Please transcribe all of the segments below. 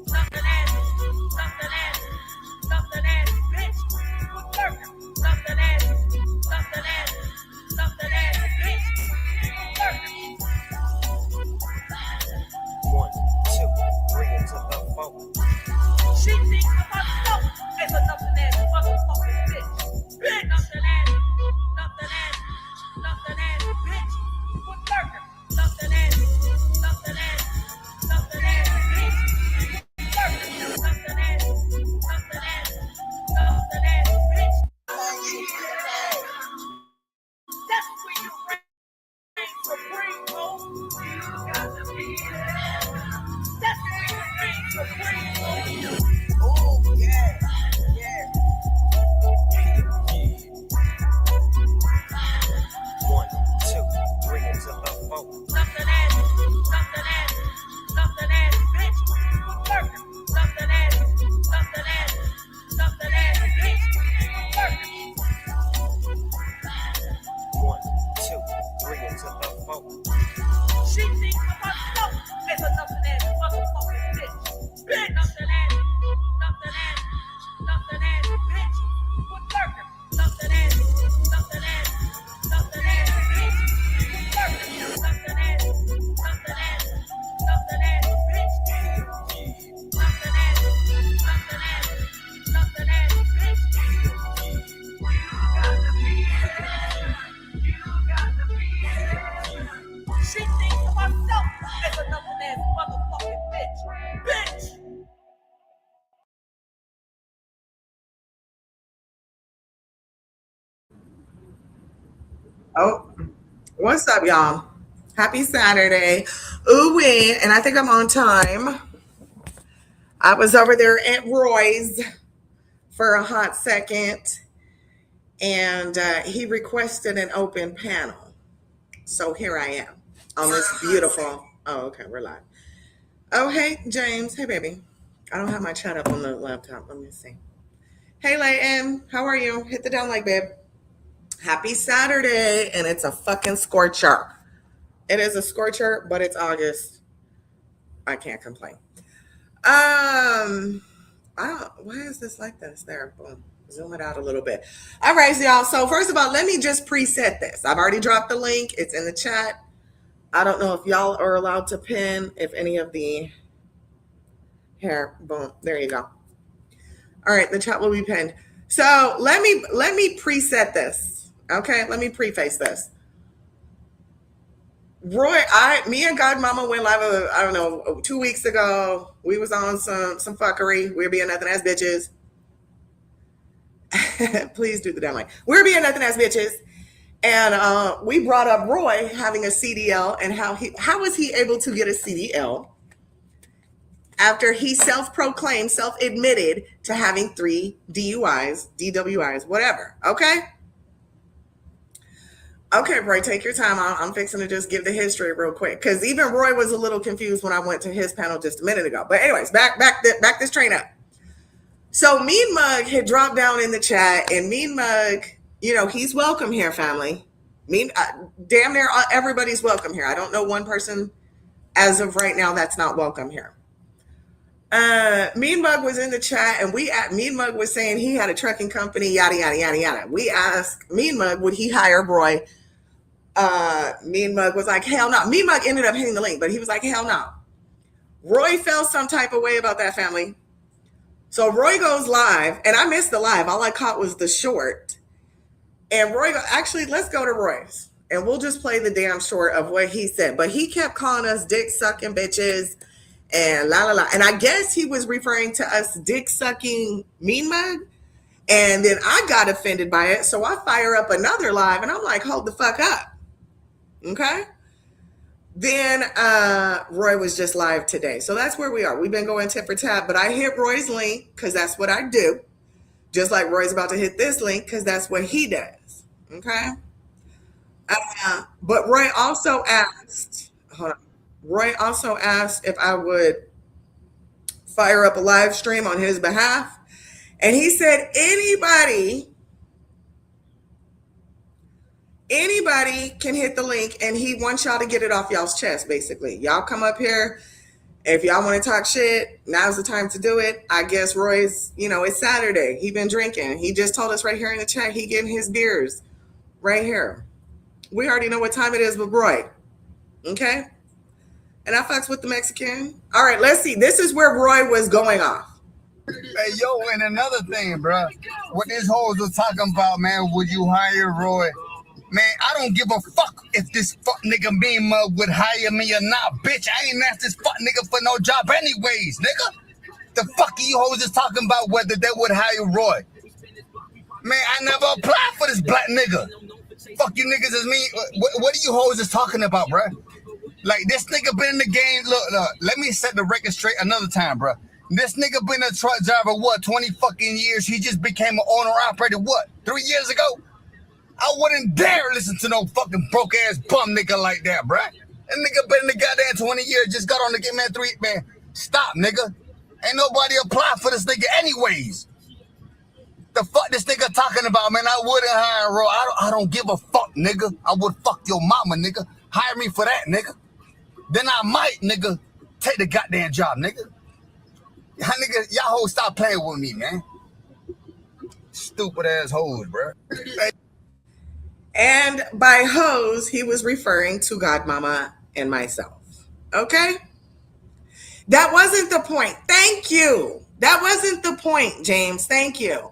Something ass, something ass, something ass, bitch. With burger. Something ass, something ass, something ass, bitch. With burger. 1, 2, 3 into the 4. She thinks of herself as a nothing ass motherfucking bitch. Bitch. Nothing ass, nothing ass, nothing ass, bitch. With burger. Nothing ass, nothing ass, nothing ass, bitch. Burger. Nothing ass, nothing ass, nothing ass, bitch. That's where you reign supreme, oh. You got to be there. That's where you reign supreme, oh. Oh, yeah. Yeah. 1, 2, 3 into the 4. Something ass, something ass, something ass, bitch. With burger. Something ass, something ass, something ass, bitch. With burger. 1, 2, 3 into the 4. She thinks of herself as a nothing ass motherfucking bitch. Bitch. Nothing ass, nothing ass, nothing ass, bitch. With burger. Something ass, something ass, something ass, bitch. With burger. Something ass, something ass, something ass, bitch. Something ass, something ass, something ass, bitch. You got to be there. You got to be there. She thinks of herself as a nothing ass motherfucking bitch. Bitch. Oh, what's up, y'all? Happy Saturday. Ooh, wee, and I think I'm on time. I was over there at Roy's for a hot second, and he requested an open panel. So here I am on this beautiful. Oh, okay, we're live. Oh, hey, James. Hey, baby. I don't have my chat up on the laptop. Let me see. Hey, Layton. How are you? Hit the down like, babe. Happy Saturday, and it's a fucking scorcher. It is a scorcher, but it's August. I can't complain. I don't. Why is this like this? There, boom. Zoom it out a little bit. All right, so y'all. So first of all, let me just preset this. I've already dropped the link. It's in the chat. I don't know if y'all are allowed to pin. If any of the here, boom. There you go. All right, the chat will be pinned. So let me preset this. Okay, let me preface this. Roy, me and Godmama went live. I don't know, 2 weeks ago. We was on some fuckery. We're being nothing as bitches. Please do the downline. We're being nothing as bitches, and we brought up Roy having a CDL and how was he able to get a CDL after he self-proclaimed, self-admitted to having 3 DUIs, DWIs, whatever. Okay. Okay, Roy, take your time. I'm fixing to just give the history real quick because even Roy was a little confused when I went to his panel just a minute ago. But anyways, back this train up. So Mean Mug had dropped down in the chat, and Mean Mug, he's welcome here, family. Damn near everybody's welcome here. I don't know one person as of right now that's not welcome here. Mean Mug was in the chat, and Mean Mug was saying he had a trucking company, yada yada yada yada. We asked Mean Mug, would he hire Roy? Mean Mug was like, hell no. Mean Mug ended up hitting the link, but he was like, hell no. Roy felt some type of way about that, family. So Roy goes live, and I missed the live. All I caught was the short. And Roy, actually, let's go to Roy's, and we'll just play the damn short of what he said. But he kept calling us dick sucking bitches and la la la. And I guess he was referring to us dick sucking Mean Mug. And then I got offended by it. So I fire up another live, and I'm like, hold the fuck up. Okay. Then Roy was just live today. So that's where we are. We've been going tip for tat, but I hit Roy's link because that's what I do. Just like Roy's about to hit this link because that's what he does. Okay. But Roy also asked, hold on. Roy also asked if I would fire up a live stream on his behalf. And he said, anybody can hit the link, and he wants y'all to get it off y'all's chest, basically. Y'all come up here, If y'all want to talk shit, now's the time to do it. I guess Roy's, it's Saturday. He been drinking. He just told us right here in the chat he getting his beers right here. We already know what time it is with Roy. Okay? And I fucks with the Mexican. All right, let's see. This is where Roy was going off. Hey, yo, and another thing, bro. What this hoes was talking about, man, would you hire Roy? Man, I don't give a fuck if this fuck nigga Mean Mug would hire me or not, bitch. I ain't asked this fuck nigga for no job anyways, nigga. The fuck are you hoes is talking about whether they would hire Roy? Man, I never applied for this black nigga. Fuck you niggas is me. What are you hoes is talking about, bro? Like, this nigga been in the game. Look, let me set the record straight another time, bro. This nigga been a truck driver, what, 20 fucking years? He just became an owner-operator, what, 3 years ago? I wouldn't dare listen to no fucking broke-ass bum nigga like that, bro. That nigga been in the goddamn 20 years, just got on the game, man. Stop, nigga. Ain't nobody apply for this nigga anyways. The fuck this nigga talking about, man? I wouldn't hire Roy. I don't give a fuck, nigga. I would fuck your mama, nigga. Hire me for that, nigga. Then I might, nigga, take the goddamn job, nigga. Y'all hoes stop playing with me, man. Stupid ass hoes, bro. And by hoes, he was referring to Godmama and myself. Okay? That wasn't the point. Thank you. That wasn't the point, James. Thank you.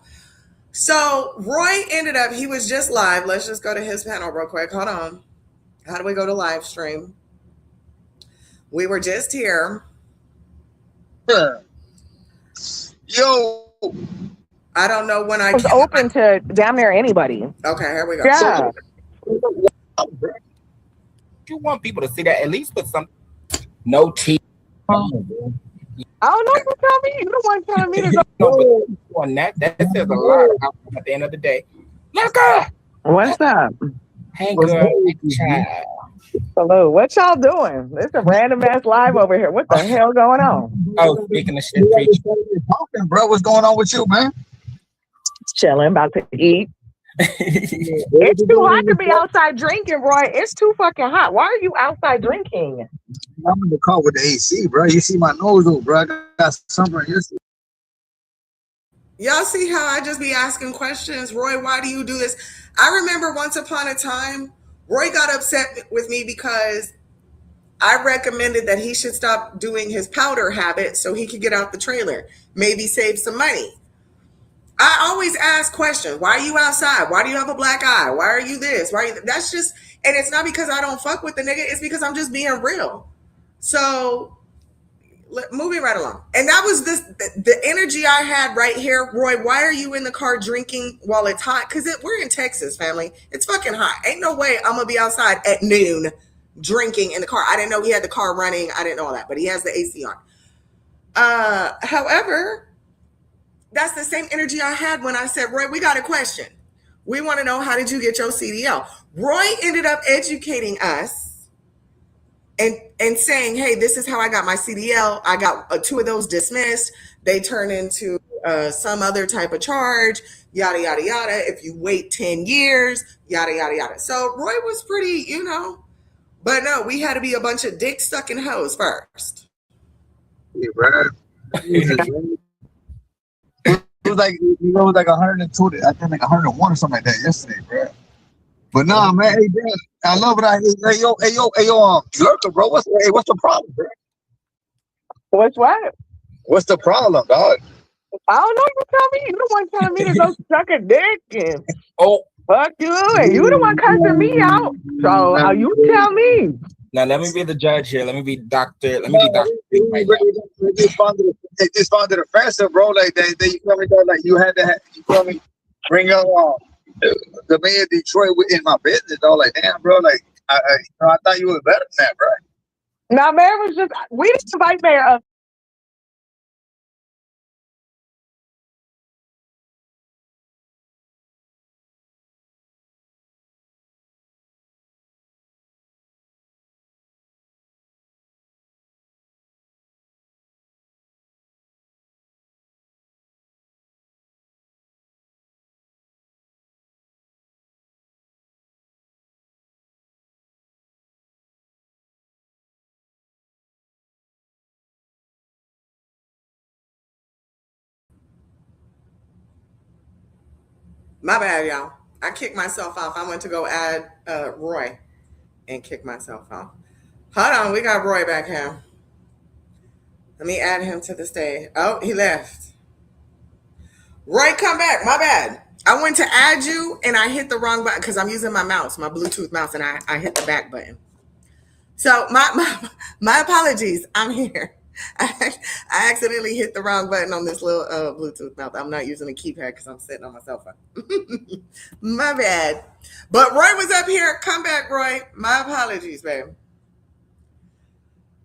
So Roy ended up, he was just live. Let's just go to his panel real quick. Hold on. How do we go to live stream? We were just here. Yo. I don't know when I was open to damn near anybody. Okay, here we go. Yeah. You want people to see that at least with some no teeth. I don't know what you tell me. You don't want to tell me to go. No, but on that says a lot at the end of the day. Let's go. What's up? Hey girl, child. Hello. What y'all doing? It's a random ass live over here. What the hell going on? Oh, speaking of shit, preach. Talking, bro. What's going on with you, man? Chilling, about to eat. It's too hot to be outside drinking, Roy. It's too fucking hot. Why are you outside drinking? I'm in the car with the AC, bro. You see my nose, though, bro. I got sunburn yesterday. Y'all see how I just be asking questions? Roy, why do you do this? I remember once upon a time, Roy got upset with me because I recommended that he should stop doing his powder habit so he could get out the trailer, maybe save some money. I always ask questions. Why are you outside? Why do you have a black eye? Why are you this? Why are you that's just, and it's not because I don't fuck with the nigga. It's because I'm just being real. So moving right along. And that was the energy I had right here. Roy, why are you in the car drinking while it's hot? Because we're in Texas, family. It's fucking hot. Ain't no way I'm going to be outside at noon drinking in the car. I didn't know he had the car running. I didn't know all that, but he has the AC on. However, that's the same energy I had when I said, Roy, we got a question. We want to know, how did you get your CDL? Roy ended up educating us and saying, hey, this is how I got my CDL. I got 2 of those dismissed. They turn into some other type of charge, yada, yada, yada. If you wait 10 years, yada, yada, yada. So Roy was pretty, but no, we had to be a bunch of dick sucking hoes first. Yeah, bro. It was like 120, I think like 101 or something like that yesterday, bro. But nah, man, hey, bro, I love it. Hey, yo, Lurker, bro. What's the problem, bro? What's what? What's the problem, dog? I don't know. You tell me. You don't want to tell me to go suck a dick and fuck you, and you the one cussing me out. So you tell me. Now let me be the judge here. Let me be doctor. Let me be doctor. They responded offensive, bro. Like they you feel me, though? Like you had to have, you feel me, bring up the man of Detroit in my business, though. Like, damn, bro. Like I thought you was better than that, bro. Now, Mayor was just, we didn't invite Mayor My bad, y'all. I kicked myself off. I went to go add Roy and kick myself off. Hold on, we got Roy back here. Let me add him to the stage. Oh, he left. Roy, come back. My bad. I went to add you and I hit the wrong button because I'm using my mouse, my Bluetooth mouse, and I hit the back button. So my apologies. I'm here. I accidentally hit the wrong button on this little Bluetooth mouse. I'm not using a keypad because I'm sitting on my cell phone. My bad. But Roy was up here. Come back, Roy. My apologies, babe.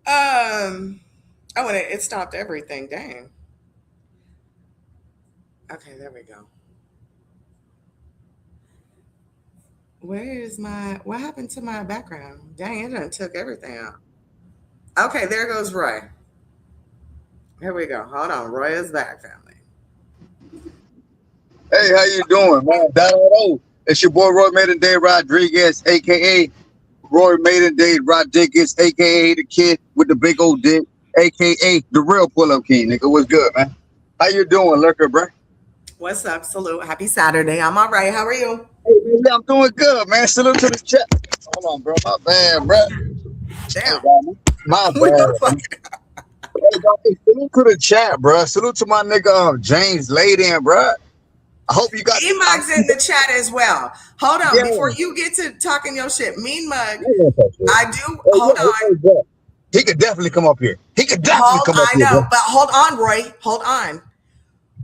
Oh, and it stopped everything. Dang. Okay, there we go. What happened to my background? Dang, it done took everything out. Okay, there goes Roy. Here we go. Hold on. Roy is back, family. Hey, how you doing, man? Dado. It's your boy Roy Maiden Day Rodriguez, aka Roy Maiden Day Rodriguez, aka the kid with the big old dick, aka the real pull-up king, nigga. What's good, man? How you doing, Lurker, bro? What's up? Salute. Happy Saturday. I'm all right. How are you? Hey, baby, I'm doing good, man. Salute to the chat. Hold on, bro. My bad, bro. Damn. My What bad. the fuck? Hey, dog, hey, salute to the chat, bro. Salute to my nigga James Layden, bro. I hope you got E-Mug's in the chat as well. Hold on. Yeah. Before you get to talking your shit, Mean Mug, I I do. Hold on. He could definitely come up here. He could definitely come up I here. know. Bro. But hold on, Roy. Hold on.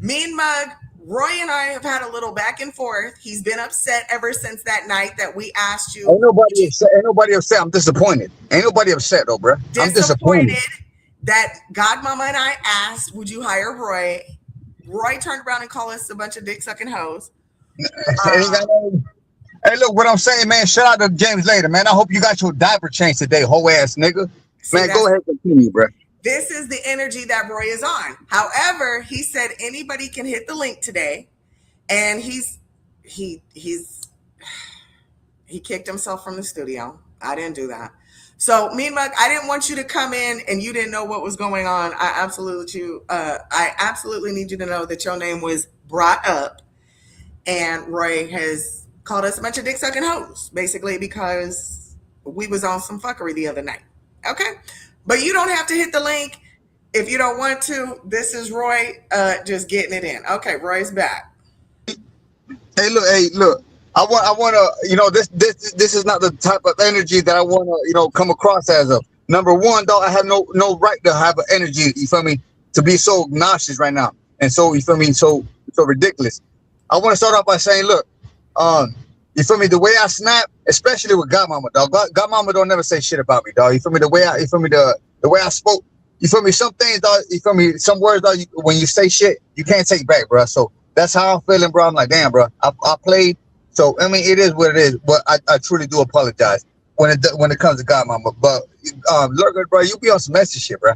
Mean Mug, Roy and I have had a little back and forth. He's been upset ever since that night that we asked you. Ain't nobody upset. Ain't nobody upset. I'm disappointed. Ain't nobody upset though, bro. I'm disappointed. That Godmama and I asked, would you hire Roy? Roy turned around and called us a bunch of dick sucking hoes. Hey, look, what I'm saying, man. Shout out to James Later, man. I hope you got your diaper changed today, hoe ass nigga. Man, go ahead and continue, bro. This is the energy that Roy is on. However, he said anybody can hit the link today, and he kicked himself from the studio. I didn't do that. So, Mean Mug, I didn't want you to come in and you didn't know what was going on. I absolutely need you to know that your name was brought up, and Roy has called us a bunch of dick sucking hoes, basically because we was on some fuckery the other night. Okay, but you don't have to hit the link if you don't want to. This is Roy, just getting it in. Okay, Roy's back. Hey, look. I want to, this is not the type of energy that I want to, come across as of. Number one, though, I have no right to have an energy, you feel me, to be so nauseous right now. And so, you feel me, so ridiculous. I want to start off by saying, look, you feel me, the way I snap, especially with Godmama, dog. Godmama don't never say shit about me, dog. You feel me, the way I spoke, you feel me, some things, dog, you feel me, some words, dog, when you say shit, you can't take back, bro. So that's how I'm feeling, bro. I'm like, damn, bro, I played. So I mean, it is what it is, but I truly do apologize when it comes to Godmama. But Lurker, bro, you be on some messy shit, bro.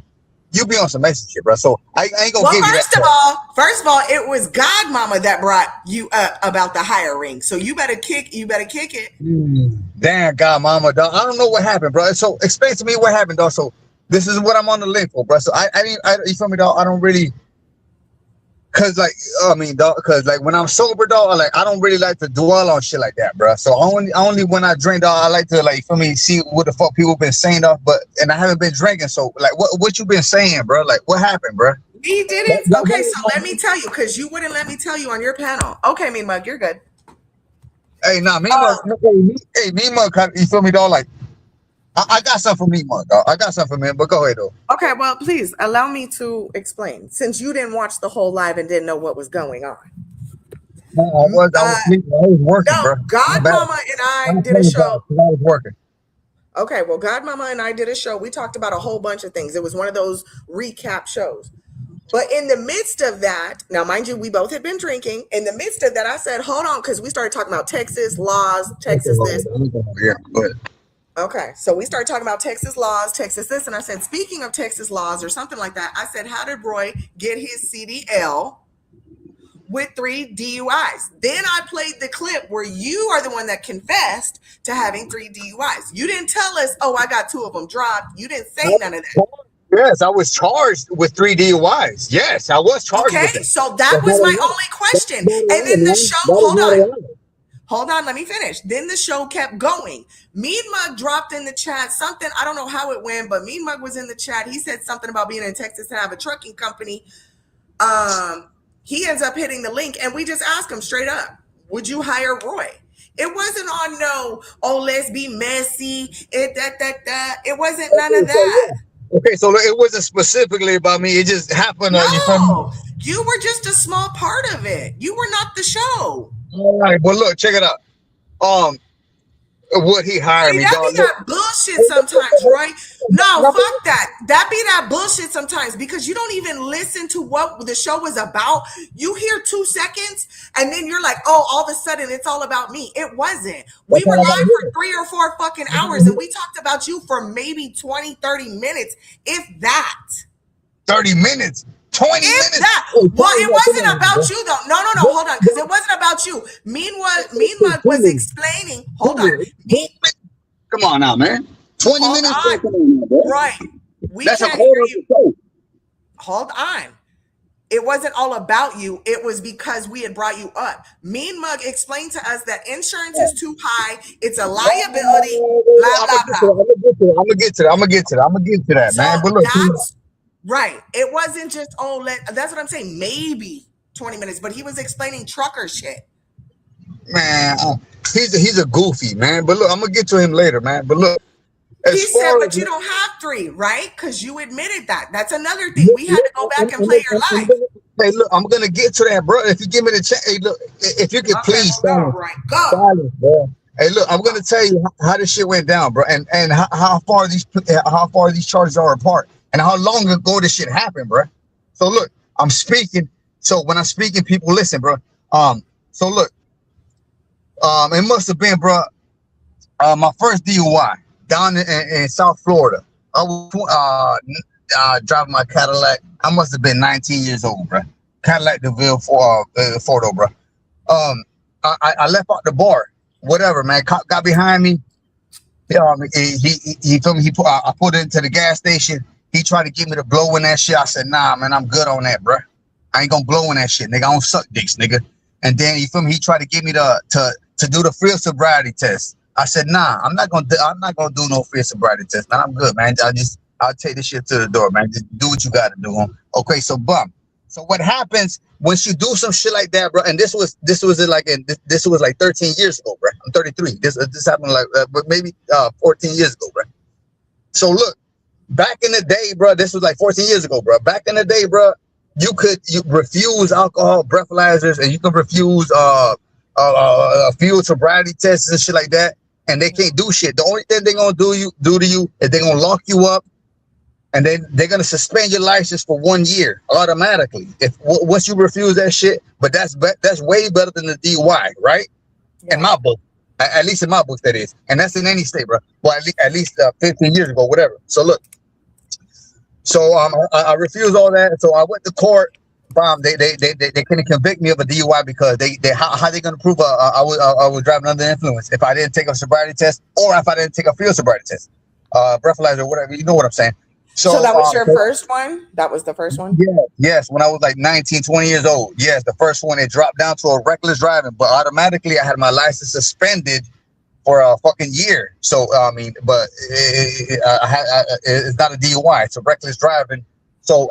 You be on some messy shit, bro. So I ain't gonna give you that. First of all, it was Godmama that brought you up about the hiring. So you better kick it. Damn, Godmama, dog. I don't know what happened, bro. So explain to me what happened, dog. So this is what I'm on the link for, bro. So I you feel me, dog? I don't really. Cause like when I'm sober, dog, like I don't really like to dwell on shit like that, bro. So only when I drink, dog, I like to see what the fuck people been saying, dog. And I haven't been drinking, so like what you been saying, bro? Like what happened, bro? We didn't. Okay, so let me tell you, because you wouldn't let me tell you on your panel. Okay, Mean Mug, you're good. Hey, nah, Mean Mug, you feel me, dog? Like I got something for Mean Mug, dog. I got something for him, but go ahead, though. Okay, well, please allow me to explain, since you didn't watch the whole live and didn't know what was going on. No, I was working, bro. Godmama and I did a show. I was working. Okay, well, Godmama and I did a show. We talked about a whole bunch of things. It was one of those recap shows. But in the midst of that, now, mind you, we both had been drinking. In the midst of that, I said, hold on, because we started talking about Texas laws, Texas this. Yeah, go ahead. Okay, so we started talking about Texas laws, Texas this, and I said, speaking of Texas laws or something like that, I said, how did Roy get his CDL with 3 DUIs? Then I played the clip where you are the one that confessed to having 3 DUIs. You didn't tell us, oh, I got 2 of them dropped. You didn't say none of that. Yes, I was charged with 3 DUIs. Yes, I was charged with Okay, that. so that That's was not my allowed. only question. That's not And allowed, then the man. show, That is not allowed. hold on, let me finish. Then the show kept going. Mean Mug dropped in the chat something, I don't know how it went, but Mean Mug was in the chat. He said something about being in Texas and have a trucking company. He ends up hitting the link, and we just asked him straight up, would you hire Roy? It wasn't on no, oh, let's be messy. It wasn't none of that. Okay, so it wasn't specifically about me. It just happened. You feel me? No, you were just a small part of it. You were not the show. All right, well, look, check it out. Would he hire See, me, that dog? be that bullshit sometimes, right? No, fuck that. That be that bullshit sometimes because you don't even listen to what the show was about. You hear 2 seconds and then you're like, oh, all of a sudden it's all about me. It wasn't. We were live for 3 or 4 fucking hours and we talked about you for maybe 20, 30 minutes, if that. 30 minutes. 20 if minutes. That. Well, it wasn't about you though. No, hold on, because it wasn't about you. Mean Mug was explaining. Hold on. Come on now, man. 20 Hold minutes. on. Right. We That's a can't quarter hear of you. the show. Hold on. It wasn't all about you. It was because we had brought you up. Mean Mug explained to us that insurance is too high. It's a liability. Blah, blah, blah. I'm gonna get to that, So man. But look, that's right. It wasn't just, that's what I'm saying. Maybe 20 minutes, but he was explaining trucker shit. Man, he's a goofy, man. But look, I'm gonna get to him later, man. But look, he said, but you don't have 3, right? Because you admitted that. That's another thing. We had to go back and play your life. Hey, look, I'm gonna get to that, bro. If you give me the chance, hey, look, if you could please silence, bro. Hey, look, I'm gonna tell you how this shit went down, bro, and how far these charges are apart, and how long ago this shit happened, bro. So look, I'm speaking. So when I'm speaking, people listen, bro. So look, it must have been, bro, my first DUI down in South Florida. I was driving my Cadillac. I must have been 19 years old, bro. Cadillac DeVille photo, bro. I left out the bar. Whatever, man. Cop got behind me. He told me I put it into the gas station. He tried to get me to blow in that shit. I said, nah, man, I'm good on that, bro. I ain't gonna blow in that shit, nigga. I don't suck dicks, nigga. And then you feel me? He tried to get me to do the field sobriety test. I said, nah, I'm not gonna do no field sobriety test, man. I'm good, man. I'll take this shit to the door, man. Just do what you gotta do, huh? Okay, so So what happens once you do some shit like that, bro? And this was like 13 years ago, bro. I'm 33. This happened like maybe 14 years ago, bro. So look, back in the day, bro, this was like 14 years ago, bro. Back in the day, bro, you refuse alcohol breathalyzers and you can refuse field sobriety tests and shit like that, and they can't do shit. The only thing they're gonna do to you is they're gonna lock you up, and then they're gonna suspend your license for 1 year automatically once you refuse that shit. But that's way better than the DUI, right? Yeah. In my book, at least in my book, that is, and that's in any state, bro. Well, at least 15 years ago, whatever. So look, I refused all that, so I went to court. They couldn't convict me of a DUI because how they gonna prove I was driving under the influence if I didn't take a sobriety test or if I didn't take a field sobriety test, breathalyzer, whatever. You know what I'm saying? So that was your first one? That was the first one? Yeah, yes. When I was like 19, 20 years old. Yes, the first one, it dropped down to a reckless driving, but automatically I had my license suspended for a fucking year. So I mean, but it's not a DUI; it's a reckless driving. So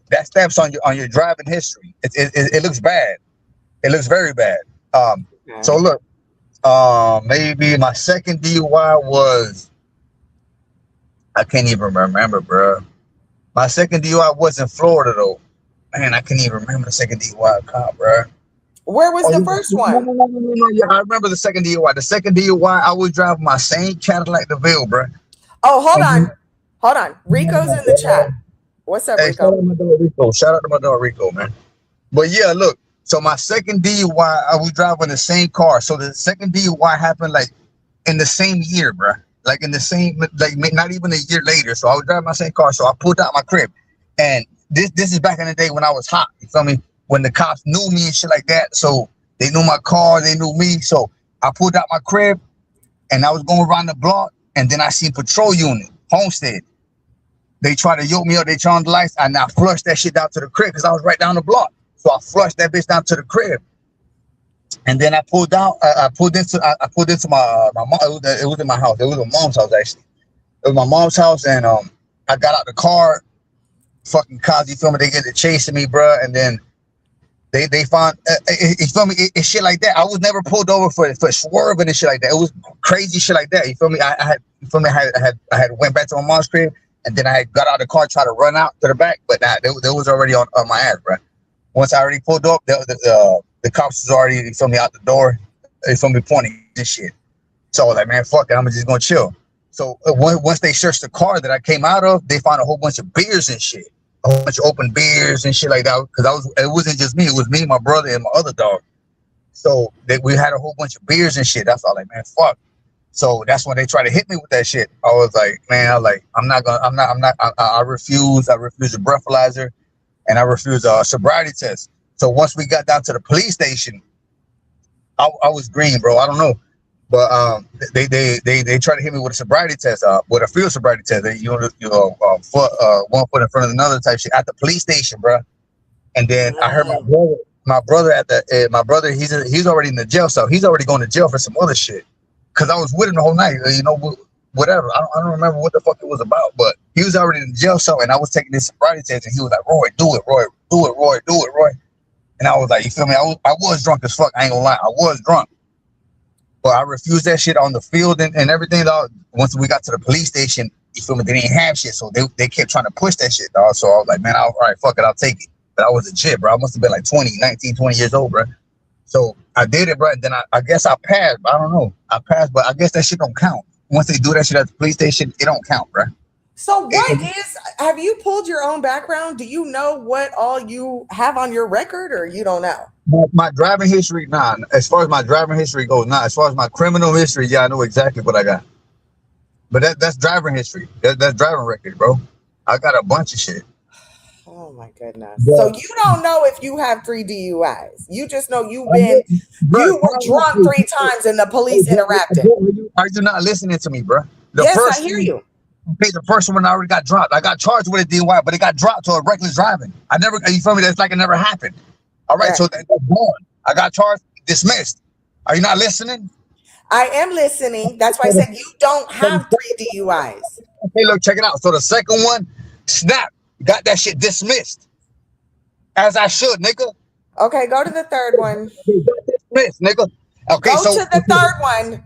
that stamps on your driving history. It looks bad. It looks very bad. So look, maybe my second DUI was, I can't even remember, bro. My second DUI was in Florida though. Man, I can't even remember the second DUI cop, bro. Where was the first one? No. Yeah, I remember the second DUI. The second DUI, I was driving my same Cadillac DeVille, bro. Oh, hold on. Rico's in the chat. What's up, Rico? Shout out to my dog Rico, man. But yeah, look. So my second DUI, I was driving the same car. So the second DUI happened like in the same year, bro. Like in the same, like not even a year later. So I was driving my same car. So I pulled out my crib, and this is back in the day when I was hot. You feel me? When the cops knew me and shit like that. So they knew my car, they knew me. So I pulled out my crib, and I was going around the block, and then I seen patrol unit, Homestead. They tried to yoke me up. They turned on the lights, and I flushed that shit down to the crib because I was right down the block. So I flushed that bitch down to the crib, and then I pulled down. I pulled into my mom. It was in my house. It was my mom's house actually. It was my mom's house, and I got out the car. Fucking cops, you feel me? They get to chasing me, bro, and then they found you feel me? It's shit like that. I was never pulled over for swerving and shit like that. It was crazy shit like that. You feel me? I had went back to my mom's crib, and then I had got out of the car, tried to run out to the back, but they was already on my ass, bro. Once I already pulled up, the cops was already, you feel me, out the door. You feel me, pointing this shit. So I was like, man, fuck it, I'm just gonna chill. So once they searched the car that I came out of, they found a whole bunch of beers and shit. A whole bunch of open beers and shit like that. Because it wasn't just me, it was me, my brother, and my other dog. So we had a whole bunch of beers and shit. That's all, like, man, fuck. So that's when they tried to hit me with that shit. I was like, man, I refuse a breathalyzer, and I refuse a sobriety test. So once we got down to the police station, I was green, bro. I don't know. But they tried to hit me with a sobriety test, with a field sobriety test. One foot in front of another type shit at the police station, bro. And then I heard my brother he's already in the jail cell. He's already going to jail for some other shit. Cause I was with him the whole night, whatever. I don't remember what the fuck it was about, but he was already in the jail cell, and I was taking this sobriety test, and he was like, Roy, do it, Roy, do it, Roy, do it, Roy. And I was like, you feel me? I was drunk as fuck. I ain't gonna lie, I was drunk. But I refused that shit on the field and everything, dog. Once we got to the police station, you feel me? They didn't have shit, so they kept trying to push that shit, dog. So I was like, man, all right, fuck it, I'll take it. But I was a kid, bro. I must have been like 19, 20 years old, bro. So I did it, bro. And then I guess I passed. I don't know. I passed, but I guess that shit don't count. Once they do that shit at the police station, it don't count, bro. So have you pulled your own background? Do you know what all you have on your record, or you don't know? My driving history, nah. As far as my driving history goes, nah. As far as my criminal history, yeah, I know exactly what I got. But that's driving history. That's driving record, bro. I got a bunch of shit. Oh my goodness. Yeah. So you don't know if you have 3 DUIs. You just know you were drunk 3 times and the police interacted. Are you not listening to me, bro? Yes, I hear you. Okay, the first one I already got dropped. I got charged with a DUI, but it got dropped to a reckless driving. You feel me? That's like it never happened. All right, so that's gone. I got charged, dismissed. Are you not listening? I am listening. That's why I said you don't have 3 DUIs. Okay, look, check it out. So the second one, snap, got that shit dismissed. As I should, nigga. Okay, go to the third one. Dismissed, nigga. Okay, go to the third one.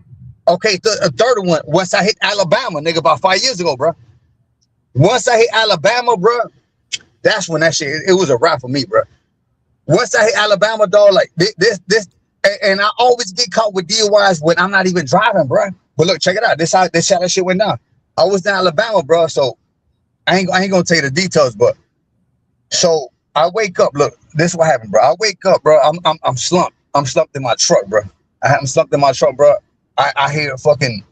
Okay, the third one, once I hit Alabama, nigga, about 5 years ago, bro. Once I hit Alabama, bro, that's when that shit, it was a wrap for me, bro. Once I hit Alabama, dog, like this, and I always get caught with DUIs when I'm not even driving, bro. But look, check it out. This how that shit went down. I was in Alabama, bro, so I ain't gonna tell you the details, but so I wake up. Look, this is what happened, bro. I wake up, bro. I'm slumped. I'm slumped in my truck, bro. I'm slumped in my truck, bro. I hear a fucking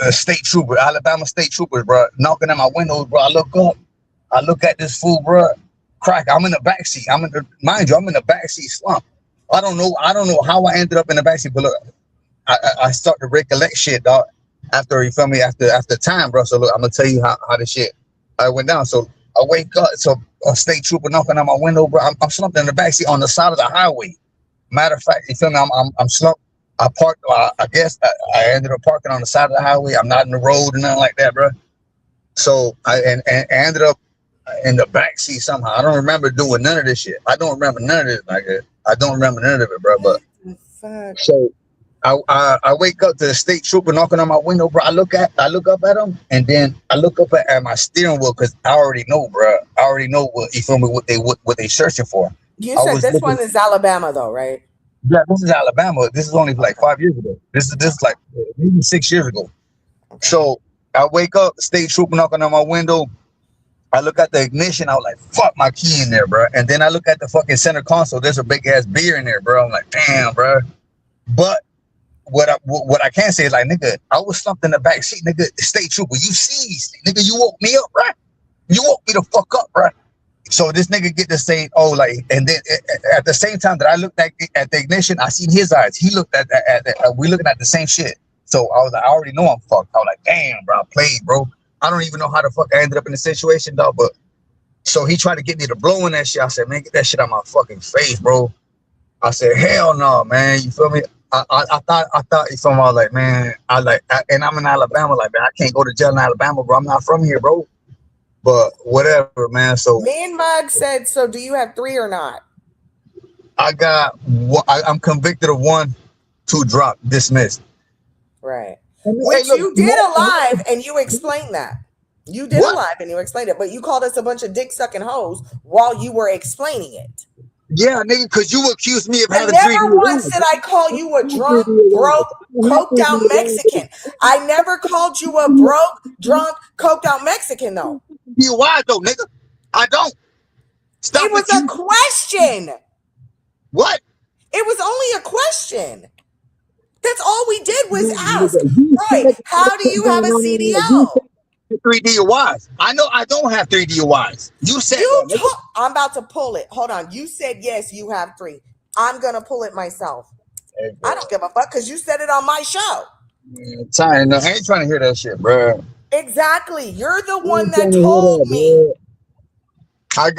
state trooper, Alabama state troopers, bro, knocking at my windows, bro. I look up. I look at this fool, bro. Crack. I'm in the backseat. Mind you, I'm in the backseat slump. I don't know how I ended up in the backseat, but look, I start to recollect shit, dog. After, you feel me? After time, bro. So look, I'm gonna tell you how this shit went down. So I wake up, so a state trooper knocking on my window, bro. I'm slumped in the backseat on the side of the highway. Matter of fact, you feel me? I'm slumped. I parked. I guess I ended up parking on the side of the highway. I'm not in the road or nothing like that, bro. So I ended up in the backseat somehow. I don't remember doing none of this shit. I don't remember none of this. I don't remember none of it, bro. But so I wake up to the state trooper knocking on my window, bro. I look up at him, and then I look up at my steering wheel because I already know, bro. I already know what, you feel me, what they searching for. You said this one is Alabama, though, right? Yeah, this is Alabama. This is only like 5 years ago. This is like maybe 6 years ago. Okay. So I wake up, state trooper knocking on my window. I look at the ignition. I was like, fuck, my key in there, bro. And then I look at the fucking center console. There's a big ass beer in there, bro. I'm like, damn, bro. But what I can say is, like, nigga, I was slumped in the back seat, nigga. State trooper, you seized, nigga. You woke me up, bro. You woke me the fuck up, bro. So this nigga get to say, oh, like, and then at the same time that I looked at the ignition, I seen his eyes. He looked at we looking at the same shit. So I was like, I already know I'm fucked. I was like, damn, bro, I played, bro. I don't even know how the fuck I ended up in the situation, dog. But so he tried to get me to blow in that shit. I said, man, get that shit out my fucking face, bro. I said, hell no, man. You feel me? I thought you feel me? I was like, man, and I'm in Alabama, like, man, I can't go to jail in Alabama, bro. I'm not from here, bro. But whatever, man. So Me and Mug said, so do you have 3 or not? I'm convicted of 1, 2 drop, dismissed. Right. Hey, Which look, you did a live and you explained that. You did What? a live and you explained it, but you called us a bunch of dick sucking hoes while you were explaining it. Yeah, nigga, because you accused me of But having never 3D once did I call you a drunk, broke, coked out Mexican. I never called you a broke, drunk, coked out Mexican, though. DUI though, nigga. I don't. Stop It was a question. What? It was only a question. That's all we did was ask, Roy, how do you have a CDL? 3 DUIs. I know I don't have 3 DUIs. You said that, nigga. I'm about to pull it. Hold on. You said yes, you have 3. I'm gonna pull it myself. Hey, I don't give a fuck because you said it on my show. Man, I ain't trying to hear that shit, bro. Exactly. You're the one that told me. I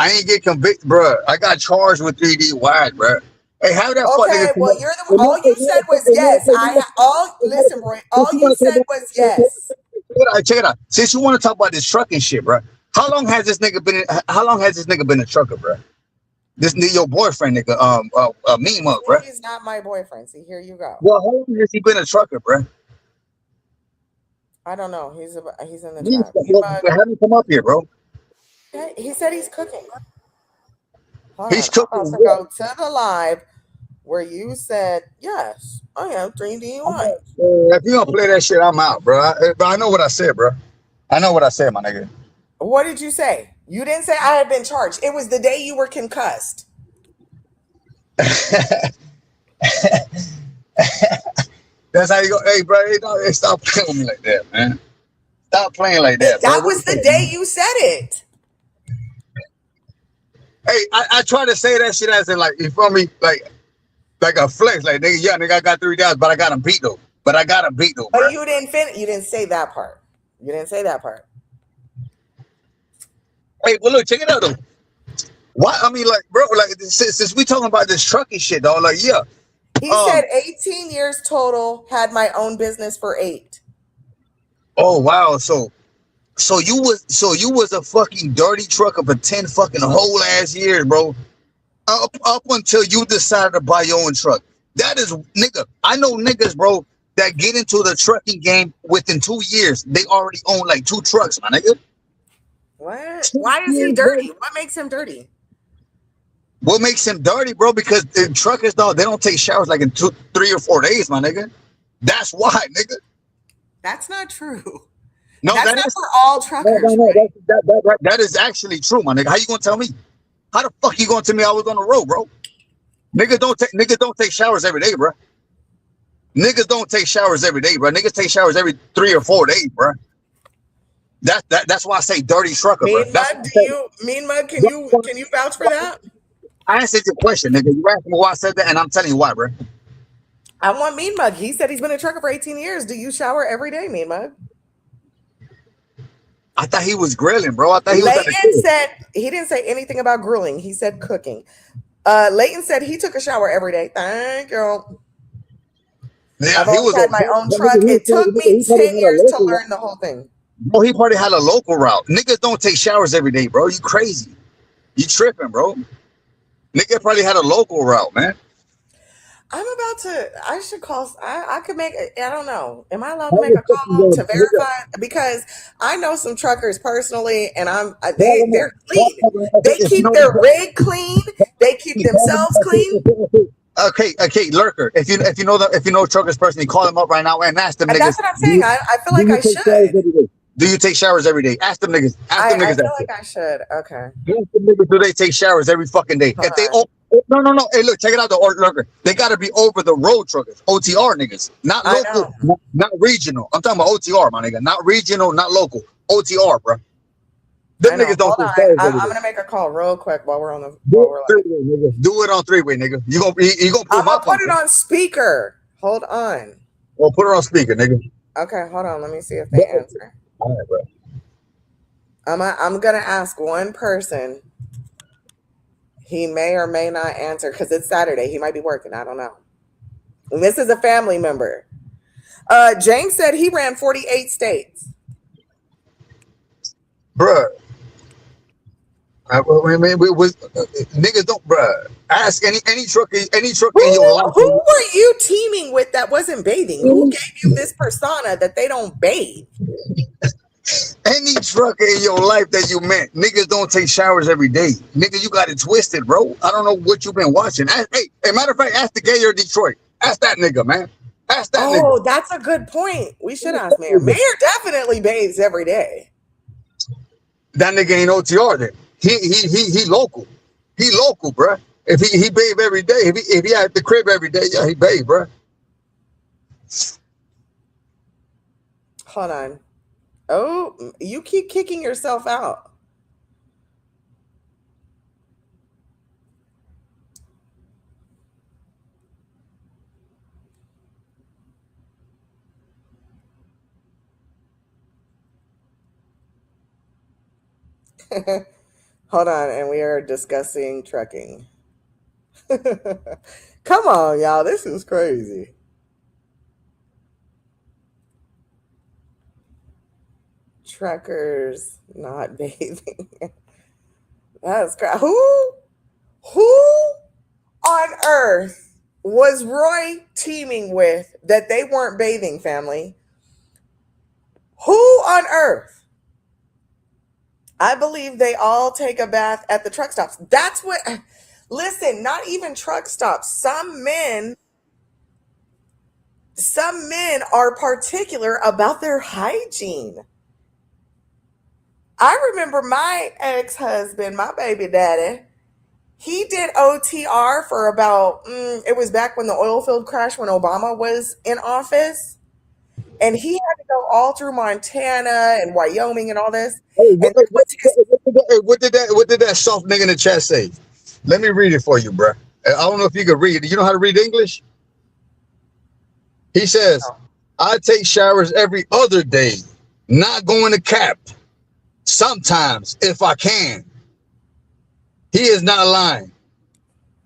ain't get convicted, bro. I got charged with 3 DUIs, bro. Hey, how that fuck Okay, nigga? well, you're the all you said was yes. Listen, Roy, all you said was yes. Check it out. Since you want to talk about this trucking shit, bro, how long has this nigga been a trucker, bro? This nigga, your boyfriend, nigga, Mean Mug, bro. He's not my boyfriend. See, here you go. Well, how long has he been a trucker, bro? I don't know. He's in the chat. Have him come up here, bro. He said he's cooking. He's cooking. I'm about to go to the live where you said yes. I have 3 DUIs. If you don't play that shit, I'm out, bro. I know what I said, bro. I know what I said, my nigga. What did you say? You didn't say I had been charged. It was the day you were concussed. That's how you go. Hey, bro, hey, stop playing with me like that, man. Stop playing like that, bro. That was the day you said it. Hey, I try to say that shit as in, like, you feel me? Like a flex. Like, nigga, yeah, nigga, I got 3 dollars, but I got him beat, though. But you didn't finish. You didn't say that part. Hey, well, look, check it out, though. Why? I mean, like, bro, like, since we talking about this trucking shit, though, like, yeah. He said 18 years total, had my own business for 8. Oh, wow. So you was a fucking dirty trucker for 10 fucking whole ass years, bro. Up until you decided to buy your own truck. That is, nigga. I know niggas, bro, that get into the trucking game within 2 years. They already own like 2 trucks, my nigga. What? Why is he dirty? What makes him dirty? What makes him dirty, bro? Because the truckers, though, they don't take showers like in 2, 3, or 4 days, my nigga. That's why, nigga. That's not true. No, that's not for all truckers. No, that is actually true, my nigga. How you gonna tell me? How the fuck you gonna tell me I was on the road, bro? Niggas don't take showers every day, bro. Niggas don't take showers every day, bro. Niggas take showers every 3 or 4 days, bro. That's why I say dirty trucker, bro. Mean Mug, can you vouch for that? I answered your question, nigga. You asked me why I said that, and I'm telling you why, bro. I want Mean Mug. He said he's been a trucker for 18 years. Do you shower every day, Mean Mug? I thought he was grilling, bro. I thought he Leighton said he didn't say anything about grilling. He said cooking. Leighton said he took a shower every day. Thank you. Yeah, I've always had my own truck. It took me 10 years to learn the whole thing. Bro, he probably had a local route. Niggas don't take showers every day, bro. You crazy. You tripping, bro. Nigga probably had a local route, man. I should call. I could make. I don't know. Am I allowed to make a call to verify? Because I know some truckers personally, and they're clean. They keep their rig clean. They keep themselves clean. Okay, Lurker. If you know truckers personally, call them up right now and ask them. Niggas, that's what I'm saying. I feel like I should. Do you take showers every day? Ask them niggas. I feel like I should. Okay. Ask them niggas, do they take showers every fucking day? If they no. Hey, look, check it out. The Lurker. They gotta be over the road truckers, OTR niggas, not local, not regional. I'm talking about OTR, my nigga, not regional, not local. OTR, bro. Them niggas don't take showers. I'm gonna make a call real quick while we're on the. Do it on 3-way, nigga. You gonna I'm gonna put it on speaker. Hold on. Well, put it on speaker, nigga. Okay, hold on. Let me see if they answer. All right, bro. I'm gonna ask one person. He may or may not answer because it's Saturday. He might be working. I don't know. And this is a family member. James said he ran 48 states. Bruh. Niggas don't, bruh. Ask any trucker in your life. Who were you teaming with that wasn't bathing? Who gave you this persona that they don't bathe? Any trucker in your life that you met, niggas don't take showers every day. Nigga, you got it twisted, bro. I don't know what you've been watching. Hey, matter of fact, ask the Gator of Detroit. Ask that nigga, man. Ask that nigga. Oh, that's a good point. We should ask Mayor. Mayor definitely bathes every day. That nigga ain't OTR then. He local. He local, bruh. If he bathe every day, if he at the crib every day, yeah, he bathe, bruh. Hold on. Oh, you keep kicking yourself out. Hold on, and we are discussing trucking. Come on, y'all. This is crazy. Truckers not bathing. That's crazy. Who on earth was Roy teaming with that they weren't bathing, family? Who on earth? I believe they all take a bath at the truck stops. That's what, listen, not even truck stops. Some men are particular about their hygiene. I remember my ex-husband, my baby daddy, he did OTR for about, it was back when the oil field crashed when Obama was in office. And he had to go all through Montana and Wyoming and all this. Hey, what did that soft nigga in the chat say? Let me read it for you, bruh. I don't know if you can read it. You know how to read English? He says, I take showers every other day, not going to cap. Sometimes, if I can. He is not lying.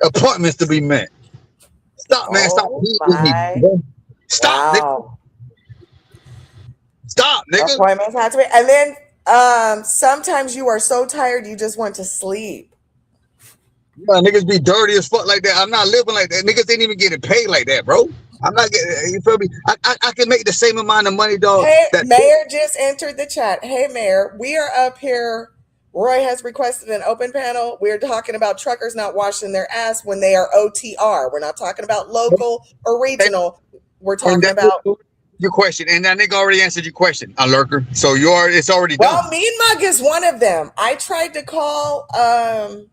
Appointments to be met. Stop, man. Stop. Stop, nigga. Stop, nigga. Appointments have to be. And then sometimes you are so tired you just want to sleep. Yeah, niggas be dirty as fuck like that. I'm not living like that. Niggas ain't even getting paid like that, bro. I'm not getting, you feel me? I can make the same amount of money, dog. Hey, Mayor just entered the chat. Hey, Mayor, we are up here. Roy has requested an open panel. We're talking about truckers not washing their ass when they are OTR. We're not talking about local or regional. We're talking about your question, and that nigga already answered your question, Lurker. So it's already done. Well, Mean Mug is one of them. I tried to call. I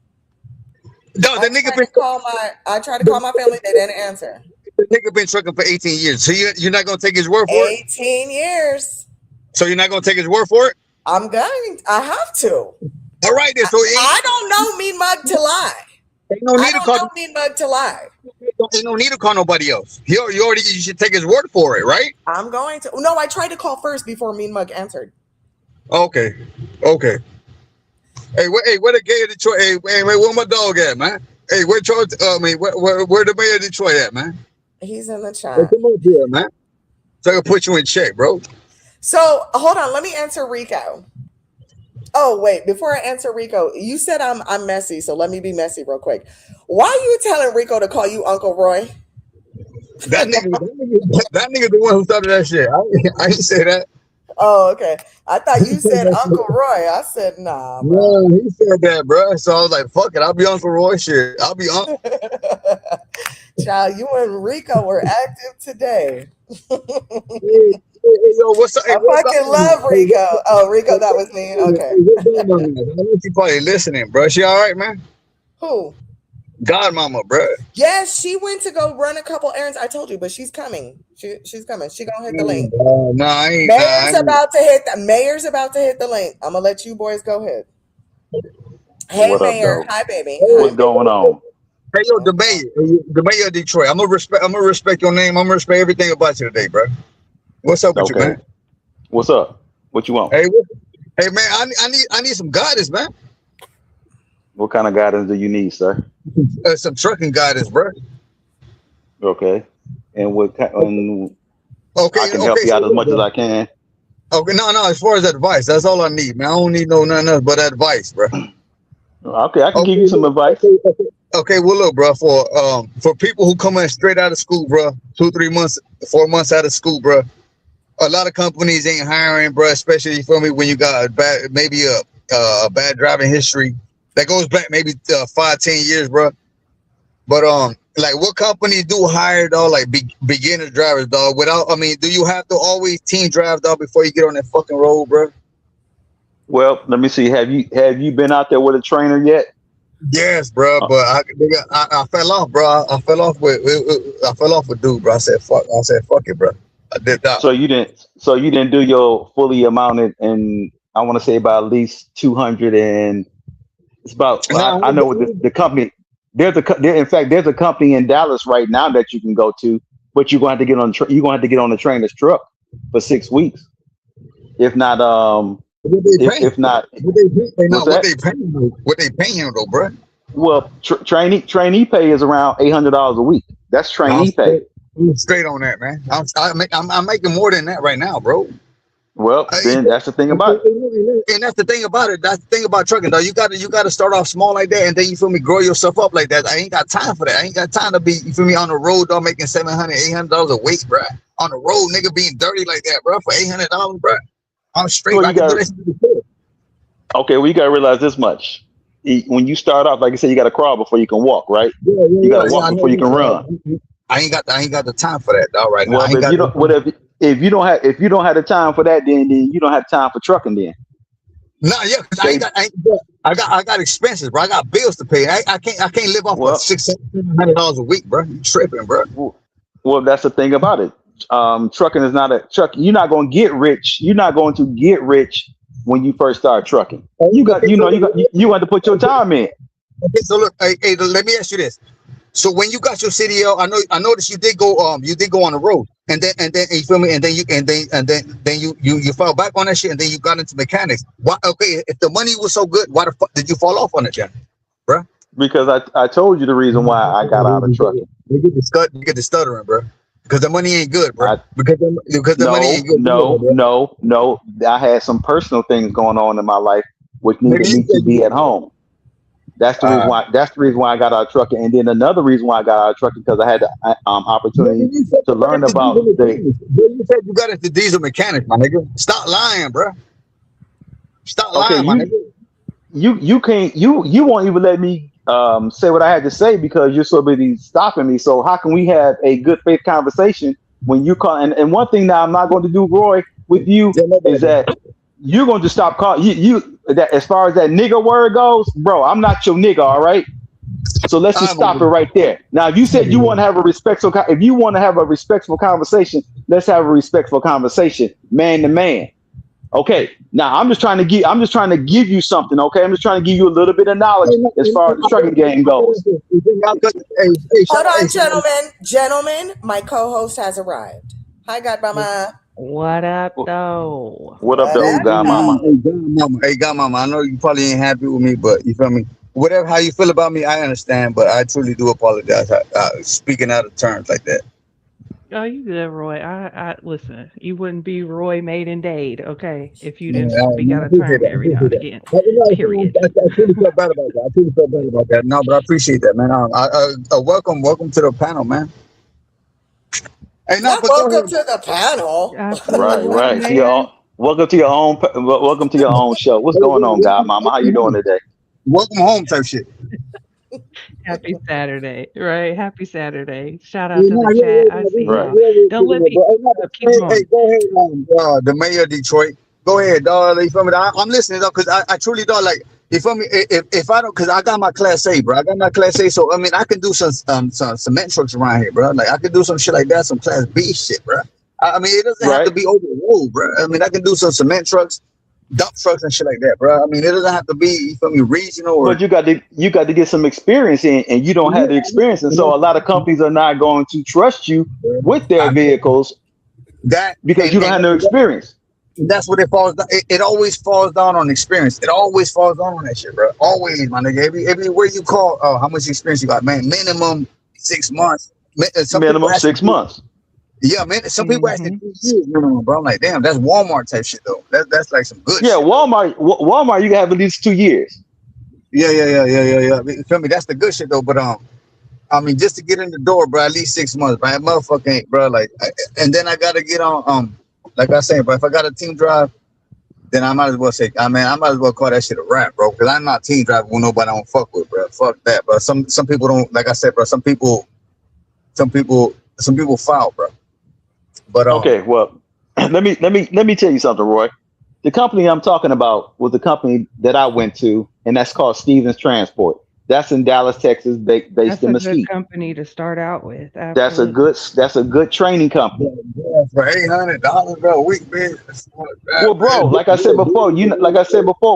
tried to call my family. They didn't answer. The nigga been trucking for 18 years. So you're not gonna take his word for it? 18 years. So you're not gonna take his word for it? I'm going. I have to. All right, then. So I don't know Mean Mug to lie. Ain't no need to call Mean Mug to lie. Ain't no need to call nobody else. You should take his word for it, right? I'm going to. No, I tried to call first before Mean Mug answered. Okay. Hey, where the gay of Detroit? Hey, where my dog at, man? Hey, where the mayor of Detroit at, man? He's in the chat. Come up here, man. So I can put you in check, bro. So hold on, let me answer Rico. Oh wait, before I answer Rico, you said I'm messy, so let me be messy real quick. Why are you telling Rico to call you Uncle Roy? That nigga the one who started that shit. I didn't say that. Oh, okay. I thought you said Uncle Roy. I said nah. Bro. No, he said that, bro. So I was like, fuck it, I'll be Uncle Roy. Shit, I'll be Uncle. Child, you and Rico were active today. Hey, yo, what's up? Hey, I fucking love Rico. Oh, Rico, that was me. Okay. I know she probably listening, bro. She all right, man? Who? Godmama, bro. Yes, she went to go run a couple errands. I told you, but she's coming. She's coming. She gonna hit the link. Mayor's about to hit the link. I'm gonna let you boys go ahead. Hey, what Mayor. Up, hi, baby. What's going on? Hey, yo, the mayor of Detroit. I'm gonna respect your name. I'm gonna respect everything about you today, bro. What's up with you, man? What's up? What you want? Hey, hey, man, I need some guidance, man. What kind of guidance do you need, sir? Some trucking guidance, bro. Okay. And Okay, I can help okay. you out So as much as I can. okay, no. As far as advice, that's all I need, man. I don't need nothing else but advice, bro. Okay, I can give Okay, you some look, advice. okay. Well, look, bro. For people who come in straight out of school, bro, 2, 3 months, 4 months out of school, bro. A lot of companies ain't hiring, bro. Especially, you feel me, when you got maybe a bad driving history that goes back maybe 5, 10 years, bro. But like what companies do hire, dog, like beginner drivers, dog? Do you have to always team drive, dog, before you get on that fucking road, bro? Well, let me see. Have you been out there with a trainer yet? Yes, bro. Uh, But I fell off, bro. I fell off with dude, bro. I said fuck it, bro. I did that. So you didn't do your fully amounted, and I want to say about at least 200, and it's about I know what the company. In fact, there's a company in Dallas right now that you can go to, but you're going to have to get on you're going to have to get on the trainer's truck for 6 weeks. If not, What they paying? if not, What they paying him though, bro? well, trainee pay is around $800 a week. That's trainee pay. I'm straight on that, man. I'm making more than that right now, bro. Well, then that's the thing about it. And that's the thing about it. That's the thing about trucking, though. You gotta start off small like that, and then you feel me, grow yourself up like that. I ain't got time for that. I ain't got time to be, you feel me, on the road, dog, making $700, $800 a week, bro. On the road, nigga, being dirty like that, bro, for $800, bro. I'm straight. Well, I can do that shit. Okay, well, you gotta realize this much. When you start off, like I said, you gotta crawl before you can walk, right? You gotta walk before you can run. I ain't got the time for that, dog. Right now. Well, if you don't have the time for that, then you don't have time for trucking. Then nah, yeah, cause I got expenses, bro. I got bills to pay. I can't live off of $600-$700 a week, bro. You tripping, bro? Well, that's the thing about it. Trucking is not a truck. You're not going to get rich. You're not going to get rich when you first start trucking. You have to put your time in. Okay, so look, hey, let me ask you this. So when you got your CDL, I noticed you did go on the road, and then you feel me, and then you fell back on that shit, and then you got into mechanics. Why? Okay, if the money was so good, why the fuck did you fall off on it, then, bro? Because I told you the reason why I got out of trucking. You get the stuttering, bro. Because the money ain't good, bro. Because the money ain't good. No. I had some personal things going on in my life which needed me to be at home. That's the reason why. That's the reason why I got out of trucking. And then another reason why I got out of trucking because I had the opportunity to learn about the. You said you got into diesel mechanics, my nigga. Stop lying, bro. Stop lying, my nigga. You can't. You won't even let me say what I had to say because you're so busy stopping me. So how can we have a good faith conversation when you call? And one thing that I'm not going to do, Roy, with you is that you're going to stop calling you that as far as that nigga word goes, bro. I'm not your nigga, all right. So let's just stop it right there. Now, if you said you want to have a respectful, if you want to have a respectful conversation, let's have a respectful conversation, man to man. Okay. Now I'm just trying to give you something. Okay. I'm just trying to give you a little bit of knowledge as far as the trucking game goes. Hold on, gentlemen. My co-host has arrived. Hi, Godmama. What up, though? What up, though, Godmama? Hey, Godmama. I know you probably ain't happy with me, but you feel me? Whatever, how you feel about me, I understand, but I truly do apologize. Speaking out of terms like that. Oh, you good, Roy. I listen. You wouldn't be Roy made in Dade, okay? If you didn't speak out of turn every now and again. Period. I truly feel bad about that. No, but I appreciate that, man. Welcome to the panel, man. Hey, no, welcome to the panel. Right. Welcome to your own show. What's going on, Godmama? How you doing today? Welcome home type shit. Happy Saturday, right? Happy Saturday. Shout out to the chat. I see y'all. Don't let me keep going. Hey, go ahead, the mayor of Detroit. Go ahead, dog. You feel me? I'm listening, though, because I truly don't like. You feel me? If I don't, because I got my Class A, bro. I got my Class A, so I mean, I can do some cement trucks around here, bro. Like I can do some shit like that, some Class B shit, bro. I mean, it doesn't have to be over the road, bro. I mean, I can do some cement trucks, dump trucks, and shit like that, bro. I mean, it doesn't have to be, you feel me, regional. But you got to get some experience in, and you don't have the experience, and so a lot of companies are not going to trust you with their vehicles because you don't have no experience. That's what it falls down. It always falls down on experience. It always falls down on that shit, bro. Always, my nigga. Everywhere you call, oh, how much experience you got, man? Minimum 6 months. Some people Minimum ask 6 months. yeah, man. Some people ask 2 years minimum, bro. I'm like, damn, that's Walmart type shit though. That's like some good Yeah, shit. Walmart, you can have at least 2 years. Yeah. You feel me? That's the good shit though. But I mean, just to get in the door, bro, at least 6 months, bro. That motherfucker ain't, bro. Like, and then I gotta get on, like I say, bro. If I got a team drive, then I might as well say, I might as well call that shit a rap, bro. Because I'm not team driving with nobody I don't fuck with, bro. Fuck that, bro. Some people don't, like I said, bro. Some people foul, bro. But Okay, well, let me tell you something, Roy. The company I'm talking about was the company that I went to, and that's called Stevens Transport. That's in Dallas, Texas, based That's in a good Mesquite. company to start out with. That's a Absolutely. good training company. yeah, for $800, bro, a week, man. Well, bro, like I said before,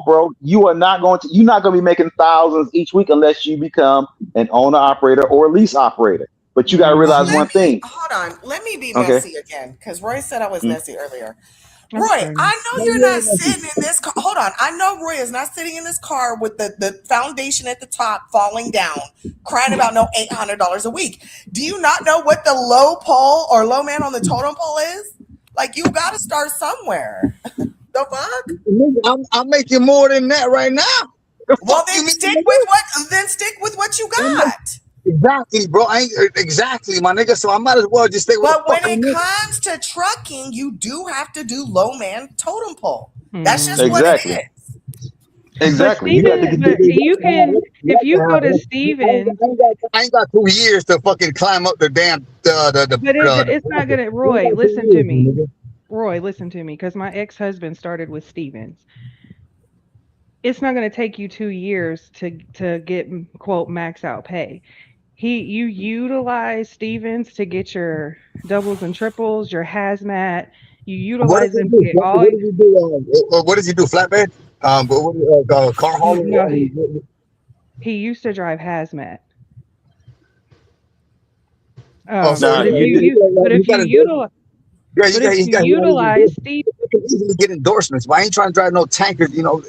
bro, you're not going to be making thousands each week unless you become an owner operator or a lease operator. But you got to Well, realize one thing. hold on. Let me be Okay. messy again because Roy said I was Mm. messy earlier. I'm Roy, sorry. I know you're not sitting in this car. Hold on. I know Roy is not sitting in this car with the foundation at the top falling down, crying about no $800 a week. Do you not know what the low pole or low man on the totem pole is? Like, you got to start somewhere. The fuck? I'm making more than that right now. Well, then stick with what you got. Exactly, bro. Exactly, my nigga. So I might as well just stay with But the when fucking it nigga. comes to trucking, you do have to do low man totem pole. That's just what Exactly. it is. Exactly. But Steven, but you can, if you go to Stevens, I ain't got 2 years to fucking climb up the damn but it's not gonna. Roy, listen to me. Roy, listen to me, because my ex-husband started with Stevens. It's not going to take you 2 years to get quote max out pay. You utilize Stevens to get your doubles and triples, your hazmat. You What utilize does he them to do? get What all. does he do? What does he do? Flatbed? But car No, hauler? he used to drive hazmat. Oh, so Nah, But if you did. you got to do. Yeah, but if you you utilize Stevens. can easily get endorsements. But I ain't trying to drive no tankers, you know.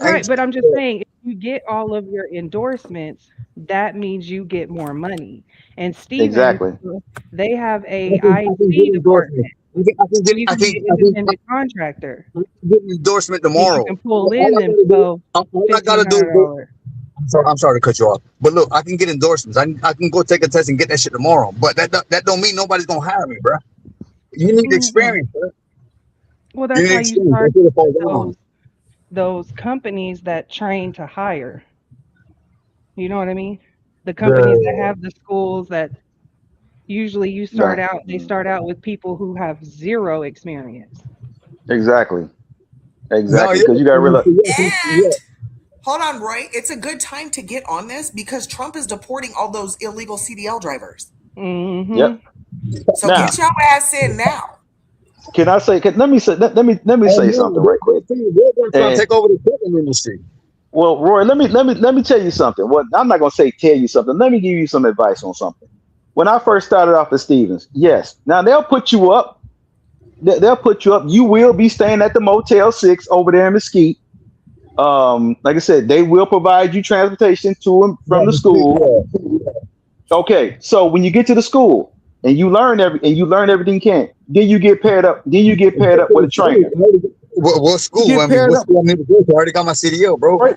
Right, but I'm just saying, if you get all of your endorsements, that means you get more money. And Stevens, Exactly. they have a I can get IT endorsements. department. I You can be an independent contractor. can get endorsement And you tomorrow. can pull All in I them gotta do, 12, all I gotta do is go. $1,500. I'm sorry to cut you off, but look, I can get endorsements. I can go take a test and get that shit tomorrow. But that don't mean nobody's gonna hire me, bro. You need Mm-mm. experience, bro. Well, You that's need why you experience. start That's what it falls down on. those companies that train to hire. You know what I mean? The companies that have the schools that usually Nah, they start out with people who have zero experience. exactly. No, Exactly. yeah, Because you got to realize. And hold on, Roy. It's a good time to get on this because Trump is deporting all those illegal CDL drivers. Mm-hmm. Yep. So Now, get your ass in now. can I say? Let me say something right quick. They're trying to And take over the trucking industry. well, Roy, let me tell you something. Well, I'm not gonna say tell you something. Let me give you some advice on something. When I first started off at Stevens, yes. Now they'll put you up. They'll put you up. You will be staying at the Motel 6 over there in Mesquite. Like I said, they will provide you transportation to and from the school. Okay, so when you get to the school and you learn everything you can, then you get paired up. Then you get paired up with a trainer. What school? You get I mean, paired what up, school I need to go to? I already got my CDL, bro. right?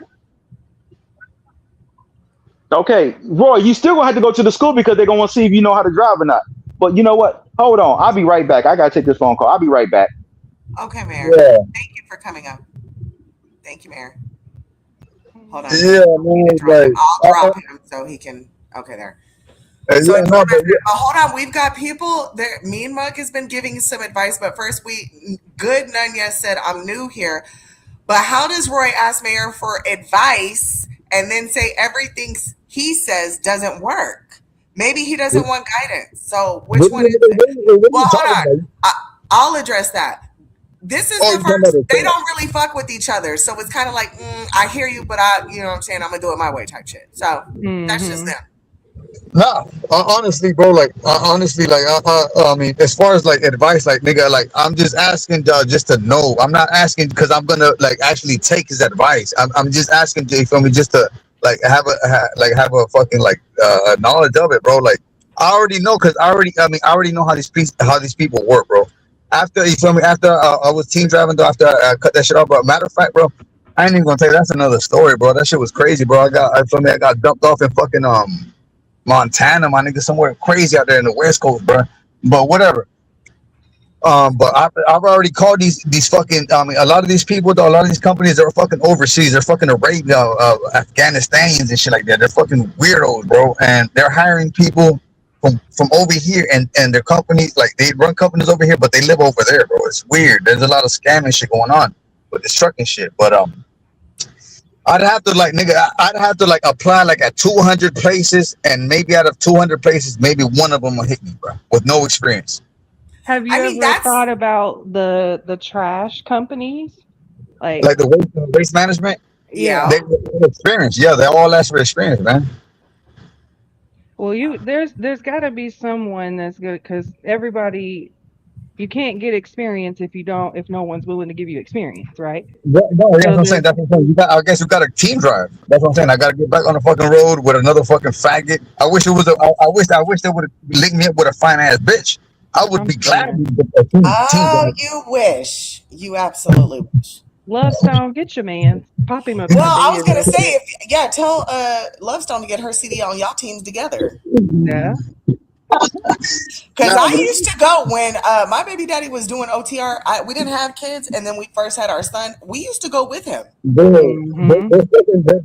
Okay, Roy, you still gonna have to go to the school because they're gonna want to see if you know how to drive or not. But you know what? Hold on, I'll be right back. I gotta take this phone call. I'll be right back. Okay, Mayor. Yeah, Thank you for coming up. Thank you, Mayor. Hold on. yeah, man. Like, I'll drop him so he can. Okay, there. So yeah, no, but hold on, we've got people there. Mean Mug has been giving some advice, but first Good Nunez said, I'm new here. But how does Roy ask Mayor for advice and then say everything he says doesn't work? Maybe he doesn't want guidance. So which one is it? what are Well, you talking hold on. about? I'll address that. This is Oh, the you talking about first. the They truck? don't really fuck with each other, so it's kind of like I hear you, but you know what I'm saying. I'm gonna do it my way type shit. So that's just Mm-hmm. them. Nah, honestly, bro. Like, honestly, like, I mean, as far as like advice, like, nigga, like, I'm just asking just to know. I'm not asking because I'm gonna like actually take his advice. I'm just asking to, for me just to like have a fucking like knowledge of it, bro. Like, I already know because I already know how these people work, bro. After you feel me, after I was team driving, though, after I cut that shit off, bro. Matter of fact, bro, I ain't even gonna tell you that's another story, bro. That shit was crazy, bro. I feel me, I got dumped off in fucking Montana, my nigga, somewhere crazy out there in the West Coast, bro. But whatever. But I've already called these fucking. I mean, a lot of these people, though, a lot of these companies, they're fucking overseas. They're fucking Arabia, Afghanistanians and shit like that. They're fucking weirdos, bro, and they're hiring people from over here, and their companies, like they run companies over here, but they live over there, bro. It's weird. There's a lot of scamming shit going on with this trucking shit, but I'd have to like nigga. I'd have to like apply like at 200 places, and maybe out of 200 places, maybe one of them will hit me, bro, with no experience. Have I you mean, ever that's thought about the trash companies? Like Like, the waste management, yeah. yeah. they experience. Yeah, they all ask for experience, man. Well, there's got to be someone that's good because everybody you can't get experience if no one's willing to give you experience, right? Yeah, no, yeah, that's So what I'm saying. there's That's what I'm saying. I guess you got a team drive. That's what I'm saying. I got to get back on the fucking road with another fucking faggot. I wish it was a. I wish they would have linked me up with a fine ass bitch. I would I'm be glad screaming. to get a team Oh, drive. you wish. You absolutely wish. Lovestone, get your man, pop him Well, upside the I was head gonna real say, quick. if yeah, tell Lovestone to get her CD on y'all teams together. Yeah. Because Nah, I but used to go when my baby daddy was doing OTR. We didn't have kids, and then we first had our son. We used to go with him. bro, Mm-hmm.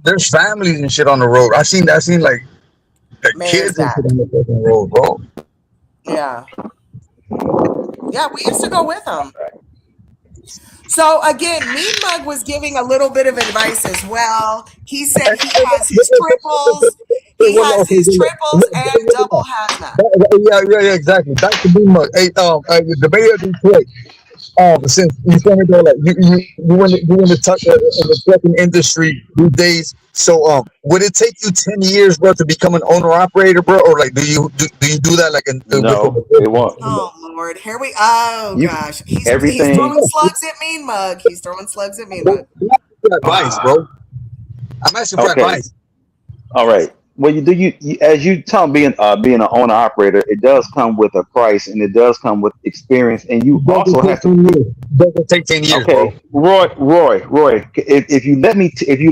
there's families and shit on the road. I seen like Man's kids and shit that. on the fucking road, bro. Yeah, yeah, we used to go with him. So again, Mean Mug was giving a little bit of advice as well. He said he has his triples, he has his triples and double hazmat. Yeah, exactly. Back to B Mug. Hey, the Bay of Detroit. Since you feel me though, like you in the trucking industry these days. So, would it take you 10 years, bro, to become an owner operator, bro, or like do you do that like within the No, it first won't. Oh Lord, here we. Oh You gosh, he's everything. throwing slugs at Mean Mug. He's throwing slugs at Mean Mug. advice, bro? I'm asking for Okay. advice. All right. Well, you as you tell being an owner operator, it does come with a price and it does come with experience, and you Doesn't also take have to. 10 years. Doesn't take 10 years, bro. Okay, Roy. If you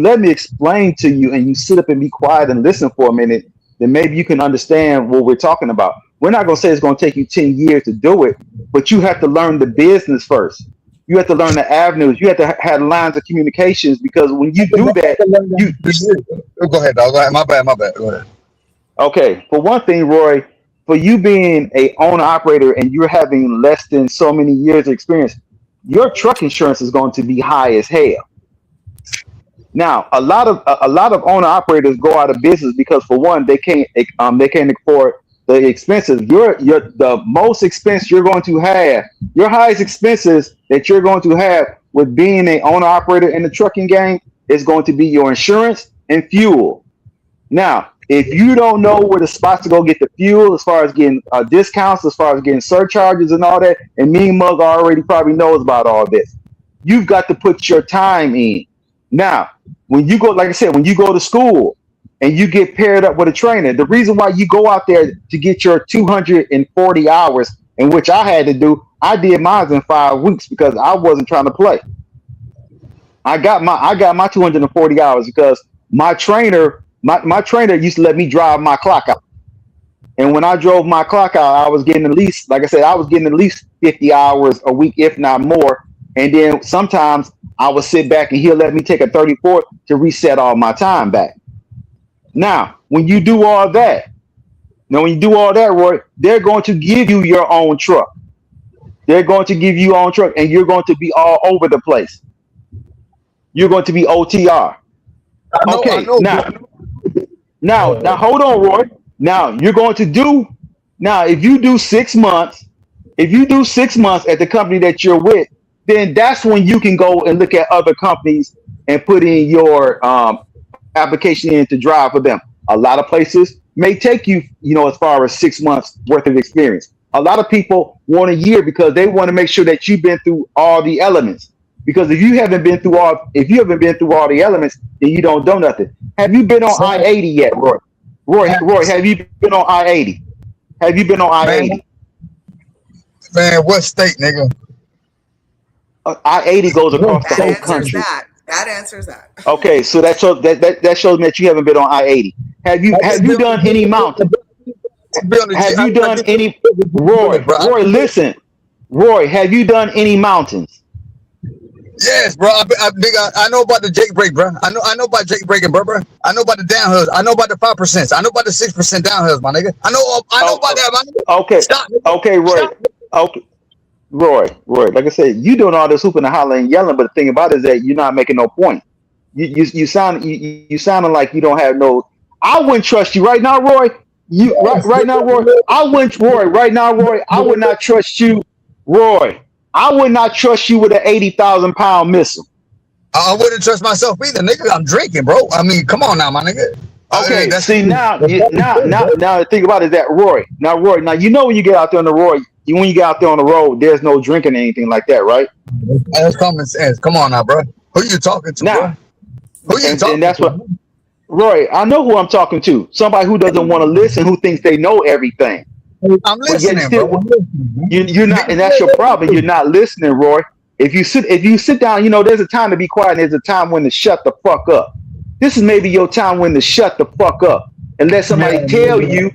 let me explain to you, and you sit up and be quiet and listen for a minute, then maybe you can understand what we're talking about. We're not gonna say it's gonna take you 10 years to do it, but you have to learn the business first. You have to learn the avenues. You have to have lines of communications because when you do I that, can learn that you in 10 years. Go ahead, dog. Go ahead. My bad. My bad. Go ahead. okay. For one thing, Roy, for you being a owner operator and you're having less than so many years of experience, your truck insurance is going to be high as hell. Now, a lot of owner operators go out of business because for one, they can't afford the expenses. Your the most expense you're going to have, your highest expenses that you're going to have with being a owner operator in the trucking game is going to be your insurance and fuel. Now, if you don't know where the spots to go get the fuel, as far as getting discounts, as far as getting surcharges and all that, and me and Mug already probably knows about all this, you've got to put your time in. Now, when you go, like I said, when you go to school and you get paired up with a trainer, the reason why you go out there to get your 240 hours, in which I had to do, I did mine in 5 weeks because I wasn't trying to play. I got my 240 hours because my trainer used to let me drive my clock out. And when I drove my clock out, I was getting at least, like I said, I was getting at least 50 hours a week, if not more. And then sometimes I would sit back and he'll let me take a 34 to reset all my time back. Now, when you do all that, Roy, they're going to give you your own truck. They're going to give you your own truck, and you're going to be all over the place. You're going to be OTR. I Okay, know, now, but now, hold on, Roy. Now you're going to do now if you do 6 months, if you do 6 months at the company that you're with, then that's when you can go and look at other companies and put in your application in to drive for them. A lot of places may take you, as far as 6 months worth of experience. A lot of people want a year because they want to make sure that you've been through all the elements. Because if you haven't been through all the elements, then you don't know nothing. Have you been on I-80 yet, Roy? Roy, have you been on I-80? Have you been on Man, I-80? man, what state, nigga? I-80 goes across the That whole answers country. that. That answers that. Okay, so that shows me that you haven't been on I-80. Have you I just have you done any mountain? be on the G. Have you done any Roy, bro. Roy, listen. Roy, have you done any mountains? Yes, bro. I know about the Jake break, bro. I know about Jake breaking, bro. I know about the downhills. I know about the 5%. I know about the 6% downhills, my nigga. I know about that, my nigga. Okay, Stop, nigga. okay, Roy. Stop. Okay, Roy. Like I said, you doing all this hooping and hollering and yelling, but the thing about it is that you're not making no point. You sounding like you don't have no. I wouldn't trust you right now, Roy. Right now, Roy. I wouldn't, Roy. Right now, Roy. I would not trust you, Roy. I would not trust you with an 80,000-pound missile. I wouldn't trust myself either, nigga. I'm drinking, bro. I mean, come on now, my nigga. Okay, That's see now the thing about it is that Roy. Now when you get out there on the road, when you get out there on the road, there's no drinking or anything like that, right? that's common sense. Come on now, bro. Who you talking to, Now, bro? Who you talking and that's to? what Roy. I know who I'm talking to. Somebody who doesn't want to listen, who thinks they know everything. I'm But yet listening, still, bro. you're not, and that's your problem. You're not listening, Roy. If you sit down, there's a time to be quiet, and there's a time when to shut the fuck up. This is maybe your time when to shut the fuck up and let somebody tell you,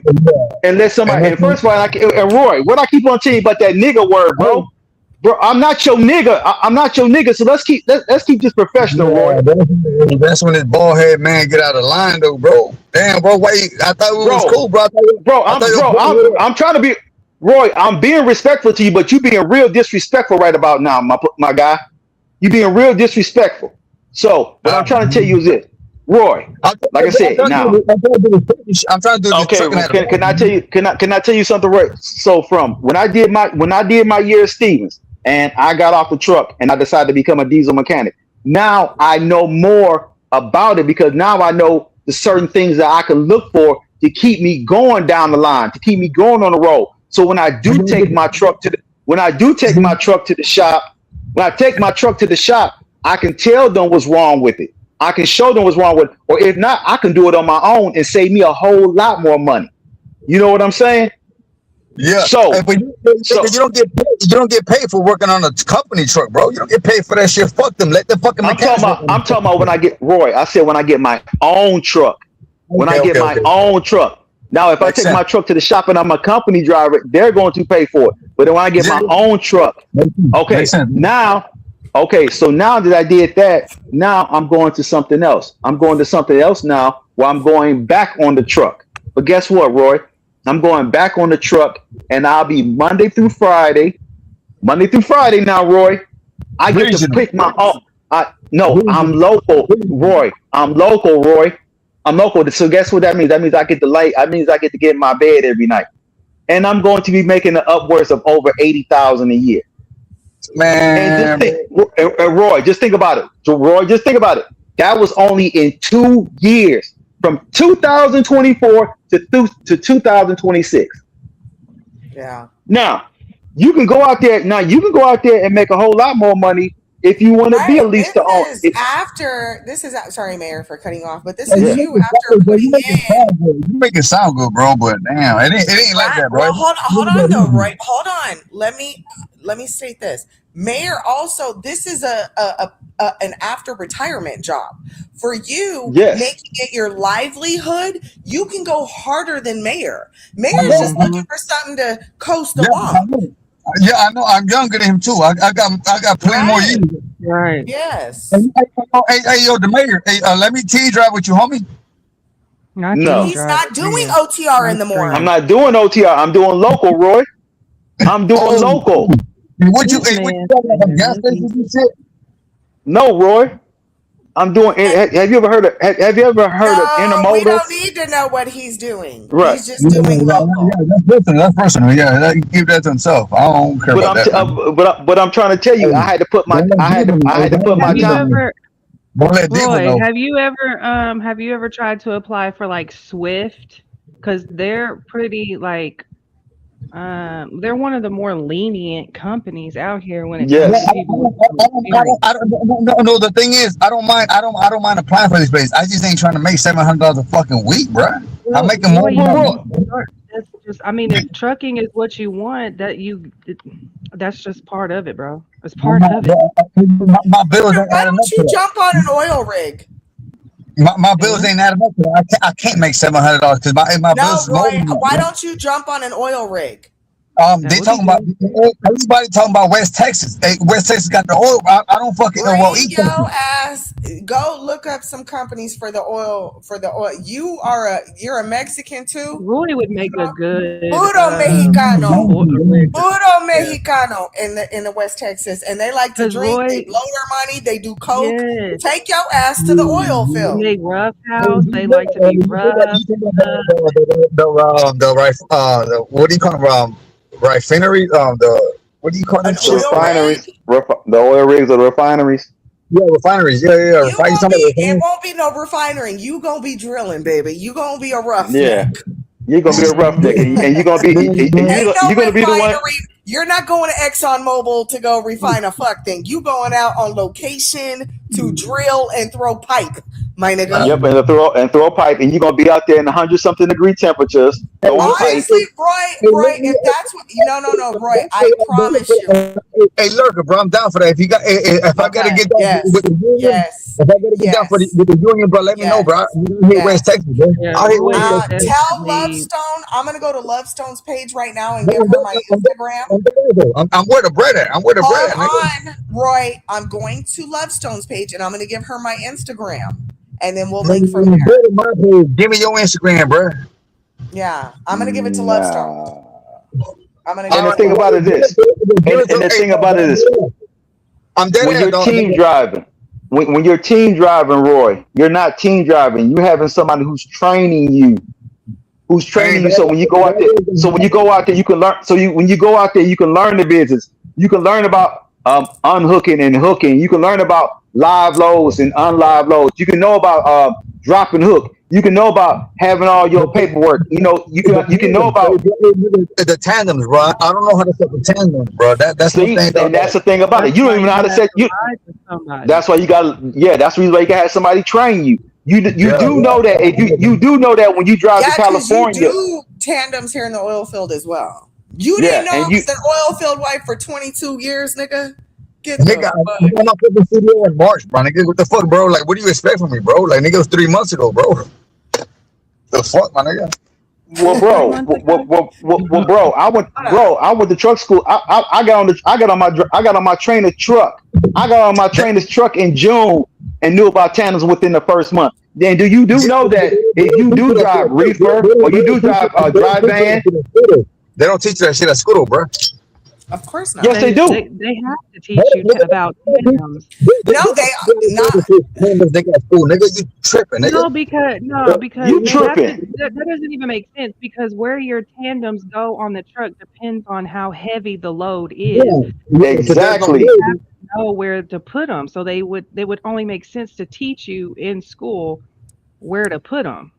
and let somebody. And first of all, and Roy, what I keep on telling you about that nigga word, bro. Bro, I'm not your nigga. I'm not your nigga. So let's keep this professional, Roy. That's when this bald head man get out of line, though, bro. Damn, bro. Wait, I thought we was cool, bro. I'm trying to be, Roy. I'm being respectful to you, but you being real disrespectful right about now, my guy. You being real disrespectful. So what I'm trying to tell you is this, Roy. Like I said, now I'm trying to do this. Okay, can I tell you? Can I tell you something? Right. So from when I did my year at Stevens, and I got off the truck, and I decided to become a diesel mechanic. Now I know more about it because now I know the certain things that I can look for to keep me going down the line, to keep me going on the road. So when I do take my truck to the shop, I can tell them what's wrong with it. I can show them what's wrong with it. Or if not, I can do it on my own and save me a whole lot more money. You know what I'm saying? Yeah. So you don't get paid for working on a company truck, bro. You don't get paid for that shit. Fuck them. Let the fucking mechanics. I'm talking about when I get Roy. I said when I get my own truck. Own truck. Now, if I take my truck to the shop and I'm a company driver, they're going to pay for it. But when I get my own truck, okay. So now that I did that, now I'm going to something else. I'm going to something else now where I'm going back on the truck. But guess what, Roy? I'm going back on the truck, and I'll be Monday through Friday now, Roy. I get to pick my own. I'm local, Roy. I'm local. So guess what that means? That means I get to get in my bed every night, and I'm going to be making the upwards of over 80,000 a year. Man, and Roy, just think about it. That was only in 2 years, from 2024 to 2026. Yeah. Now you can go out there. And make a whole lot more money if you want to be at least the owner. Sorry, Mayor, for cutting you off, but this is you after putting in. You make it sound good, bro, but damn, it ain't like that, bro. Well, hold on though, right? Hold on. Let me state this. Mayor, also, this is an after retirement job for you. Yes. Making it your livelihood. You can go harder than Mayor. Mayor's just looking for something to coast along. Yeah, I know. I'm younger than him too. I got plenty more years. Right. Yes. Hey, yo, the mayor. Hey, let me drive with you, homie. No. He's not doing OTR in the morning. I'm not doing OTR. I'm doing local, Roy. I'm doing local. Would you gas stations and shit? No, Roy. I'm doing. Have you ever heard of intermodal? We don't need to know what he's doing. Right. He's just doing local. Yeah, that's personal. Yeah, keep that to himself. I don't care about that. But I'm trying to tell you, I had to put my time. Roy, have you ever tried to apply for like Swift because they're pretty like they're one of the more lenient companies out here when it comes to Yes. people with some experience. No. The thing is, I don't mind applying for this place. I just ain't trying to make $700 a fucking week, bro. I'm Well, making more Roy, than you Well, that. need Roy, to start. That's just, I mean, if trucking is what you want, that's just part of it, bro. It's part of it. My bills ain't Why adding don't up to you that. jump on an oil rig? My bills And ain't adding up to that. I can't make $700 because my bills No, is more Roy. than Why that. don't you jump on an oil rig? that They would be talking about good. everybody talking about West Texas. Hey, West Texas got the oil. I don't fucking know. Well, Bring East your Texas. ass. Go look up some companies for the oil. For the oil, you're a Mexican too. Roy would make a good Puro oil Mexicano. rig. Puro Yeah, Mexicano in the West Texas, and they like to because drink. They Roy, blow their money. They do coke. yes, Take your ass to the oil and field. they rough house. They like to be rough and stuff. What do you call them? Refinery. The what do you call An them shits? oil refineries, rig. the oil rigs or the refineries. Yeah, refineries. Yeah. You Refineries. gonna Talking be. about It refineries. won't be no refinery. You gonna be drilling, baby. You gonna be a Yeah, roughneck. you're gonna be a roughneck, and you're gonna be, Ain't no you're gonna be the one. refinery. You're not going to Exxon Mobil to go refine a fuck thing. You going out on location to drill and throw pipe, my nigga. Yep, and throw a pipe, and you're gonna be out there in 100-something degree temperatures throwing pipe. Honestly, Roy, if that's what no, Roy, I promise you. Hey, Lurker, bro, I'm down for that. If I gotta Okay. get down with Yes. the union, Yes. if I gotta get down Yes. with the union, bro, let me know, bro. Yes. I'm here West Yes. Texas, bro. Yeah, Out here Roy West is Texas. Tell definitely. Lovestone. I'm gonna go to Lovestone's page right now and Bro, give her my Instagram. I'm where the bread at. I'm where the bread Hold at, nigga. on, Roy. I'm going to Lovestone's page and I'm gonna give her my Instagram, and then we'll link from Man, go there. to my page. Give me your Instagram, bro. Yeah, I'm gonna give it to Lovestone. Nah. I'm gonna And give the it All to thing right, Love. about it is, give it and to. the Hey, thing dog, about it is, I'm dead when ass, you're dog. team driving, when you're team driving, Roy, you're not team driving. You're having somebody who's Man, training you. So when you go out there, you can learn. So when you go out there, you can learn the business. You can learn about unhooking and hooking. You can learn about live loads and unlive loads. You can know about drop and hook. You can know about having all your paperwork. You can know about. the tandems, bro. I don't know how to set the tandems, bro. That's one See, thing, dog. and that's the thing about it. That's You don't why even know how you to have set to you. ride with somebody. That's why you got. Yeah, that's the reason why you got to have somebody train you. You Yeah, do know that if you do know that when you drive to Yeah, because you California, do tandems here in the oil field as well. You didn't yeah, know I and you was an oil field wife for 22 years, nigga? Get the nigga, fuck. I'm on my fucking studio in March, bro. Nigga, what the fuck, bro? Like, what do you expect from me, bro? Like, nigga, it was 3 months ago, bro. The fuck, my nigga. well, Three bro, months ago. bro. Hold on. I went to truck school. I got on my trainer truck. I got on my That, trainer's truck in June and knew about tandems within the first month. Then do you do yeah, know that if you do drive reefer or you do drive a dry van? they don't teach you that shit at school, bro. Of course Yes, not. they do. They have to teach you about tandems. No, they not. Nigga at school, nigga, you tripping, nigga. No, because You they have to. tripping? That doesn't even make sense because where your tandems go on the truck depends on how heavy the load is. So there's no Exactly. Have to know where to put them, so they would only make sense to teach you in school where to put them.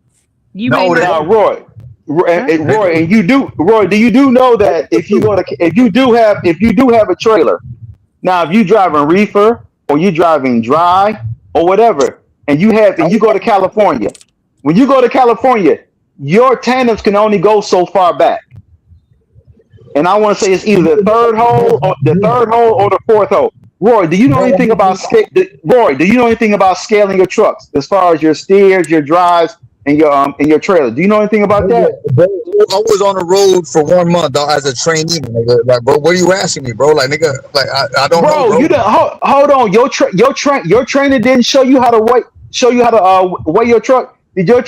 You may no, not. Now, Roy, Huh? Roy, and you do, Roy. Do you do know that if you do have a trailer now, if you driving reefer or you driving dry or whatever, and you go to California, when you go to California, your tandems can only go so far back. And I want to say it's either the third hole or the fourth hole. Roy, do you know anything about Roy? Do you know anything about scaling your trucks as far as your steers, your drives, and your trailer? Do you know anything about that? bro, I was on the road for 1 month, dog, as a trainee, nigga. Like, bro, what are you asking me, bro? Like, nigga, like, I don't know, Bro, bro. you don't hold on. Your trainer didn't show you how to weigh your truck. Did your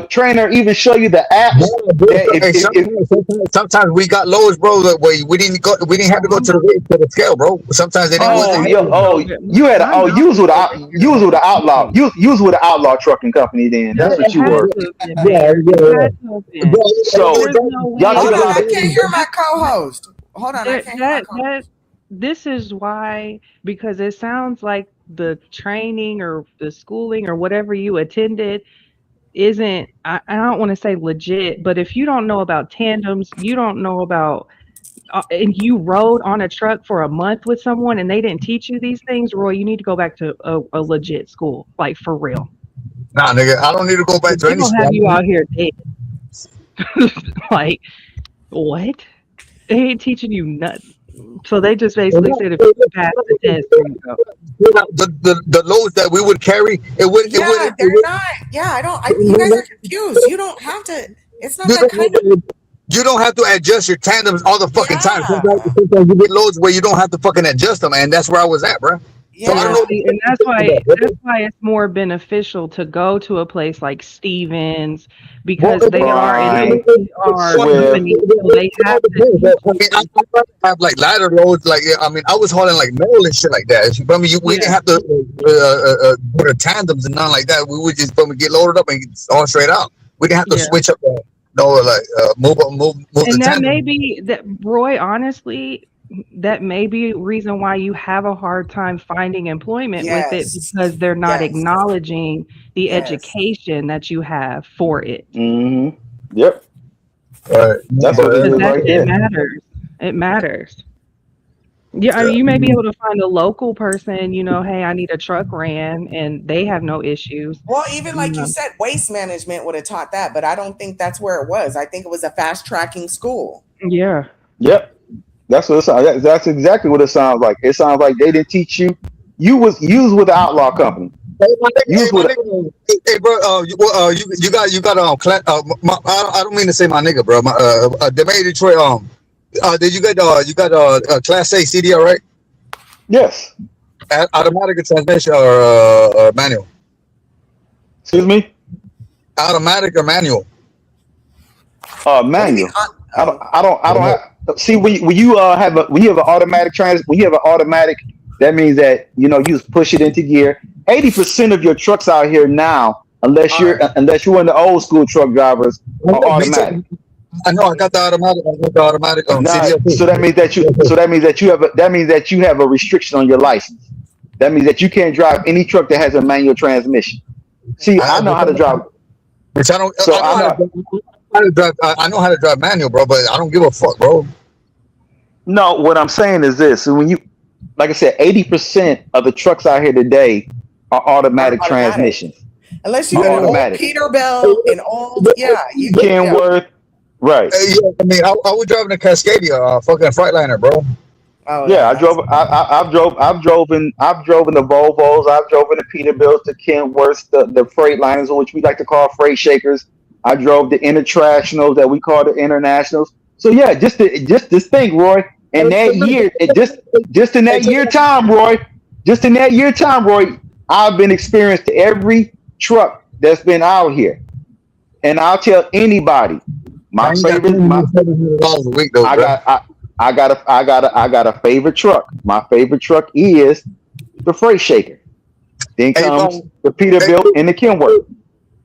trainer even show you the Yeah, apps bro. that Hey, if sometimes we got loads, bro. That way we didn't have to go to the weight to the scale, bro. Sometimes they didn't. oh I yo had to oh go get you had my you was mountain with goat you was with the outlaw scale. you was with the outlaw trucking company then. Yeah, That's it what you had were. to have been Yeah, there. It yeah, had to have yeah. been. Bro, So There's no y'all way should Hold have on, went I to can't hear my co-host. Hold on, I there can't hear my that co-host. that this is why because it sounds like the training or the schooling or whatever you attended isn't, I don't want to say legit, but if you don't know about tandems, you don't know about, and you rode on a truck for a month with someone and they didn't teach you these things, Roy, you need to go back to a legit school, like for real. Nah, nigga, I don't need to go back to They're any gonna have school. you out here dead. Like, what? They ain't teaching you nothing. So they just basically said if you pass the test, there you go. The loads that we would carry, Yeah, they're not. Yeah, you guys are confused. You don't have to. It's not that kind of. you don't have to adjust your tandems all the fucking time. Yeah, Sometimes you get loads where you don't have to fucking adjust them, and that's where I was at, bro. So I don't Yeah, yeah. know. see, and that's why it's more beneficial to go to a place like Stevens because they are an Prime, OTR Swift. company, so they have to teach I mean, you. I'd rather have like lighter loads, like I mean, I was hauling like mail and shit like that. I mean, we didn't Yeah, have to put the tandems and nothing like that. We would just get loaded up and get all straight out. We didn't have to yeah. switch up, move the And that tandem. may be that, Roy, honestly, that may be a reason why you have a hard time finding employment with it Yes. because they're not Yes. acknowledging the Yes. education that you have for it. Mm-hmm. Yep. Right. That's what it Because is right it there. matters. It matters. Yeah, I Yeah. mean, you may be able to find a local person, hey, I need a truck ran, and they have no issues. Well, even like you Um, said, waste management would have taught that, but I don't think that's where it was. I think it was a fast tracking school. yeah, Yep. That's what it sounds. That's exactly what it sounds like. It sounds like they didn't teach you. You was with the outlaw company. You was My with. nigga, hey, bro, you got I don't mean to say my nigga, bro. The May Detroit, did you got Class A CDL, right? Yes. Automatic transmission or manual? Excuse me. Automatic or manual? What do you mean? Manual. I don't have. See, when you have an automatic, that means that you just push it into gear. 80% of your trucks out here now, unless All you're right. unless you're one of the old school truck drivers, are Me automatic. too. I know. I got the automatic. I got the automatic Now, CDL so too. that means that you have a restriction on your license. That means that you can't drive any truck that has a manual transmission. See, I know how to drive, Which I don't. so I know I know. how to drive. I know how to drive manual, bro. But I don't give a fuck, bro. No, what I'm saying is this: so when you, like I said, 80% of the trucks out here today are Are automatic automatic. transmissions. Unless you Are got an old automatic. Peterbilt, an old, yeah, yeah. Kenworth, right? Yeah, I mean, I was driving a Cascadia, fucking Freightliner, bro. Oh Yeah, yeah, I that's drove. I've driven the Volvos. I've driven the Peterbilts, the Kenworths, the Freightliners, which we like to call freight shakers. I drove the internationals that we call the internationals. So yeah, just this thing, Roy. In that year, just in that year time, Roy. Just in that year time, Roy. I've been experienced every truck that's been out here, and I'll tell anybody, I my ain't got favorite, my $700 a week though, I bro. got I got a favorite truck. My favorite truck is the Freight Shaker. Then Hey, comes the hey, Peterbilt and the Kenworth.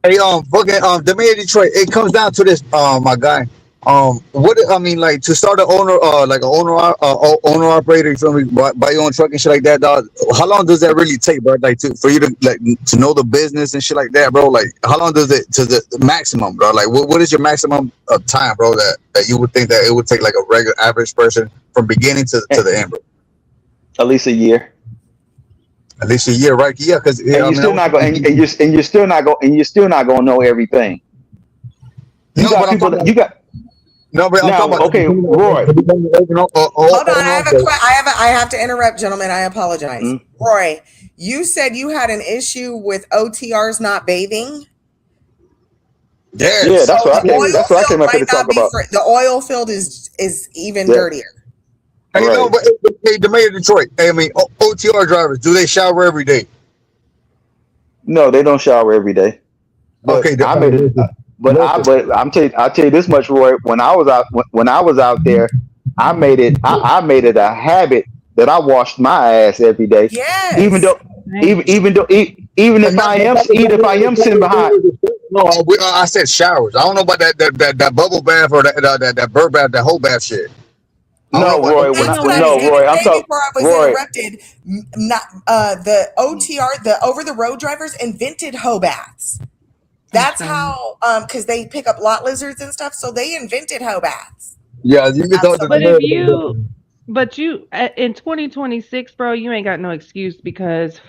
hey, fucking, the mayor of Detroit. It comes down to this, my guy. What I mean, like to start an owner, like an owner operator, you feel me, buy your own truck and shit like that, dog. How long does that really take, bro? Like for you to to know the business and shit like that, bro. Like, how long does it to the maximum, bro? Like, what is your maximum time, bro? That you would think that it would take like a regular average person from beginning to the end, bro? At least a year. At least a year, right? Yeah, because And you're still not going and you're still not going to know everything. You no, got but I'm people talking that about. you got No, but I'm now. talking about Okay, Roy. Hold on, I have to interrupt, gentlemen. I apologize. Mm, Roy, you said you had an issue with OTRs not bathing. yeah, Yes. So the oil That's what I field came up here might to not talk be about. for the oil field is even Yeah, dirtier. Hey, you know, right. but hey, the mayor of Detroit. Hey, I mean, OTR drivers, do they shower every day? No, they don't shower every day. But Okay, I made it. I'll tell you this much, Roy. When I was out there, I made it a habit that I washed my ass every day, even Yes. though same. even if I am sitting behind. No, I said showers. I don't know about that bubble bath or that bird bath, that whole bath shit. I don't know No, about Roy. That's what I was No, gonna Roy. I'm say talking, before I was Roy. interrupted. Not the OTR, the over the road drivers invented hoe baths. That's how because they pick up lot lizards and stuff. So they invented hoe baths. Yeah, you can talk to But the if you, but you in 2026, bro, you ain't got no excuse because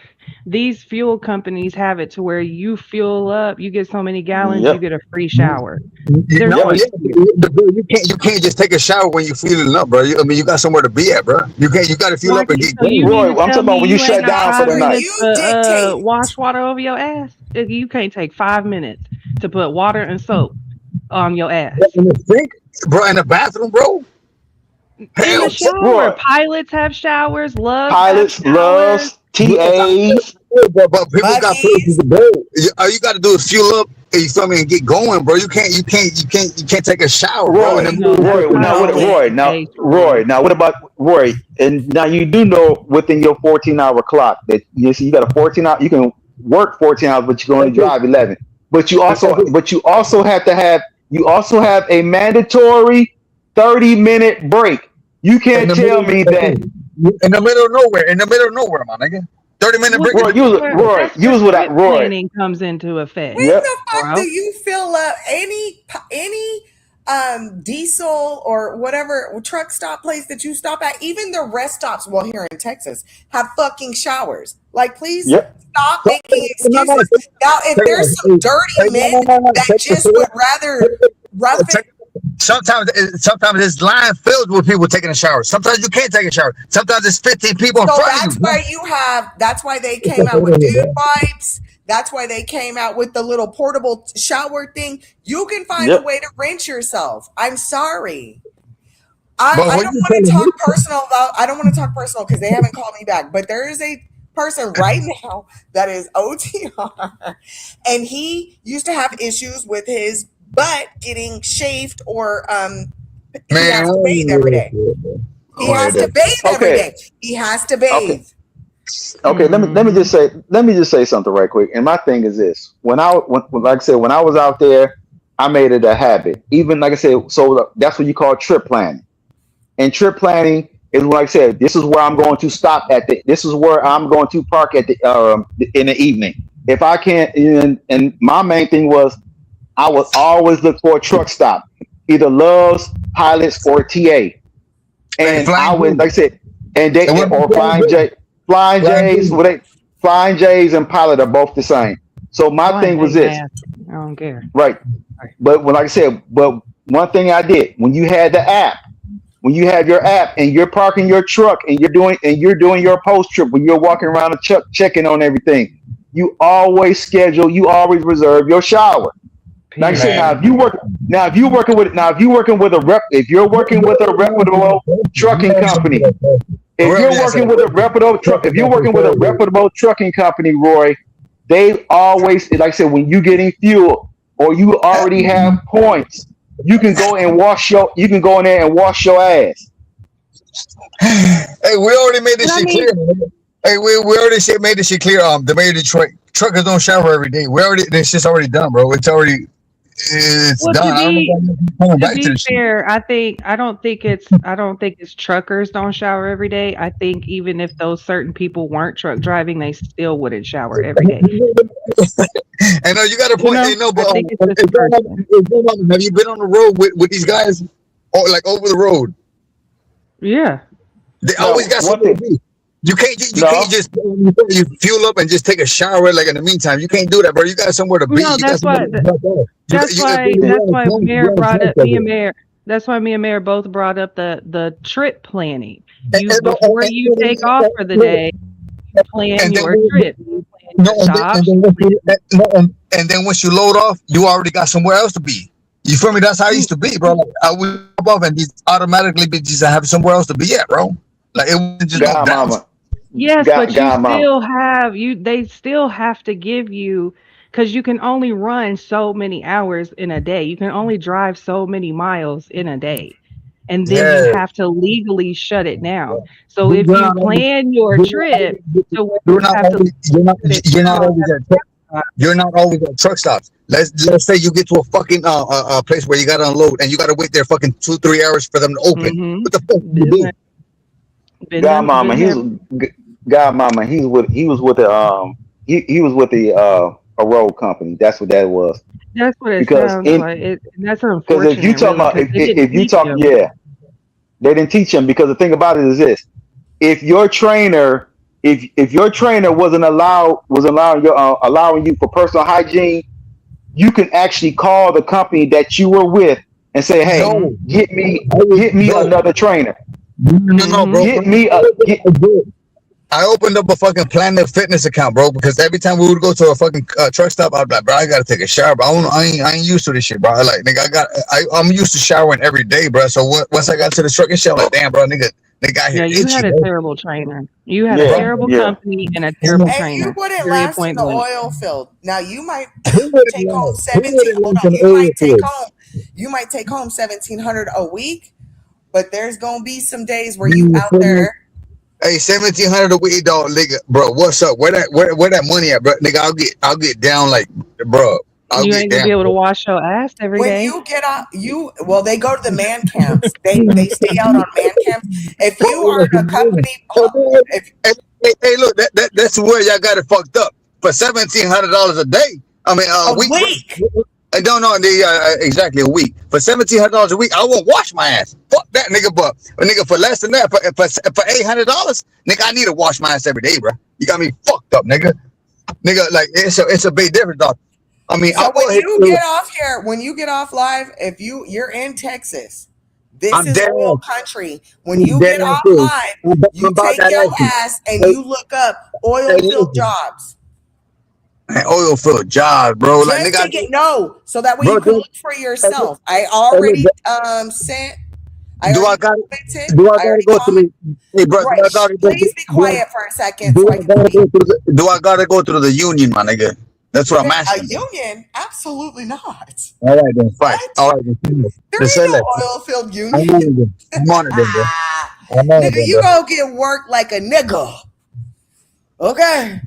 these fuel companies have it to where you fuel up, you get so many gallons, you Yep. get a free shower. You There's know, no Yep. yeah, excuse. you can't just take a shower when you feeling up, bro. I mean, you got somewhere to be at, bro. You got to fuel Why up and can, get so you going. mean Roy, to I'm talking tell me about when you you ain't shut got down for the 5 night. minutes You to dictate. wash water over your ass? You can't take 5 minutes to put water and soap on your ass. In the sink, bro, in the bathroom, bro. In the Hell, shower. Roy, Pilots have showers, loves have pilots, showers. loves, TAs. but people got places Buggies. to go. All you got to do is fuel up. You feel me and get going, bro. You can't take a shower, bro. In the Roy, middle No, of that's Roy. not Now the what? always Roy. the Now case, Roy. Roy. Now what about Roy? And now you do know within your 14-hour clock that you see you got a 14 hour. You can work 14 hours, but you can only drive 11. But you also have to have a mandatory 30-minute break. You in can't the tell middle me that. in the middle of nowhere, my nigga. 30-minute What break. Roy, that's where Roy, that's where use what I trip Roy. planning comes into effect, When the Yep. fuck do bro. you fill up any diesel or whatever truck stop place that you stop at? Even the rest stops, well, here in Texas, have fucking showers. Like, please Yep. stop So, making no, no, excuses. Now, if there's some dirty men no. that just would rather rough it. Sometimes it's line filled with people taking a shower. Sometimes you can't take a shower. Sometimes it's 15 people in So front of you. that's why they came out with dude wipes. That's why they came out with the little portable shower thing. You can find a Yep. way to rinse yourself. I'm sorry. But I when don't you want to telling me, talk personal about I don't want to talk personal because they haven't called me back. But there is a person right now that is OTR and he used to have issues with his butt getting shaved or he man, has to bathe every day. He has to bathe every Okay. day. He has to Okay. bathe. Okay. Mhm. Let me just say something right quick. And my thing is this: like I said, when I was out there, I made it a habit. Even like I said, so that's what you call trip planning. And trip planning is like I said, this is where I'm going to stop at this is where I'm going to park at the in the evening. If I can't, and my main thing was I would always look for a truck stop, either Love's, Pilots, or TA. hey, And I flying would, J. like I said, and And they what or about Flying J? Flying Flying J's, J. Flying J's and Pilot are both the same. So my Flying thing was J this, nasty. I don't care. right? Right. But when, like I said, but one thing I did when you had the app, when you have your app and you're parking your truck and you're doing your post trip when you're walking around the truck checking on everything, you always reserve your shower. Like I said, Period. Man, if you're working with a if you're working with a reputable trucking company, whoever that said, if you're working with a reputable trucking company, Roy, they always, like I said, when you getting fuel or you already have points, you can go in there and wash your ass. hey, we already made But this I shit mean, clear. Man. Hey, we already made this shit clear. The mayor of Detroit truckers don't shower every day. This shit's already done, bro. It's well, done. I don't know why you're coming to back to be this shit. fair, I don't think it's truckers don't shower every day. I think even if those certain people weren't truck driving, they still wouldn't shower every day. And you got a You point. Hey, know, no, I but think it's just the person. have you been on the road with these guys? Or like over the road? Yeah. They always No, got one something to thing. do. You can't No, just you fuel up and just take a shower like in the meantime. You can't do that, bro. You got somewhere to be. No, You got that's somewhere why. to drop off. yeah, That's why Mayor brought up me and Mayor. That's why me and Mayor both brought up the trip planning. You before you take off for the day, you plan And then your trip. You plan no, your stops. and then once you load off, you already got somewhere else to be. You feel me? That's how I used to be, bro. Like I would drop off and just automatically be just have somewhere else to be at, bro. Like it wasn't just no God, downtime. mama, Yes, but you God, mama. still have they still have to give you because you can only run so many hours in a day. You can only drive so many miles in a day. And then you Yeah. have to legally shut it down. So if you plan your trip to where You're you not have to always shut it you're not down always at at truck, a time. you're not always at truck stops. Let's say you get to a fucking place where you gotta unload and you gotta wait there fucking 2-3 hours for them to open. Mhm. What the fuck do you Been do? there, been God, them, mama, been there. God, mama, he was with the a road company. That's what that was. That's what it Because sounds in like. That's because if you unfortunate, talk really, about because they didn't if you teach talk, you. yeah, they didn't teach them. Because the thing about it is this: if your trainer, if your trainer was allowing you for personal hygiene, you can actually call the company that you were with and say, "Hey, Mm-hmm. No, get me bro. another trainer. No, Mm-hmm. bro. Get me a get." I opened up a fucking Planet Fitness account, bro, because every time we would go to a fucking truck stop, I'd be like, bro, I gotta take a shower, bro. I ain't used to this shit, bro. Like, nigga, I'm used to showering every day, bro. So once I got to the truck and shit, I'm like, damn, bro, nigga out here Yeah, you itchy, had a bro. terrible trainer. You had a Yeah, Bro, terrible yeah. company and a terrible And you trainer. wouldn't Period. last in Point the blank. oil field. Now you might who wouldn't take home last? Who 17. wouldn't Hold last on, in the oil field? you might take home 1,700 a week, but there's gonna be some days where you Man, out there. hey, 1,700 a week, dog, nigga, bro. What's up? Where that money at, bro? Nigga, I'll get down, like, bro. I'll You get ain't gonna down, be able to bro. wash your ass every When day. you get out, well, they go to the man camps. They stay out on man camps. If you are in a company, Hey, man, if hey, look, that's where y'all got it fucked up. For $1,700 a day, I mean, a a week. week, No, exactly a week. For $1,700 a week, I won't wash my ass. Fuck that, nigga. But nigga, for less than that, for $800, nigga, I need to wash my ass every day, bro. You got me fucked up, nigga. Nigga, like it's a big difference, dog. I mean, I so will hit you. when you get off live, if you're in Texas, this I'm is dead oil ass. country. When I'm you dead get ass off serious. live, I'm you about take that your action. ass and Hey, you look up oil hey, field listen. jobs. Man, oil field jobs, bro. Like, Just nigga, to get no, so that way bro, you can look for look, yourself. I hey, already look, sent. I do I already got commented. do I I gotta already go commented. through? Hey, bro, do Right. I gotta go? Please be Do I, quiet for a second do so I I can gotta speak. go through? Do I gotta go through the union, my nigga? That's what I'm A asking. union? Absolutely not. All right, then, fine. What? All right, then. There Just ain't say less. no oil field I'm union. on it, then. I'm on it, then, bro. I'm on it, Nigga, then, you bro. gonna get worked like a nigga. Okay?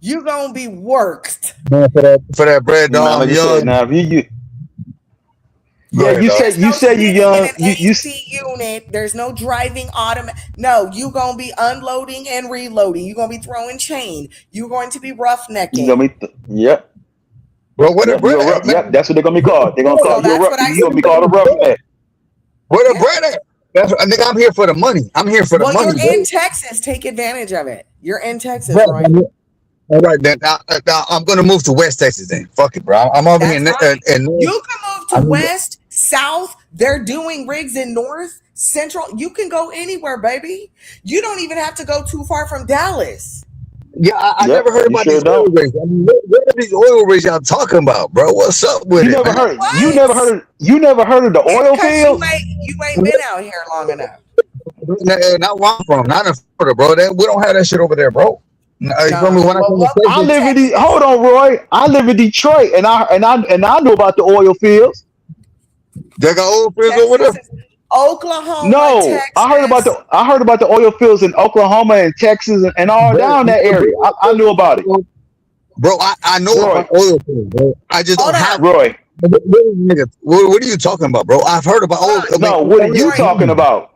You gonna be worked. Man, for that bread, Now, dog, like I'm you said, young. now if you Go yeah, ahead, dog. There's you no say you sitting in young, an AC unit. There's no driving automatic. No, you gonna be unloading and reloading. You gonna be throwing chain. You going to be you gonna roughnecking. be yep, Bro, where the yep, you're bread rough. at, Yep, man? that's what they're gonna be called. They're gonna call So that's what I you said. gonna be called a roughneck. Where the Yeah. bread at? That's nigga. I'm here for the money. I'm here for the Well, you're money, in bro. Texas. Take advantage of it. You're in Texas, Bro, Roy. all right, then. I'm gonna move to West Texas, then. Fuck it, bro. I'm over here That's in, fine. North. You can move to I'm, west, south. They're doing rigs in north, central. You can go anywhere, baby. You don't even have to go too far from Dallas. yeah, I never Yep, heard you about sure these oil don't. rigs. I mean, what are these oil rigs y'all talking about, bro? What's up with it, man? What? You never heard of the oil Because fields? you ain't been out here long enough. Not where I'm from, not in Florida, bro. We don't have that shit over there, bro. You feel Nah. me? When I Well, come to welcome I to Texas, live in Texas. hold on, Roy. I live in Detroit and I know about the oil fields. they got oil fields over there. Texas is Oklahoma, No, Texas. I heard about the oil fields in Oklahoma and Texas and all down that area. I knew about it. Bro, I know about Roy, oil fields, bro. I just Hold don't on. have. Roy. What are you talking about, bro? I've heard about Hold oil. on. I mean, No, what are you Roy, talking about?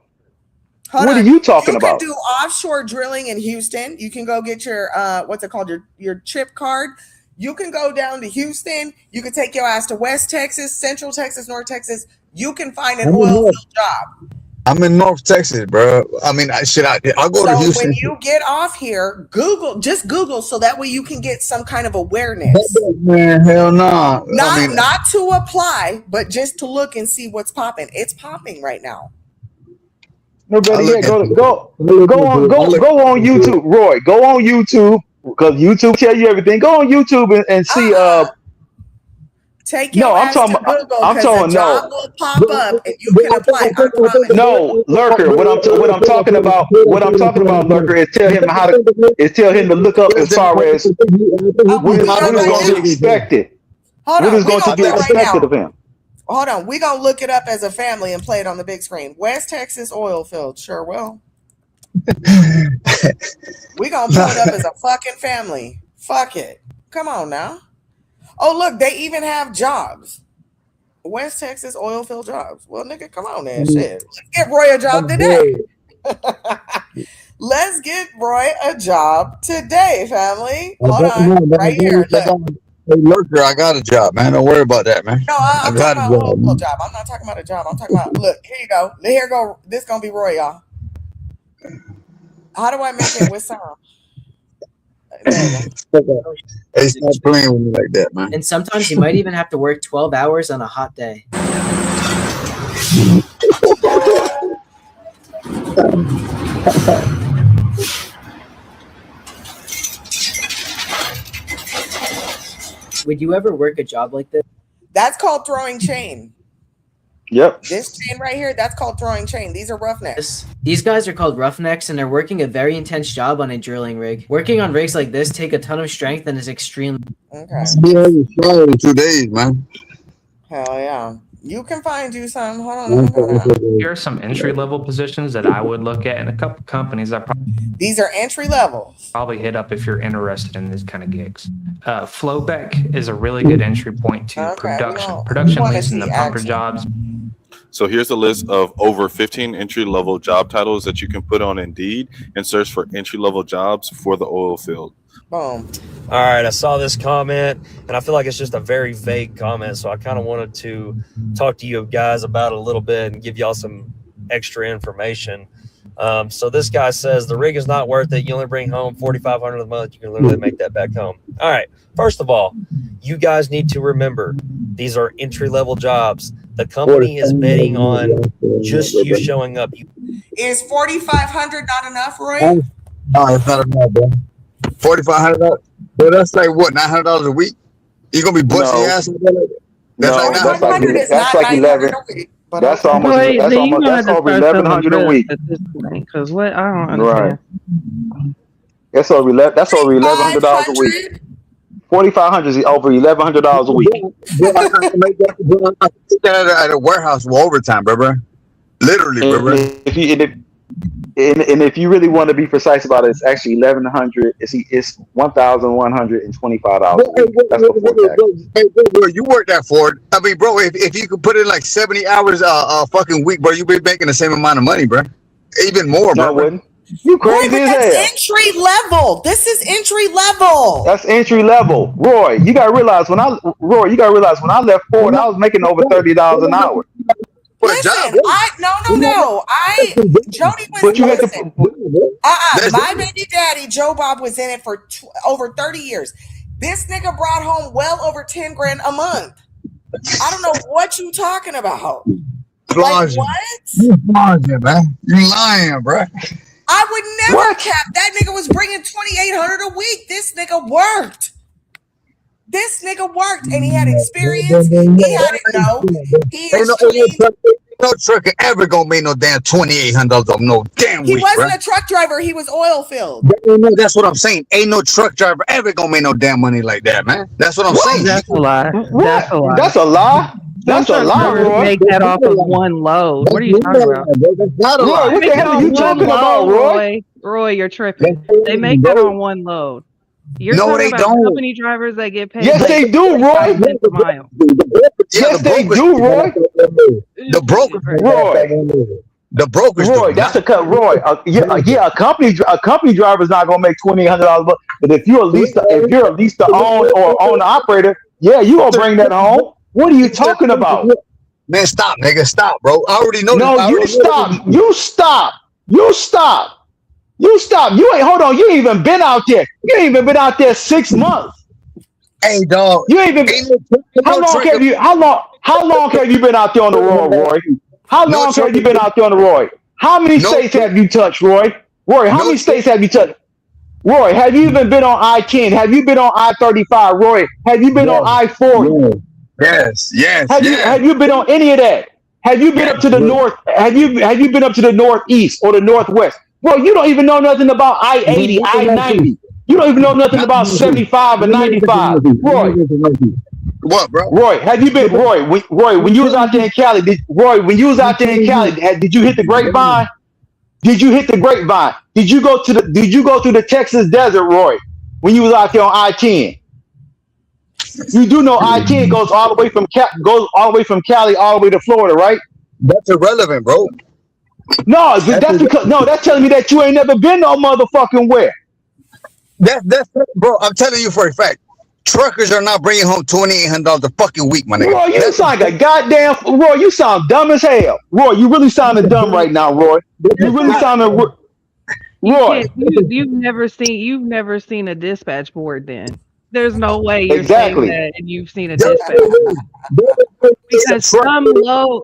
hold What are on. you talking You can about? do offshore drilling in Houston. You can go get your what's it called? Your chip card. You can go down to Houston. You can take your ass to West Texas, Central Texas, North Texas. You can find an I'm in oil North. field job. I'm in North Texas, bro. I mean, I'll go to So when Houston. you get off here, just Google so that way you can get some kind of awareness. Man, hell no. I mean, Not to apply, but just to look and see what's popping. It's popping right now. No I better look yet, into it. I look into it. I look go on into it. YouTube, Roy. Go on YouTube because YouTube tell you everything. Go on YouTube and see. Uh-uh. Take No, your ass to Google I'm because a talking job no, will pop up and you can apply. I I think promise you. no lurker. What I'm talking about, lurker is tell him to look up as far as Oh, well, we what are is right going to be now. expected. Hold What on. is We going to gonna do be it right expected now. of him? Hold on. We gonna look it up as a family and play it on the big screen. West Texas oil field. Sure will. We gonna pull it up as a fucking family. Fuck it. Come on now. Oh, look, they even have jobs. West Texas oil field jobs. Well, nigga, come on then. Shit. Let's get Roy a job today. Let's get Roy a job today, family. Hold on, right here. Look. Hey, Lurker, I got a job, man. Don't worry about that, man. No, I I'm talking got a about a job, whole man. job. I'm not talking about a job. I'm talking about, look, here you go. Here go. This gonna be Roy, y'all. How do I make it with sound? There you go. Hey, stop playing with me like that, man. And sometimes you might even have to work 12 hours on a hot day. Would you ever work a job like this? That's called throwing chain. Yep. This chain right here, that's called throwing chain. These are roughnecks. These guys are called roughnecks, and they're working a very intense job on a drilling rig. Working on rigs like this take a ton of strength and is extremely. Okay. In 2 days, man. Hell yeah. You can find you some. Hold on. Here are some entry-level positions that I would look at, and a couple companies I These are entry level. probably hit up if you're interested in this kind of gigs. Flowback is a really good entry point to Okay, production. we Production wanna leads in the see pumper action. jobs. So here's a list of over 15 entry-level job titles that you can put on Indeed and search for entry-level jobs for the oil field. Boom. All right, I saw this comment, and I feel like it's just a very vague comment, so I kind of wanted to talk to you guys about it a little bit and give y'all some extra information. So this guy says the rig is not worth it. You only bring home $4,500 a month. You can literally make that back home. All right. First of all, you guys need to remember these are entry-level jobs. The company is betting on just you showing up. Is 4,500 not enough, Roy? No, it's not enough, bro. $4,500. Well, that's like what, $900 a week? You gonna be busting your ass? That's like that's like 4,500 is that's not like 900 11. a week. But That's okay. almost Wait, that's then you almost gonna that's have to over start 1,100 a selling week. drugs at this point. Because what I don't understand. Right. That's over $1,100 a week. 4,500? 4,500 is over $1,100 a week. I can make that at a warehouse with overtime, bro. Literally, And bro. if you really want to be precise about it, it's actually 1,100. It's $1,125 a week. That's before tax. Hey, bro, you work that for it. I mean, bro, if you could put in like 70 hours a fucking week, bro, you'd be making the same amount of money, bro. Even more, No, I bro. wouldn't. You Roy, crazy but as that's hell. entry level. This is entry level. That's entry level. Roy, you gotta realize when I left Ford, I was making over $30 an hour. For a job, Listen, bro. Jody was, But you had listen, to. my baby daddy, Joe Bob, was in it for over 30 years. This nigga brought home well over 10 grand a month. I don't know what you talking about. Like what? You lying, man. You lying, bro. I would never cap. That nigga was bringing 2,800 a week. This nigga worked. And he had experience. He had it. No, he is trained. No trucker ever gonna make no damn $2,800 of no damn He week, wasn't bro. a truck driver. He was oil filled. That's what I'm saying. Ain't no truck driver ever gonna make no damn money like that, man. That's what I'm saying. That's a lie. That's a lie. That's a lie. That's a lie, Roy. Make that off of one load. What are you talking about? That's not a Roy, lie. what the hell are you talking about, Roy? Roy, you're tripping. They make that on one load. You're No, talking they about don't. company drivers that get paid. Yes, like they do, Roy. 5 cents a mile. Yes, they do, Roy. The broker, Roy. the brokers, Roy, do. that's a cut, Roy. A company driver's not gonna make $2,800, but if you're a lease to own or own operator, yeah, you gonna bring that home. What are you talking about? Man, stop, nigga, stop, bro. I already know. No, you stop. You stop. You stop. You stop. You ain't. Hold on. You ain't even been out there. You ain't even been out there 6 months. Hey, dog. You ain't even. How long have you? How long have you been out there on the road, Roy? How long have you been out there on the road? How many states have you touched, Roy? Roy, how many states have you touched? Roy, have you even been on I-10? Have you been on I-35? Roy, have you been on I-40? Yes. Have you been on any of that? Have you been up to the north? Have you been up to the northeast or the northwest? Bro, you don't even know nothing about I-80, I-90. You don't even know nothing about 75 and 95. Roy. What, bro? Roy, have you been Roy? When you was out there in Cali, did you hit the grapevine? Did you hit the grapevine? Did you go through the Texas desert, Roy? When you was out there on I-10? You do know I-10 goes all the way from Cali all the way to Florida, right? That's irrelevant, bro. No, that's because that's telling me that you ain't never been no motherfucking where. That's bro. I'm telling you for a fact. Truckers are not bringing home $2,800 a fucking week, my nigga. Roy, you sound like a goddamn Roy. You sound dumb as hell. Roy, you really sounding dumb right now, Roy. You really sounding Roy. You've never seen a dispatch board. Then there's no way you're Exactly. saying that, and you've seen a dispatch board. Because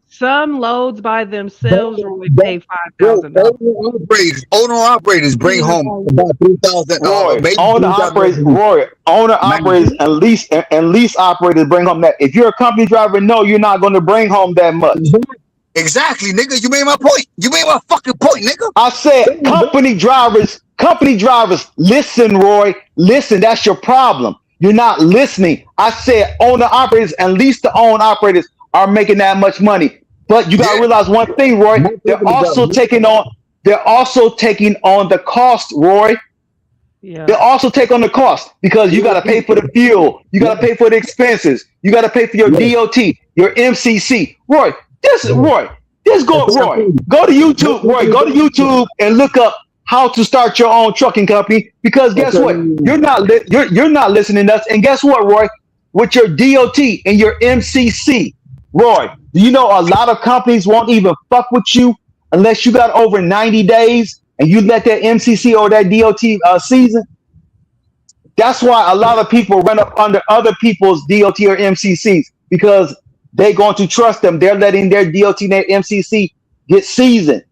some loads by themselves would pay $5,000. Owner operators bring home about 3,000. Owner operators and lease operators bring home that. If you're a company driver, no, you're not going to bring home that much. Exactly, nigga. You made my point. You made my fucking point, nigga. I said company drivers, listen, Roy. Listen, that's your problem. You're not listening. I said owner operators and lease to own operators are making that much money. But you gotta realize one thing, Roy. They're also taking on the cost, Roy. Yeah. They also take on the cost because you gotta pay for the fuel, you gotta pay for the expenses, you gotta pay for your DOT, your MCC. Roy, go to YouTube, Roy. Go to YouTube and look up how to start your own trucking company, because guess what? You're not listening to us. And guess what, Roy? With your DOT and your MCC, Roy, do you know a lot of companies won't even fuck with you unless you got over 90 days and you let that MCC or that DOT season? That's why a lot of people run up under other people's DOT or MCCs, because they're going to trust them. They're letting their DOT and their MCC get seasoned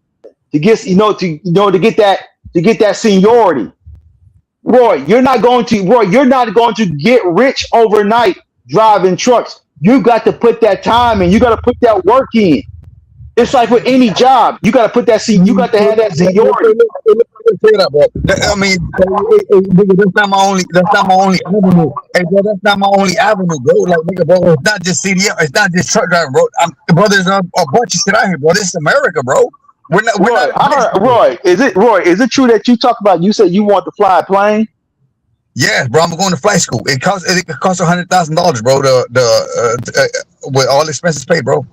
to get to get that seniority. Roy, you're not going to get rich overnight driving trucks. You got to put that time in. You got to put that work in. It's like with any job, you got to put that you got to have that seniority. I mean, that's not my only avenue. Hey, bro, that's not my only avenue, bro. Like, nigga, bro, it's not just CDL, it's not just truck driving, bro. Bro, there's a bunch of shit out here, bro. This is America, bro. Roy, is it true that you said you want to fly a plane? Yeah, bro, I'm going to flight school. It costs $100,000, bro. With all expenses paid, bro.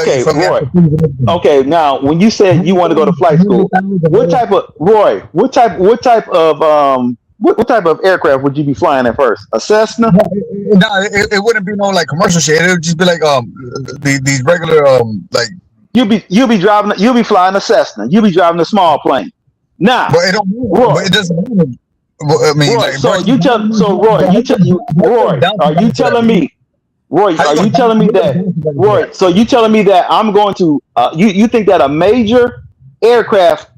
Okay, Roy. Okay, now when you said you want to go to flight school, what type of aircraft would you be flying at first? A Cessna? No, it wouldn't be no like commercial shit. It would just be like these regular like. You'll be flying a Cessna. You'll be driving a small plane. Now, but it don't matter. But it doesn't matter. I mean, Roy, like, Roy, are you telling me? Roy, are you telling me that? Roy, so you telling me that I'm going to? You think that a major aircraft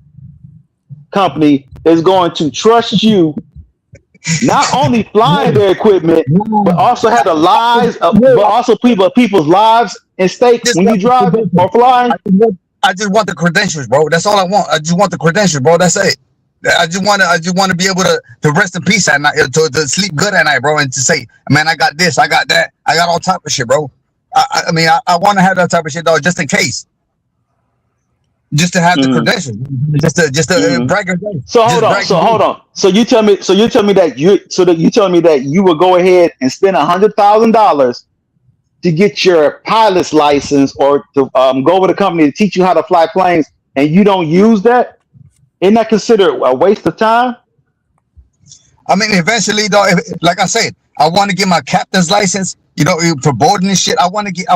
company is going to trust you, not only flying their equipment, but also have the lives, but also people's lives and stakes when you drive or flying? I just want the credentials, bro. That's all I want. I just want the credentials, bro. That's it. I just want to be able to rest in peace at night, to sleep good at night, bro, and to say, man, I got this, I got that, I got all type of shit, bro. I mean, I want to have that type of shit, though, just in case, just to have the credentials, just to brag your day. So hold on. So you tell me that you would go ahead and spend $100,000 to get your pilot's license, or to go with a company to teach you how to fly planes, and you don't use that? Isn't that considered a waste of time? I mean, eventually, though, like I said, I want to get my captain's license. You know, for boarding and shit. I want to get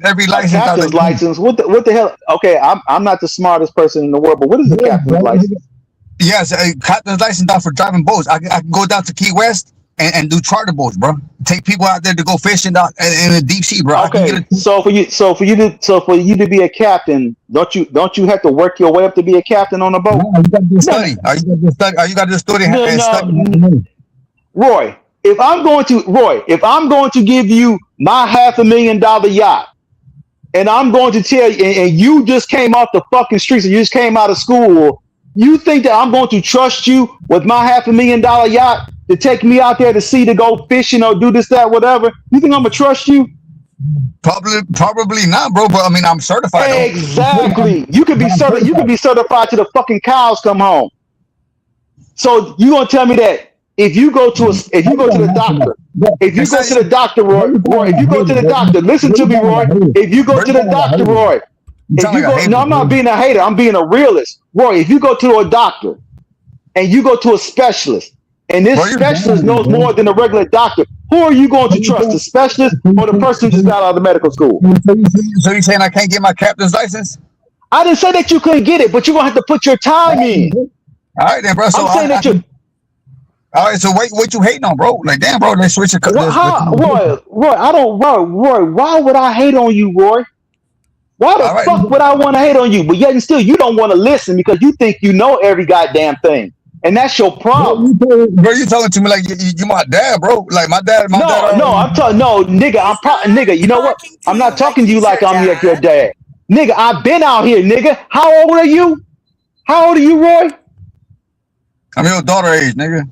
every license. Captain's license. What the hell? Okay, I'm not the smartest person in the world, but what is a captain's license? Yes, a captain's license down for driving boats. I can go down to Key West and do charter boats, bro. Take people out there to go fishing out in the deep sea, bro. Okay, so for you to be a captain, don't you have to work your way up to be a captain on a boat? No, you got to study. You got to study and study. Roy, if I'm going to give you my $500,000 yacht, and I'm going to tell you, and you just came off the fucking streets, and you just came out of school, you think that I'm going to trust you with my $500,000 yacht to take me out there to sea, to go fishing or do this, that, whatever? You think I'm gonna trust you? Probably not, bro. But I mean, I'm certified. Exactly. You could be certified. You could be certified to the fucking cows come home. So you gonna tell me that if you go to the doctor, Roy, if you go to the doctor, listen to me, Roy. If you go to the doctor, Roy, If you go, no, I'm not being a hater. I'm being a realist. Roy, if you go to a doctor and you go to a specialist, and this specialist knows more than a regular doctor, who are you going to trust, the specialist or the person who just got out of the medical school? So you saying I can't get my captain's license? I didn't say that you couldn't get it, but you're gonna have to put your time in. All right, then, bro. So I'm saying that you. All right, so what you hating on, bro? Like, damn, bro, let's switch it. Roy, I don't, Roy. Why would I hate on you, Roy? Why the fuck would I want to hate on you? But yet and still, you don't want to listen because you think you know every goddamn thing, and that's your problem. Bro, you talking to me like you my dad, bro? Like my dad. No, I'm talking. No, nigga, nigga. You know what? I'm not talking to you like I'm like your dad, nigga. I've been out here, nigga. How old are you? How old are you, Roy? I'm your daughter age, nigga.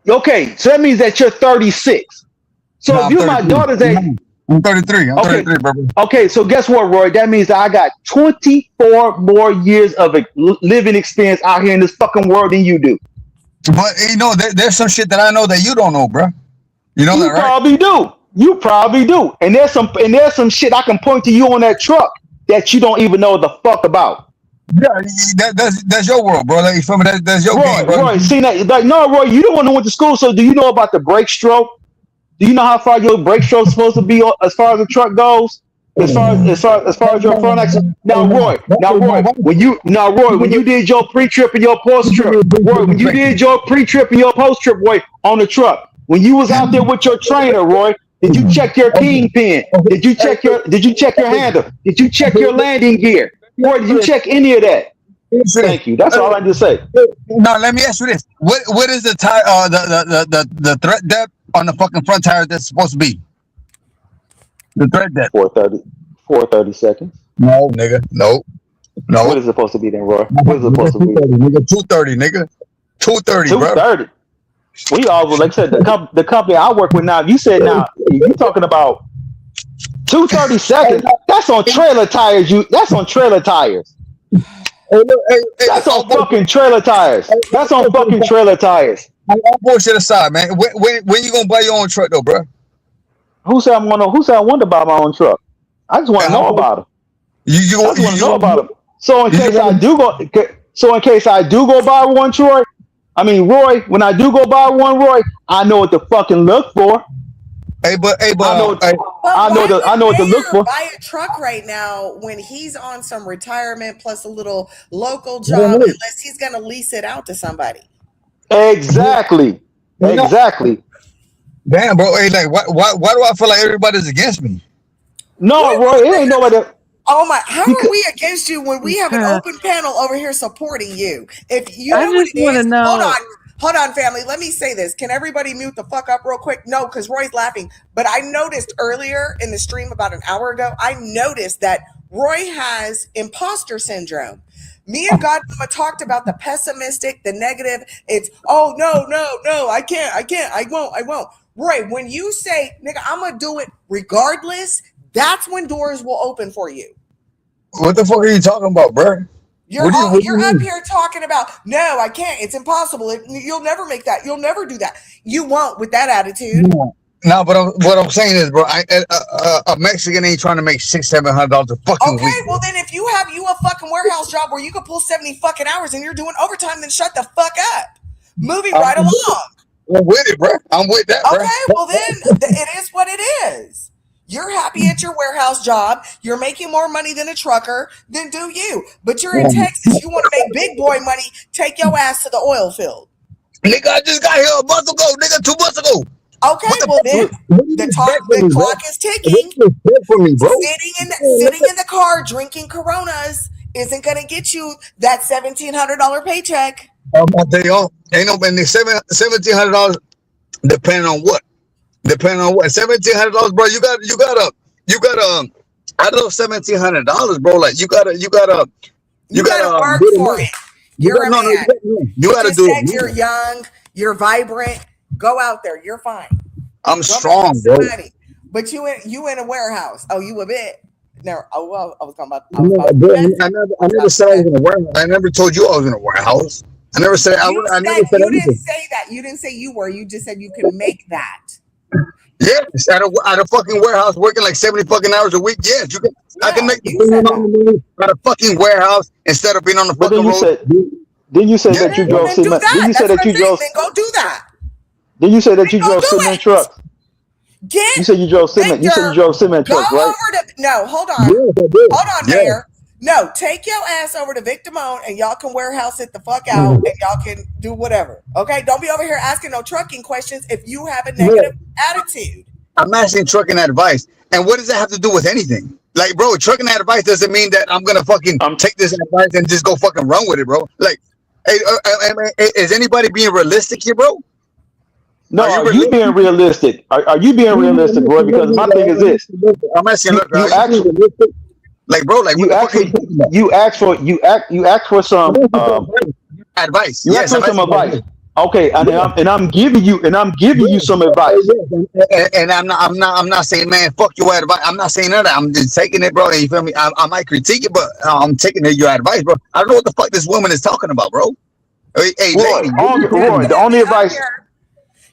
Okay, so that means that you're 36. So No, if you're my daughter's age. I'm 33. I'm 33, bro. Okay, so guess what, Roy? That means that I got 24 more years of living experience out here in this fucking world than you do. But you know, there's some shit that I know that you don't know, bro. You know that, right? Probably do. You probably do. And there's some shit I can point to you on that truck that you don't even know the fuck about. Yeah, that's your world, bro. Like, you feel me? That's your game, bro. Roy, see that? Like, no, Roy, you don't want to went to school. So do you know about the brake stroke? Do you know how far your brake stroke is supposed to be as far as the truck goes? As far as your front axle? Now, Roy, when you did your pre-trip and your post-trip, Roy, when you did your pre-trip and your post-trip, Roy, on the truck, when you was out there with your trainer, Roy, did you check your kingpin? Did you check your handle? Did you check your landing gear? Roy, did you check any of that? Thank you. That's all I just say. Now let me ask you this: what is the tire? The thread depth on the fucking front tire that's supposed to be? The thread depth. 430 seconds. No, nigga. No. What is it supposed to be then, Roy? What is it supposed to be? Nigga, 230, nigga. 230, bro. 230. We all, like I said, the company I work with now. You said now you talking about 230 seconds. That's on trailer tires. That's on trailer tires. That's on fucking trailer tires. That's on fucking trailer tires. All bullshit aside, man. When you gonna buy your own truck though, bro? Who said I want to buy my own truck? I just want to know about it. You want to know about it. So in case I do go buy one, Roy, when I do go buy one, Roy, I know what to fucking look for. I know what to look for. Buy a truck right now when he's on some retirement plus a little local job, unless he's gonna lease it out to somebody. Exactly. Damn, bro. Hey, like, why do I feel like everybody's against me? No, Roy, it ain't nobody. Oh my! How are we against you when we have an open panel over here supporting you? If you know what it is, hold on, family. Let me say this. Can everybody mute the fuck up real quick? No, because Roy's laughing. But I noticed earlier in the stream about an hour ago, I noticed that Roy has imposter syndrome. Me and Godmama talked about the pessimistic, the negative. It's, oh, no, I can't, I won't. Roy, when you say, nigga, I'm going to do it regardless, that's when doors will open for you. What the fuck are you talking about, bro? You're up here talking about, no, I can't. It's impossible. You'll never make that. You'll never do that. You won't with that attitude. No, but what I'm saying is, bro, a Mexican ain't trying to make $600-700 a fucking week. Okay, well then if you have a fucking warehouse job where you can pull 70 fucking hours and you're doing overtime, then shut the fuck up. Moving right along. I'm with it, bro. I'm with that, bro. Okay, well then it is what it is. You're happy at your warehouse job. You're making more money than a trucker. Then do you. But you're in Texas. You want to make big boy money. Take your ass to the oil field. Nigga, I just got here a month ago. Nigga, 2 months ago. Okay, well then the clock is ticking. Sitting in the car drinking Coronas isn't going to get you that $1,700 paycheck. I'll tell you, ain't no $1,700 depending on what. $1,700, bro. You got I know $1,700, bro. Like you gotta work for it. You're a man. You gotta do it. You're young. You're vibrant. Go out there. You're fine. I'm strong, bro. But you in a warehouse. Oh, you a bit. No. Oh well. I was talking about. I never said I was in a warehouse. I never told you I was in a warehouse. I never said. I never said you anything. didn't say that. You didn't say you were. You just said you can make that. Yes, at a fucking warehouse working like 70 fucking hours a week. Yes, you can. I can make the you said that. at a fucking warehouse instead of being on the But then fucking you road. said, then you said Yeah, that you Well, drove then do cement. Then that. you said That's what that I'm you saying. drove. Then go do that. Then you said that Then you go drove do cement it. trucks. Get You said you drove cement. You said you Victor. drove cement Go trucks, right? over to no. Hold on. yes, I did. Hold on, Yes. Mayor. No, take your ass over to Victor Moan and y'all can warehouse it the fuck out and y'all can do whatever. Okay? Don't be over here asking no trucking questions if you have a negative attitude. I'm asking trucking advice. And what does that have to do with anything? Like, bro, trucking advice doesn't mean that I'm gonna fucking I'm take this advice and just go fucking run with it, bro. Like, hey, is anybody being realistic here, bro? No, Are you are you being realistic? realistic? Are you being realistic, Roy? Because my thing is this: I'm asking, you look, are you you being ask realistic? Like, bro, like, what you the ask fuck are for you talking about? you ask for some Advice. you ask Yes, for I'm some asking advice. advice. Okay, and I'm giving you some advice. And I'm not saying, man, fuck your advice. I'm not saying that. I'm just taking it, bro. You feel me? I might critique it, but I'm taking it, your advice, bro. I don't know what the fuck this woman is talking about, bro. Hey, lady, Roy, the only Definitely up advice, here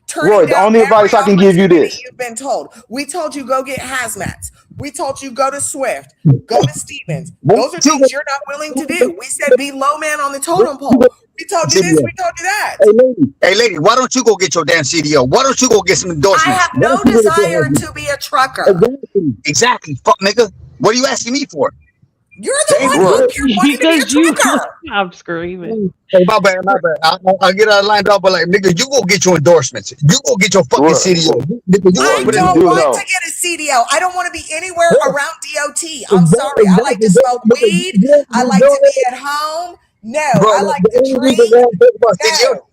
turning Roy, the down only every advice I can give you opportunity this. you've been told. We told you go get hazmats. We told you go to Swift, go to Stevens. Those are things you're not willing to do. We said be low man on the totem pole. We told you this, we told you that. Hey, lady, why don't you go get your damn CDO? Why don't you go get some I endorsements? have Why no don't you go get your desire husband? to be a trucker. Exactly, fuck nigga. What are you asking me for? You're the Thank one you. who Roy, kept wanting to be a Because you trucker. stop screaming. Hey, my bad, my bad. I'll get out of line, dog, but like, nigga, you go get your endorsements. You go get your fucking CDO. Roy, Nigga, you I go Roy, put in you the don't do want to know. get a CDO. I don't want to be anywhere yeah, around DOT. I'm sorry. I like to smoke weed. I like to be at home. No, bro, I like, like the to only reason drink. why I'm talking about CDO No.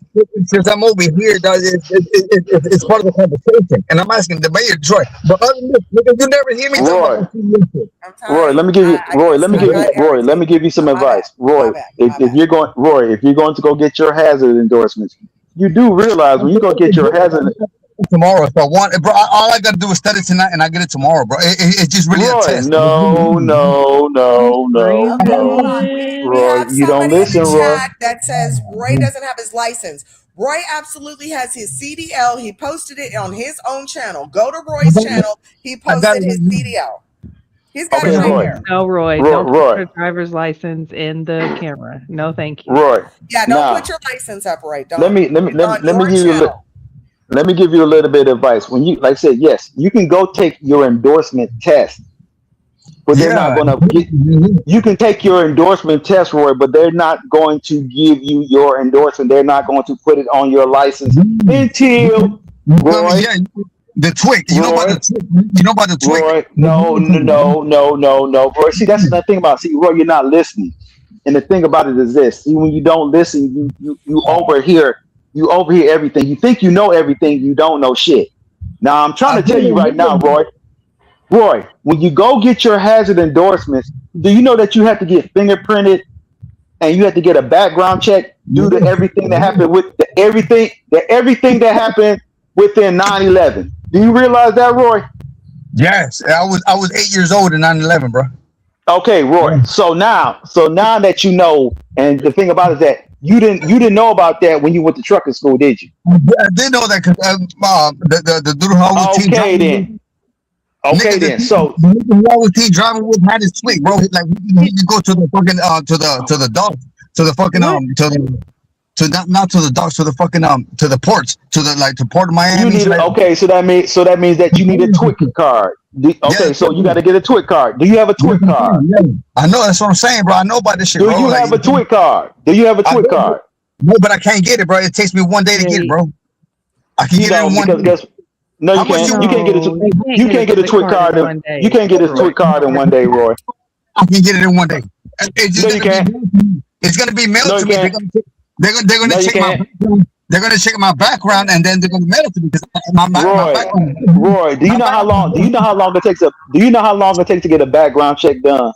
since I'm over here, dog, it's part of the conversation. And I'm asking the mayor, Detroit. But other than this, nigga, you never hear me talking about Roy, no CDO shit. I'm telling you, I got Roy, let me irritated. give you some My bad. advice. Roy, My bad. if, My if bad. you're going, Roy, if you're going to go get your hazard endorsements, you do realize when you go get your hazard, Tomorrow, if I want it, bro. All I gotta do is study tonight, and I get it tomorrow, bro. It's just really a Roy, test. no, no, He's no, no, Okay, hold no. on. We Roy, have screaming. you don't somebody in the listen, Roy. chat that says Roy doesn't have his license. Roy absolutely has his CDL. He posted it on his own channel. Go to Roy's channel. He I got posted it. his CDL. He's got it Okay, right No, Roy, there. no, Roy, Roy, don't put Roy, your driver's license in the camera. No, thank you. Roy. Yeah, don't put Now, your license up, Roy. let Don't. me let me It's let me on let me your give you channel. let me give you a little bit of advice. When you like I said, yes, you can go take your endorsement test, but they're not Yeah. going to get. You can take your endorsement test, Roy, but they're not going to give you your endorsement. They're not going to put it on your license until You feel me? Roy, Yeah. The twig. You know about Roy, the twig. You know about the twig. Roy. No, no, no, no, no, Roy. See, that's the thing about. See, Roy, you're not listening. And the thing about it is this: see, when you don't listen, you overhear. You overhear everything. You think you know everything. You don't know shit. Now, I'm trying I to tell you do. right now, Roy. Roy, when you go get your hazard endorsements, do you know that you have to get fingerprinted and you have to get a background check due to everything that happened with everything that happened within 9/11? Do you realize that, Roy? Yes. I was 8 years old in 9/11, bro. Okay, Roy. Yeah. So now that you know, and the thing about it is that you didn't know about that when you went to trucking school, did you? I did know that because the dude who I was team Okay driving then. with, Okay nigga, then. So the nigga who I was team driving with had his twig, bro. Like he could go to the fucking to the dock to the fucking What? to not to the docks, to the fucking to the ports, to the like to Port of you Miami. need So like, okay. So that means that you need a TWIC card. yeah, Okay, so you got to get a TWIC card. Do you have a yes, TWIC card? yeah. I know that's what I'm saying, bro. I know about this shit, Do bro. you Like, have a TWIC card? Do you have a I TWIC do, card? no, but I can't get it, bro. It takes me one day to get it, Wait, bro. I can You get it know in one because day. guess no, How you much you? can't. You can't get a no, you can't you get a can't get a TWIC TWIC card in card. one You day. can't get a Roy. TWIC card in one day, Roy. I can get it in one day. It's just No, you gonna be. can't. It's gonna be mailed No, to you me. can't. They're gonna No, you check my can't. background. They're gonna check my background and then they're gonna mail it to me because my Roy, background. Roy, do you My know how long? Do you background, know how long it takes? Do you know how long it takes to get a background check done?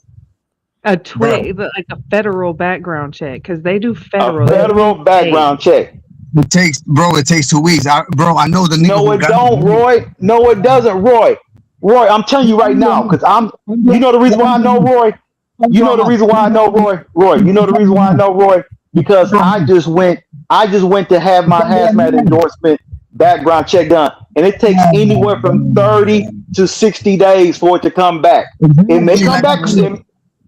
A bro. twig, like a federal background check, because they do A federal. They don't federal do background state. check. It takes 2 weeks. I know the nigga No, who it got don't, it. Roy. No, it doesn't, Roy. Roy, I'm telling you right now, because you know the reason why I know, Roy. You know the reason why I know, Roy. Roy, you know the reason why I know, Roy, because I just went to have my hazmat endorsement background check done. and it takes anywhere from 30 to 60 days for it to come back. It may come back,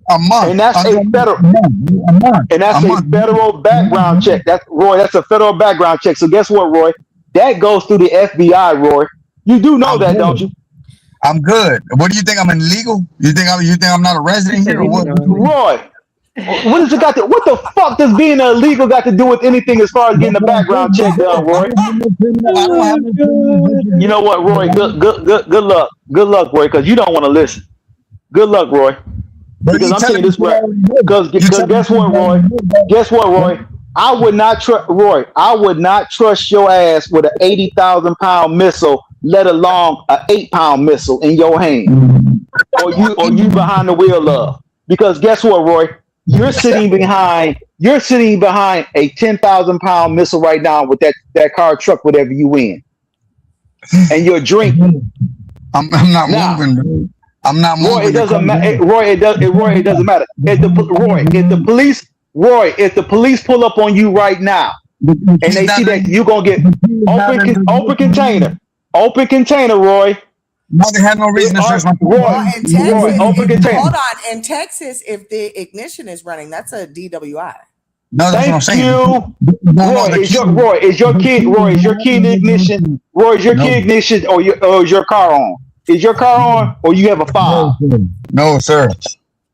a month, and that's a federal, and that's a federal background check. That's Roy. That's a federal background check. So guess what, Roy? That goes through the FBI, Roy. You do know that, don't you? I'm good. What do you think? I'm illegal? You think I'm not a resident here or what? Roy, what does it got to? What the fuck does being illegal got to do with anything as far as getting a background check done, Roy? You know what, Roy? Good luck, Roy, because you don't want to listen. Good luck, Roy. Because I'm saying this right. Because guess what, Roy? Guess what, Roy? I would not trust Roy. I would not trust your ass with an 80,000-pound missile, let alone an 8-pound missile in your hand, or you behind the wheel of. Because guess what, Roy? You're sitting behind a 10,000-pound missile right now with that car, truck, whatever you in, and you're drinking. I'm not moving, bro. I'm not moving. Roy, it doesn't matter. Roy, it doesn't matter. If the police pull up on you right now and they see that you're gonna get open container, Roy. No, they have no reason to search my car. In Texas, hold on. In Texas, if the ignition is running, that's a DWI. No, that's what I'm saying. Roy, is your key ignition? Roy, is your key ignition or is your car on? Is your car on or you have a fob? No, sir.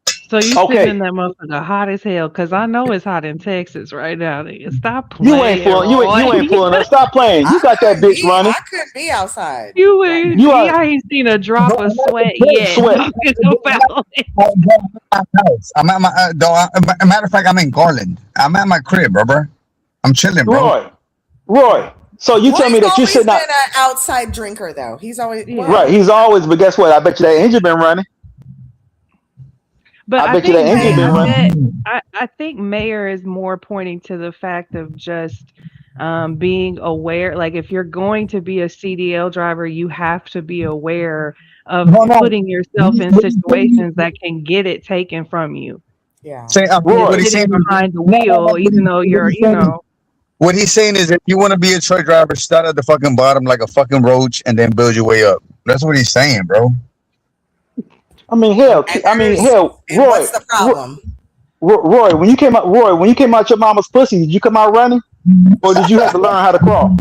So you sitting in that motherfucker hot as hell, because I know it's hot in Texas right now. Stop playing. You ain't fooling us. Stop playing. You got that bitch running. I couldn't be outside. I ain't seen a drop of sweat yet. I'm at my matter of fact, I'm in Garland. I'm at my crib, bro. I'm chilling, bro. Roy. So you tell me that you sitting out. He's been an outside drinker, though. He's always right. He's always, but guess what? I bet you that engine been running. But I bet you that engine been running. I think Mayor is more pointing to the fact of just being aware. Like, if you're going to be a CDL driver, you have to be aware of putting yourself in situations that can get it taken from you. Yeah. What he's saying behind the wheel, even though you're, What he's saying is, if you want to be a truck driver, start at the fucking bottom like a fucking roach and then build your way up. That's what he's saying, bro. Roy. What's the problem? Roy, when you came out your mama's pussy, did you come out running, or did you have to learn how to crawl?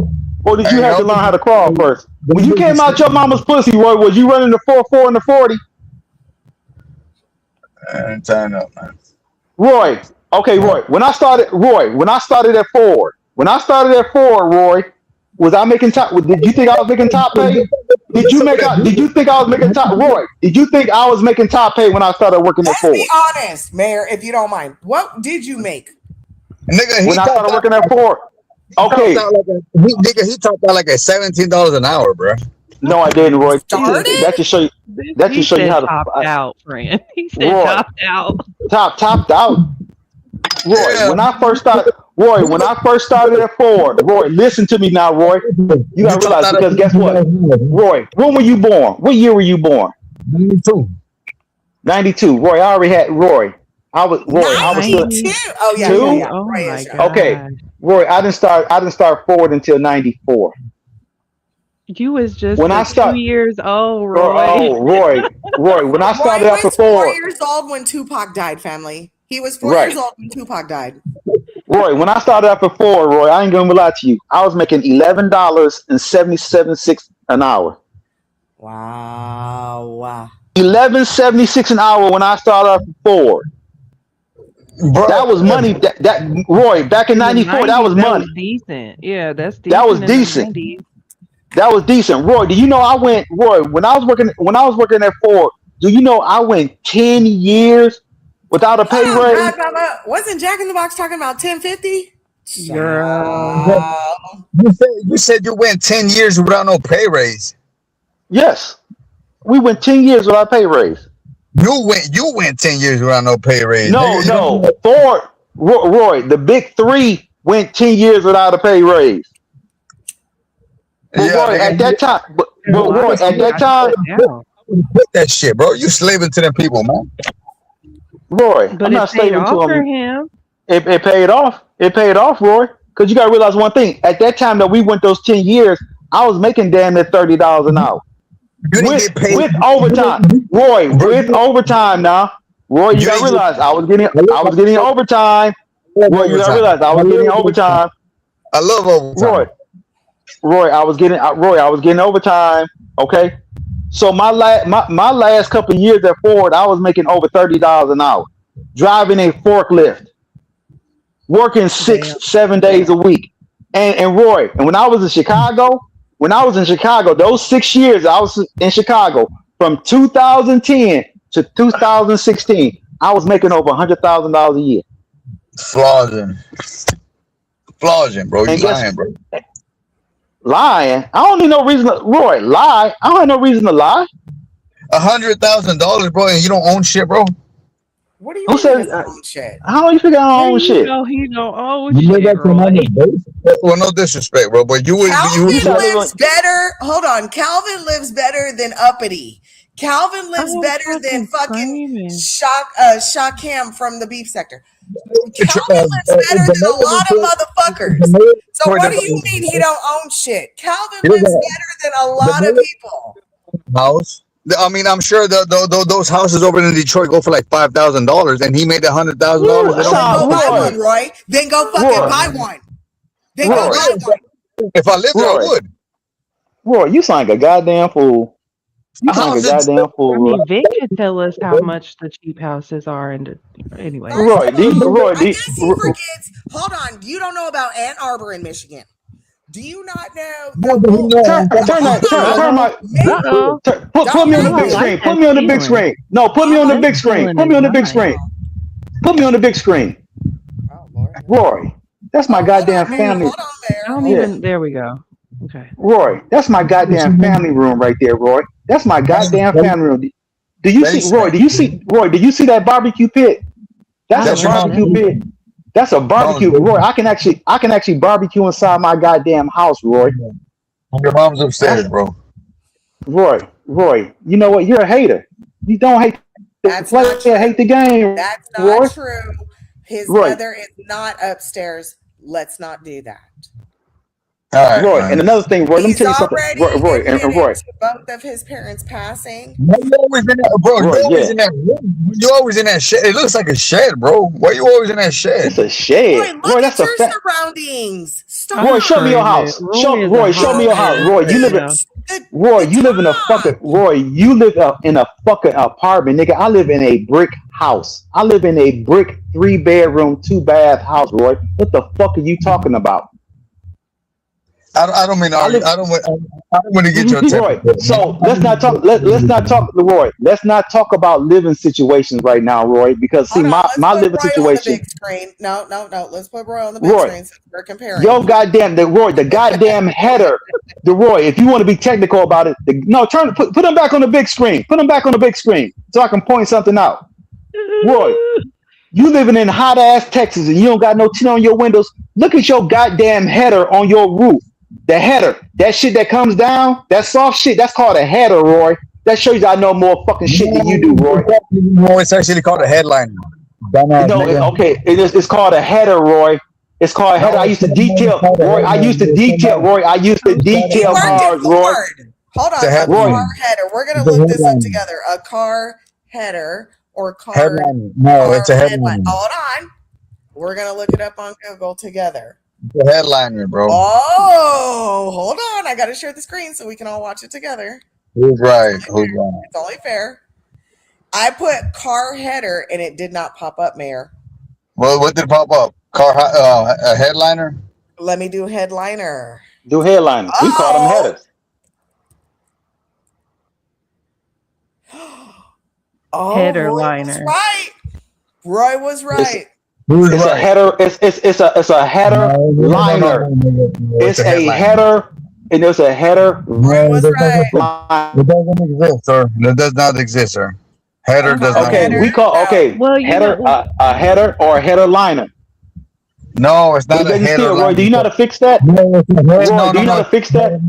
Or did you have to learn how to crawl first? When you came out your mama's pussy, Roy, was you running the 4.4 and the 40? Turn up, man. Roy, okay, Roy. When I started at Ford, Roy, was I making top? Did you think I was making top pay? Did you think I was making top? Roy, did you think I was making top pay when I started working at Ford? Let's be honest, Mayor, if you don't mind. What did you make? Nigga, when I started working at Ford. Okay. He talked about like a $17 an hour, bro. No, I didn't, Roy. That just show you. That just show you how to topped out, friend. He said Roy, topped out. Topped out. Roy, when I first started at Ford, Roy, listen to me now, Roy. You gotta realize, because guess what, Roy? When were you born? What year were you born? 92. Roy, I already had Roy. I was still 92. Oh yeah. Two? Yeah. Oh my God. Okay, Roy, I didn't start Ford until 94. You was just when I 2 years old, Roy. Oh, Roy. When I started Roy after was Ford. 4 years old when Tupac died, family. He was 4 years old when Tupac died. Roy, when I started after Ford, Roy, I ain't gonna lie to you. I was making $11.77 an hour. Wow. $11.76 an hour when I started after Ford. Bro, that was money. That Roy, back in '94, that was money. Was decent. Yeah, that's decent. That was decent. That was decent. Roy, do you know when I was working at Ford, do you know I went 10 years without a pay raise? Wasn't Jack in the Box talking about 1050? Girl. You said you went 10 years without no pay raise. Yes. We went 10 years without a pay raise. You went 10 years without no pay raise. No. Ford, Roy, the big three went 10 years without a pay raise. But yeah, Roy, at that time, Roy, at that time, quit that shit, bro. You slaving to them people, man. Roy, but I'm not slaving to him. It paid off. It paid off, Roy. Because you gotta realize one thing. At that time that we went those 10 years, I was making damn near $30 an hour You didn't get paid. with overtime. Roy, with overtime now. Roy, you gotta realize I was getting overtime. Roy, you gotta realize I was getting overtime. I love overtime. Roy, I was getting overtime. Okay, so my last couple of years at Ford, I was making over $30 an hour, driving a forklift, working 6-7 days a week. And Roy, and when I was in Chicago, those 6 years I was in Chicago from 2010 to 2016, I was making over $100,000 a year. Flogging, bro. You And lying, bro. Lying? I don't need no reason to, Roy, lie. I don't have no reason to lie. $100,000, bro, and you don't own shit, bro. What do you Who mean said his own shit? how do you figure I own shit? He don't own shit, Roy. Well, no disrespect, bro, but you Calvin would. lives better. Hold on. Calvin lives better than Uppity. Calvin lives better than fucking Shakam from the beef sector. Calvin lives better than a lot of motherfuckers. So what do you mean he don't own shit? Calvin lives better than a lot of people. House. I mean, I'm sure those houses over in Detroit go for like $5,000, and he made $100,000. Go buy one, Roy. Then go fucking buy one. Then go buy one. If I lived there, I would. Roy, you sound like a goddamn fool. You sound like a goddamn fool. I mean, Vic could tell us how much the cheap houses are, and anyway. Roy, I guess he forgets. Hold on, you don't know about Ann Arbor in Michigan. Do you not know? Turn my. Put me on the big screen. Put me on the big screen. No, put me on the big screen. Put me on the big screen. Put me on the big screen. Roy, that's my goddamn family. Hold on there. I don't even. There we go. Okay. Roy, that's my goddamn family room right there, Roy. That's my goddamn family room. Do you see, Roy? Do you see that barbecue pit? That's a barbecue pit. That's a barbecue, Roy. I can actually barbecue inside my goddamn house, Roy. Your mom's upstairs, bro. Roy, you know what? You're a hater. You don't hate the player, hate the game. That's not true. His mother is not upstairs. Let's not do that. All right, Roy, and another thing, Roy, let me tell you something. Roy, both of his parents passing. You're always in that, bro. You're always in that room. You're always in that shed. It looks like a shed, bro. Why are you always in that shed? It's a shed. Roy, look at your surroundings. Stop. Roy, show me your house. Show me your house. Roy, you live in a fucking apartment, nigga. I live in a brick house. I live in a brick 3-bedroom, 2-bath house, Roy. What the fuck are you talking about? I don't mean I don't want to get your attention. Roy, so let's not talk. Let's not talk, Roy. Let's not talk about living situations right now, Roy. Because see, my living situation. No. Let's put Roy on the big screen. So we're comparing. Yo, goddamn, the goddamn header, the Roy. If you want to be technical about it, put them back on the big screen. Put them back on the big screen so I can point something out. Roy, you living in hot ass Texas and you don't got no tint on your windows. Look at your goddamn header on your roof. The header, that shit that comes down, that soft shit, that's called a header, Roy. That shows you I know more fucking shit than you do, Roy. No, it's actually called a headliner. It's called a header, Roy. It's called a header. I used to detail, Roy. I used to detail cars, Roy. Hold on, a car header. We're gonna look this up together. A car header or car headliner. No, it's a headliner. Hold on. We're gonna look it up on Google together. The headliner, bro. Oh, hold on. I got to share the screen so we can all watch it together. Who's right? It's only fair. I put car header and it did not pop up, Mayor. Well, what did pop up? A headliner? Let me do headliner. Do headliner. We call them headers. Header liner. Roy was right. It's a header. It's a header liner. It's a header, and there's a header. It doesn't exist, sir. It does not exist, sir. Header does not. Okay, we call header a header or a header liner. No, it's not a header. Roy, do you know how to fix that? Roy, do you know how to fix that?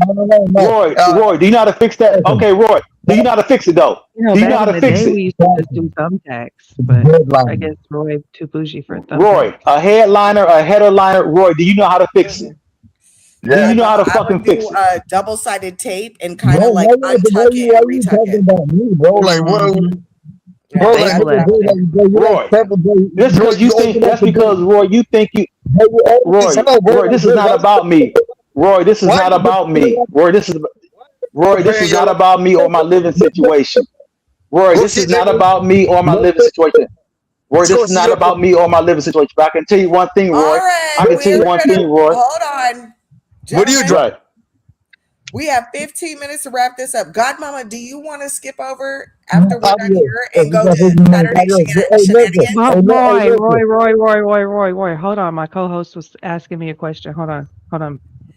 Roy, do you know how to fix that? Okay, Roy, do you know how to fix it though? Do you know how to fix it? We used to just do thumbtacks, but I guess Roy too bougie for thumbtacks. Roy, a headliner, a header liner. Roy, do you know how to fix it? Do you know how to I fucking would do fix it? a double-sided tape and kind of like untuck it and retuck it. about me, bro? Like what? Mhm. Yeah, Bro, they like, Thanks, have bro, Lassie. bro, you like Roy, pepper, bro. just because you think open up that's the door. because Roy, you think you Bro, you always Roy, tell, bro. Roy, Like, this is bro, not about me. Roy, this is why not you about me. Roy, this preparing is your not life? about me or my living situation. Roy, Go this see is not David. about me or my living situation. Roy, Let's this go is see not your. about me or my living situation. But I can tell you one thing, All Roy. right, I can tell we're you one gonna thing, Roy. hold on, What do you gentlemen. drive? Right. We have 15 minutes to wrap this up. Godmama, do you want to skip over after we're done here and go to Saturday Hey, listen. shenanigans? Hey, Roy. Hold on. My co-host was asking me a question. Hold on.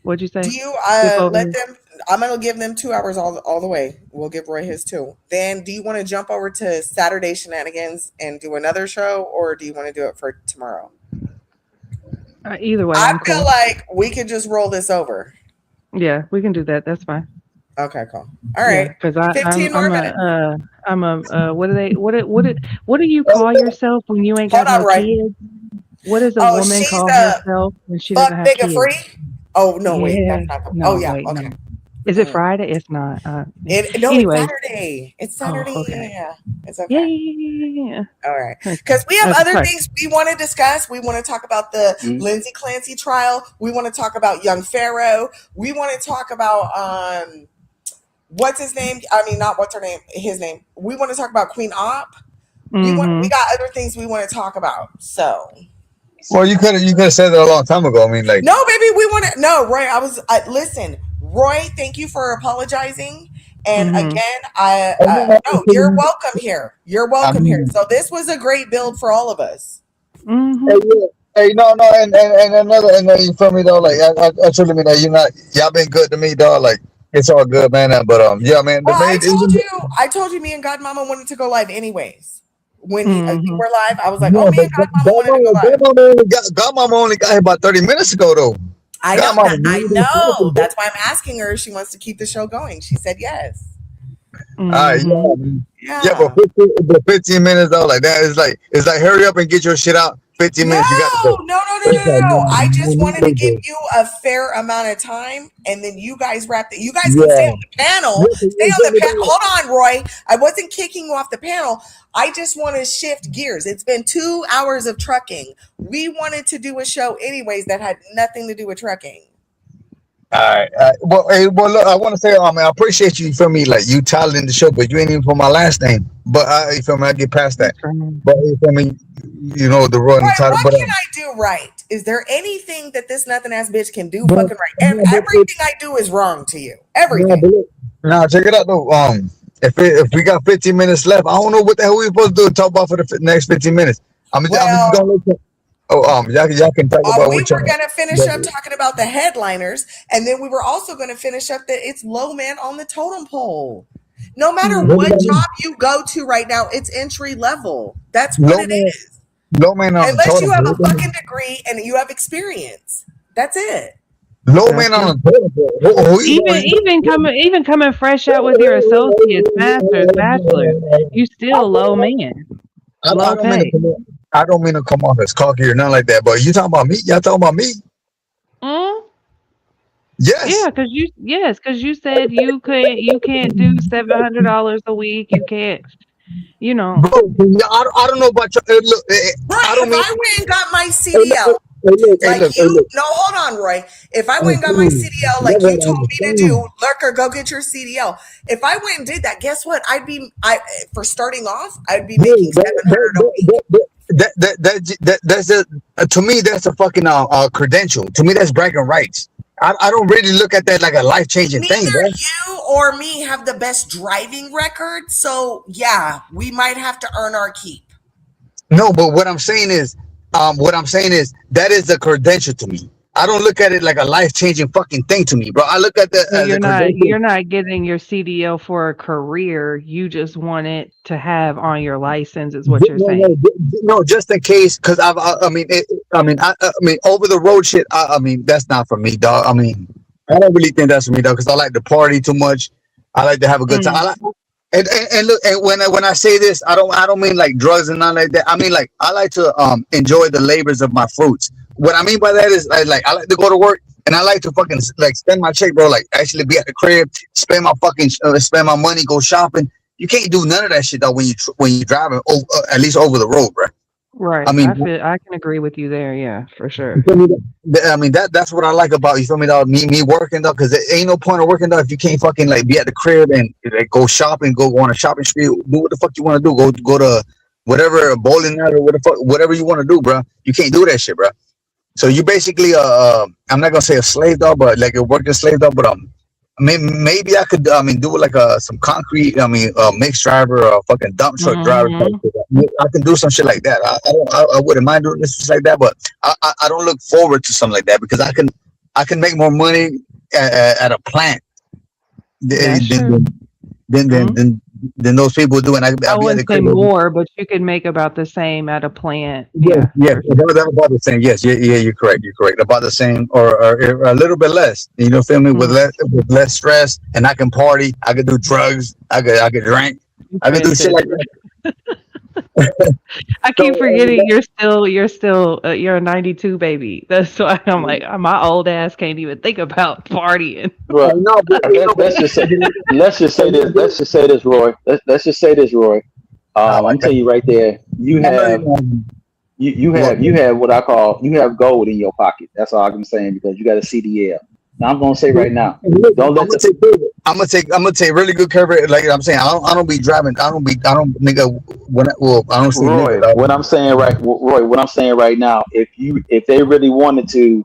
What'd you Do say? you Skip over let here. them? I'm gonna give them 2 hours all the way. We'll give Roy his too. Then, do you want to jump over to Saturday shenanigans and do another show, or do you want to do it for tomorrow? Either way, I I'm feel cool. like we could just roll this over. Yeah, we can do that. That's fine. Okay, cool. All Yeah, right, because 15 more minutes. I'm a what do you call yourself when you ain't Hold got on, no Roy. kids? What does a Oh, woman she's call a herself when she doesn't fuck have nigga kids? free. Oh no, wait, Yeah. that's not the. Oh No, yeah, wait, okay. no. Is it Mm. Friday? It's not. Yeah. No, it's Anyways. Saturday. It's Oh, Saturday. okay. Yeah, it's Yeah, okay. yeah, yeah. All right. Okay. Because we have Okay, other sorry. things we want to discuss. We want to talk about the Mhm. Lindsay Clancy trial. We want to talk about young Pharaoh. We want to talk about what's his name? I mean, not what's her name, his name. We want to talk about Queen Op. We Mm-hmm. got other things we want to talk about. So Well, you could have said that a long time ago. I mean, like, no, baby, we want to no, Roy. Listen, Roy, thank you for apologizing. And Mm-hmm. again, no, you're welcome here. You're I welcome here. mean, So this was a great build for all of us. hey, Mm-hmm. yeah. Hey, no, and another, and then you feel me though. Like, I truly mean that y'all been good to me, dog. Like, it's all good, man. But yeah, man, the Well, main, I told you, me and Godmama wanted to go live anyways. When you Mm-hmm. were live, I was like, oh, yeah, me but and Godmama wanted to go live. Godmama only got here about 30 minutes ago, though. Godmama, I know. That's why I'm asking her if she wants to keep the show going. She said yes. all right, Mm-hmm. yeah, man. Yeah, Yeah. but 15 minutes though, like that is like it's like hurry up and get your shit out. 15 No, minutes, you got to go. It's like, no. I just wanted to give no. you a fair amount of time, and then you guys wrap it. You guys can stay Yeah. on the panel. Listen, Stay on the panel. listen, Hold on, Roy. I wasn't kicking you off the panel. I just want to shift gears. It's been 2 hours of trucking. We wanted to do a show anyways that had nothing to do with trucking. all right. Well, hey, well, look, I want to say, I appreciate you for me. Like you talented in the show, but you ain't even put my last name. But you feel me? I get past that. That's right. But you feel me? You know the role and Roy, the title. what But can I do right? Is there anything that this nothing ass bitch can do but, fucking right? And everything I do is wrong to you. no, Everything. but look, now check it out though. If we got 15 minutes left, I don't know what the hell we supposed to do. Talk about for the next 15 minutes. I'm just Well, gonna let you. Oh, y'all can talk about we what y'all. were going to finish up talking about the headliners, and then we were also going to finish up that it's low man on the totem pole. No matter What does what that Mm-hmm. mean? job you go to right now, it's entry level. That's what Low it man, is. low man on the Unless you totem have pole. a fucking degree and you have experience. That's it. Low man Gotcha. on the totem pole. Even coming fresh out with your associates, masters, bachelors, you still low man, I low don't mean to pay. come off. I don't mean to come off as cocky or nothing like that. But you talking about me? Y'all talking about me? Mm? Yes. Yeah, because you said you can't do $700 a week. You can't, you know. Bro, I don't know about you. Look, Roy, I don't if mean. I went and got my Hey, look, CDL, hey, like look, hey, you, look. no, hold on, Roy. If I I went and got my understand. CDL, That's like you what I told me to do, understand. Lurker, go get your CDL. If I went and did that, guess what? I for starting off, I'd be Bro, making 700 a week. that's a to me that's a fucking credential. To me that's bragging rights. I don't really look at that like a life changing thing, Neither bro. you or me have the best driving record, so yeah, we might have to earn our keep. No, but what I'm saying is that is a credential to me. I don't look at it like a life changing fucking thing to me, bro. I look at that So as a you're credential. not getting your CDL for a career. You just want it to have on your license, is what you're No, saying. no, just in case, because I mean, over the road shit. I mean, that's not for me, dog. I mean, I don't really think that's for me, dog, because I like to party too much. I like to have a good time. Mm, And look, and when I say this, I don't mean like drugs and nothing like that. I mean like I like to enjoy the labors of my fruits. What I mean by that is I like to go to work And I like to fucking like spend my check, bro. Like actually be at the crib, spend my fucking spend my money, go shopping. You can't do none of that shit though when you driving at least over the road, bro. I Right. mean, I can agree with you there. Yeah, for sure. I mean that's what I like about, you feel me, dog. Me working though, because there ain't no point of working though if you can't fucking like be at the crib and like go shopping, go on a shopping spree, do what the fuck you want to do, go to whatever bowling alley or whatever you want to do, bro. You can't do that shit, bro. So you basically I'm not gonna say a slave dog, but like a working slave dog, but maybe I could do like some concrete, mixed driver or fucking dump truck driver. Hmm. I can do some shit like that. I wouldn't mind doing this shit like that, but I don't look forward to something like that because I can make more money at a plant That's than true. than than Mhm. than, than those people do, and I I'll be at the wouldn't say crib. more, but you could make about the same at a plant. Yes, Yeah, yes, for sure. that about the same. Yes, yeah, you're correct. You're correct. About the same, or a little bit less. You know, feel me? Mm. With less stress, and I can party. I can do drugs. I could drink. I can do shit Interesting. like that. I So, keep forgetting you're a 92 baby. That's why I'm like, my old ass can't even think about partying. Well, no, but you know, let's just say let's just say this. Let's just say this, Roy. Let's just say this, Roy. oh my I'm god, telling you right there. You I know have you have what I call, you have gold in your pocket. That's all I'm saying, because you got a CDL. Now I'm gonna say right now, don't let the I'm gonna take really good care of it. Like I'm saying, I don't be driving. I don't nigga. I don't see Roy. nigga. What I'm saying right, Roy. What I'm saying right now, if they really wanted to,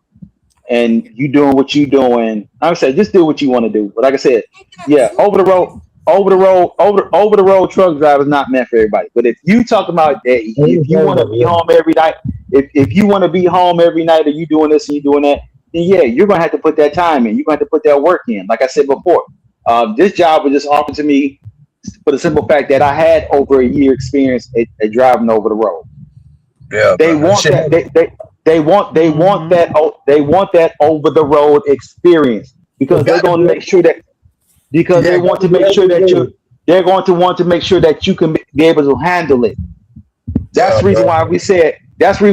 and you doing what you doing, I would say just do what you want to do. But like I said, yeah, over the road truck drive is not meant for everybody. But if you talk about that, if you want to be home every night, if you want to be home every night, and you doing this and you doing that, then yeah, you're gonna have to put that time in. You're gonna have to put that work in. Like I said before, this job was just offered to me for the simple fact that I had over a year experience at driving over the road. Yeah, They bro. want that. They want Mhm. they want that over the road experience, because they're going to make sure that, because they want to make sure that they're going to want to make sure that you can be able to handle it. That's Yeah, the reason bro.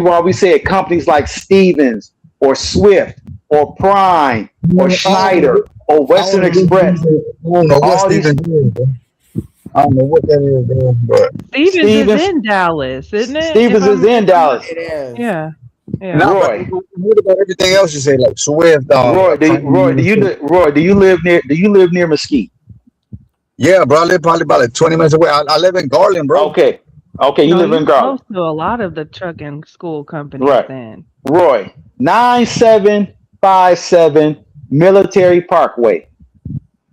why we said companies like Stevens or Swift or Prime or Schneider or Western Express, I don't know what all these Stephen is, bro. I don't know what that is, bro. But Stevens is Stevens in Dallas, isn't it? Stevens is in If I'm not, Dallas. It is. yeah, yeah. no, but Roy, what about everything else you say, like Swift, Roy, do you live near Mesquite? Yeah, bro. I live probably about like 20 minutes away. I live in Garland, bro. Okay, you No, live in you Garland, close to a lot of the trucking school companies right? then. Roy, 9757 Military Parkway.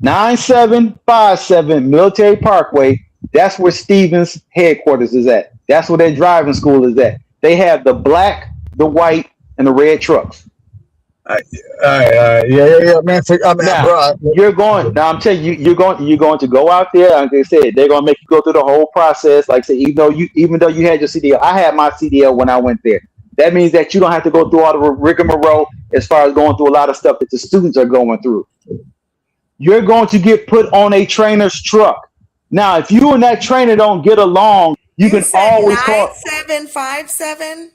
9757 Military Parkway. That's where Stevens headquarters is at. That's where their driving school is at. They have the black, the white, and the red trucks. All right, yeah, man. Now Bro. you're going. Now I'm telling you, you're going to go out there. Like I said, they're going to make you go through the whole process. Like I said, even though you had your CDL, I had my CDL when I went there. That means that you don't have to go through all the rigmarole as far as going through a lot of stuff that the students are going through. You're going to get put on a trainer's truck. Now, if you and that trainer don't get along, you can said always call 9757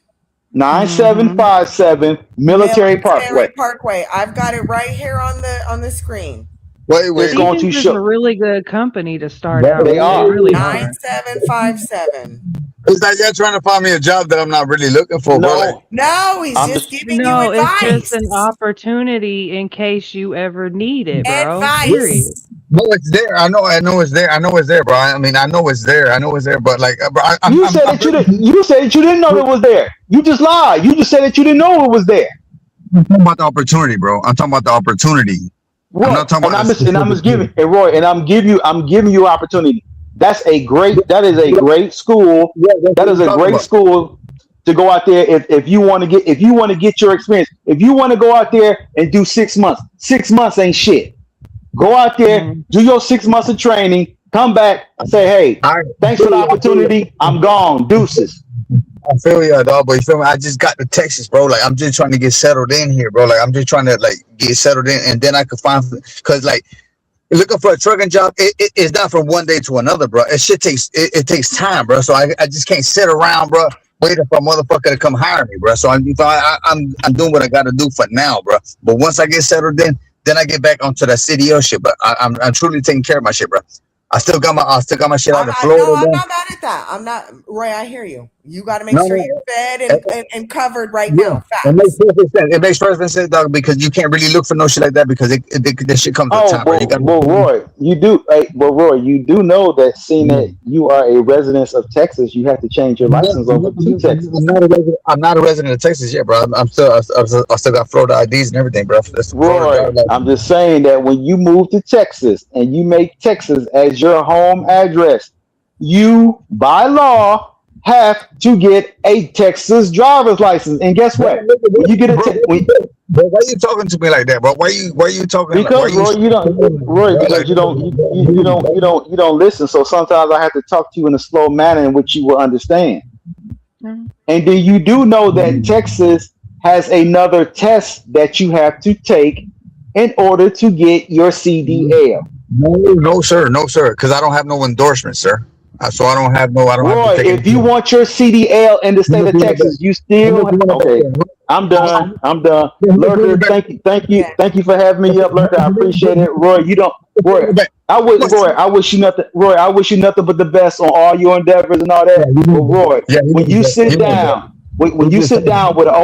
9757 Military Parkway. Parkway. I've got it right here on the screen. Wait. It's going Stevens to is a show. really good company to start out They with. They are. really are. 9757. It's like you're trying to find me a job that I'm not really looking for, bro. Like, No, he's I'm just just giving you No, it's just advice. an opportunity in case you ever need it, bro. Period. Advice. no, it's there. I know it's there. I know it's there, bro. I mean, I know it's there. But like, bro, You said that you didn't. You said that you didn't know it was there. You just lied. You just said that you didn't know it was there. I'm talking about the opportunity, bro. I'm talking about the opportunity. Roy, I'm not talking about I'm just giving, and Roy, and I'm giving you opportunity. That is a great school. That is a great school to go out there if you want to get your experience. If you want to go out there and do 6 months, 6 months ain't shit. Go out there, do your 6 months of training, come back, say, hey, thanks for the opportunity. I'm gone. Deuces. I feel you, dog, but you feel me? I just got to Texas, bro. Like, I'm just trying to get settled in here, bro. Like, I'm just trying to like get settled in, and then I could find, because like looking for a trucking job, it's not from one day to another, bro. It takes time, bro. So I just can't sit around, bro, waiting for a motherfucker to come hire me, bro. So I'm doing what I got to do for now, bro. But once I get settled in, then I get back onto that CDL shit. But I'm truly taking care of my shit, bro. I still got my shit out in Florida. No, I'm bro. not mad at that. I'm not, Roy. I hear you. You got to make No, sure no, you're fed and covered right yeah, now. it makes Facts. perfect sense. It makes perfect sense, dog, because you can't really look for no shit like that because that shit comes with Oh, time, bro. You got well, Roy, you do. Well, Roy, you do know that seeing that you are a resident of Texas, you have to change your license over to Texas. I'm not a resident of Texas yet, bro. I still got Florida IDs and everything, bro. That's Florida Roy, driver's license. I'm just saying that when you move to Texas and you make Texas as your home address, you by law have to get a Texas driver's license. And guess what? When you get a Bro, why you talking to me like that, bro? Why you talking? Why because you? Roy, you don't Roy, because you don't listen. So sometimes I have to talk to you in a slow manner in which you will understand. Mhm. And then you do know that Texas has another test that you have to take in order to get your CDL. No, sir, because I don't have no endorsement, sir. So I don't have to Roy, take if you anything. want your CDL in the state of Texas, you still okay. I'm done. Lurker, Yeah. thank you for having me up, Lurker. I appreciate it. Roy, you don't Roy, I wish you nothing, Roy, I wish you nothing but the best on all your endeavors and all that. But Roy, Yeah, when you sit down, when you sit down with an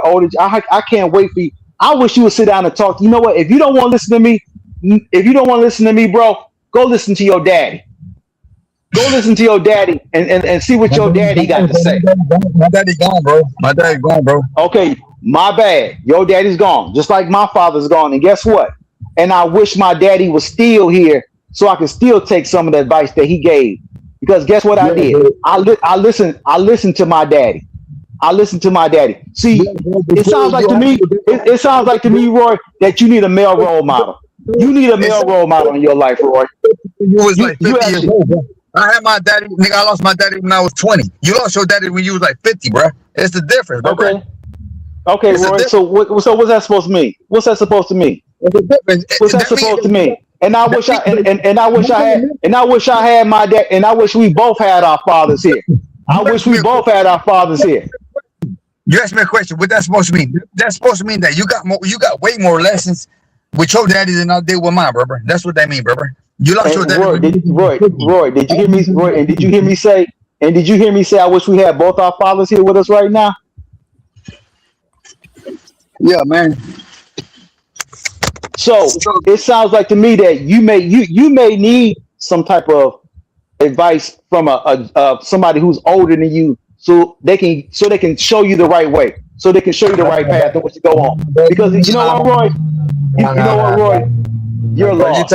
older, I can't wait for you. I wish you would sit down and talk. You know what? If you don't want to listen to me, bro, go listen to your daddy. Go listen to your daddy and see what your daddy got to say. My daddy gone, bro. My daddy gone, bro. Okay, my bad. Your daddy's gone, just like my father's gone. And guess what? And I wish my daddy was still here so I could still take some of the advice that he gave. Because guess what I did? I listened. I listened to my daddy. I listened to my daddy. See, it sounds like to me. It sounds like to me, Roy, that you need a male role model. You need a male role model in your life, Roy. You was like 50 years actually, old, bro. I had my daddy, nigga. I lost my daddy when I was 20. You lost your daddy when you was like 50, bro. It's the difference, bro. okay. Okay, It's a Roy. difference. So what's that supposed to mean? What's that supposed to mean? It's a difference. What's that supposed to mean? And I wish I had my dad, and I wish we both had our fathers here. I wish we both had our fathers here. You asked me a question. What that's supposed to mean? That's supposed to mean that you got way more lessons with your daddy than I did with mine, brother. That's what that mean, brother. You lost your And daddy. Roy, did you hear me? Roy, and did you hear me say? And did you hear me say? I wish we had both our fathers here with us right now. Yeah, man. So it sounds like to me that you may need some type of advice from a somebody who's older than you, so they can show you the right way, so they can show you the right path in which to go on. Because you know what, Roy, you're lost.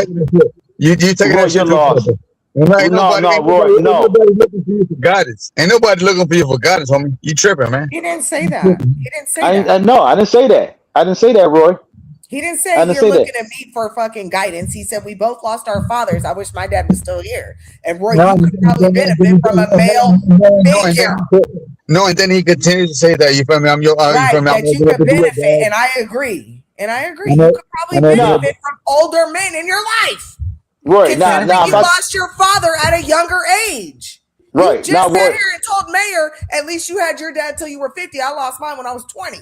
You taking Roy, that shit you're too far. lost. Ain't No, nobody Roy, no. looking for you for guidance. Ain't nobody looking for you for guidance, homie. You tripping, man. He didn't say that. He didn't say I that. no, I didn't say that. I didn't say that, Roy. He didn't I say didn't you're say that. looking at me for fucking guidance. He said we both lost our fathers. I wish my dad was still here. And Roy, No, you could probably benefit from a male figure. and then he continues to say that, you feel me? You feel Right, me? that you could benefit. And I agree. You could probably benefit from older men in your life. Roy, Considering you lost your father at a younger age. Right. You just sat here and told Mayor, at least you had your dad till you were 50. I lost mine when I was 20.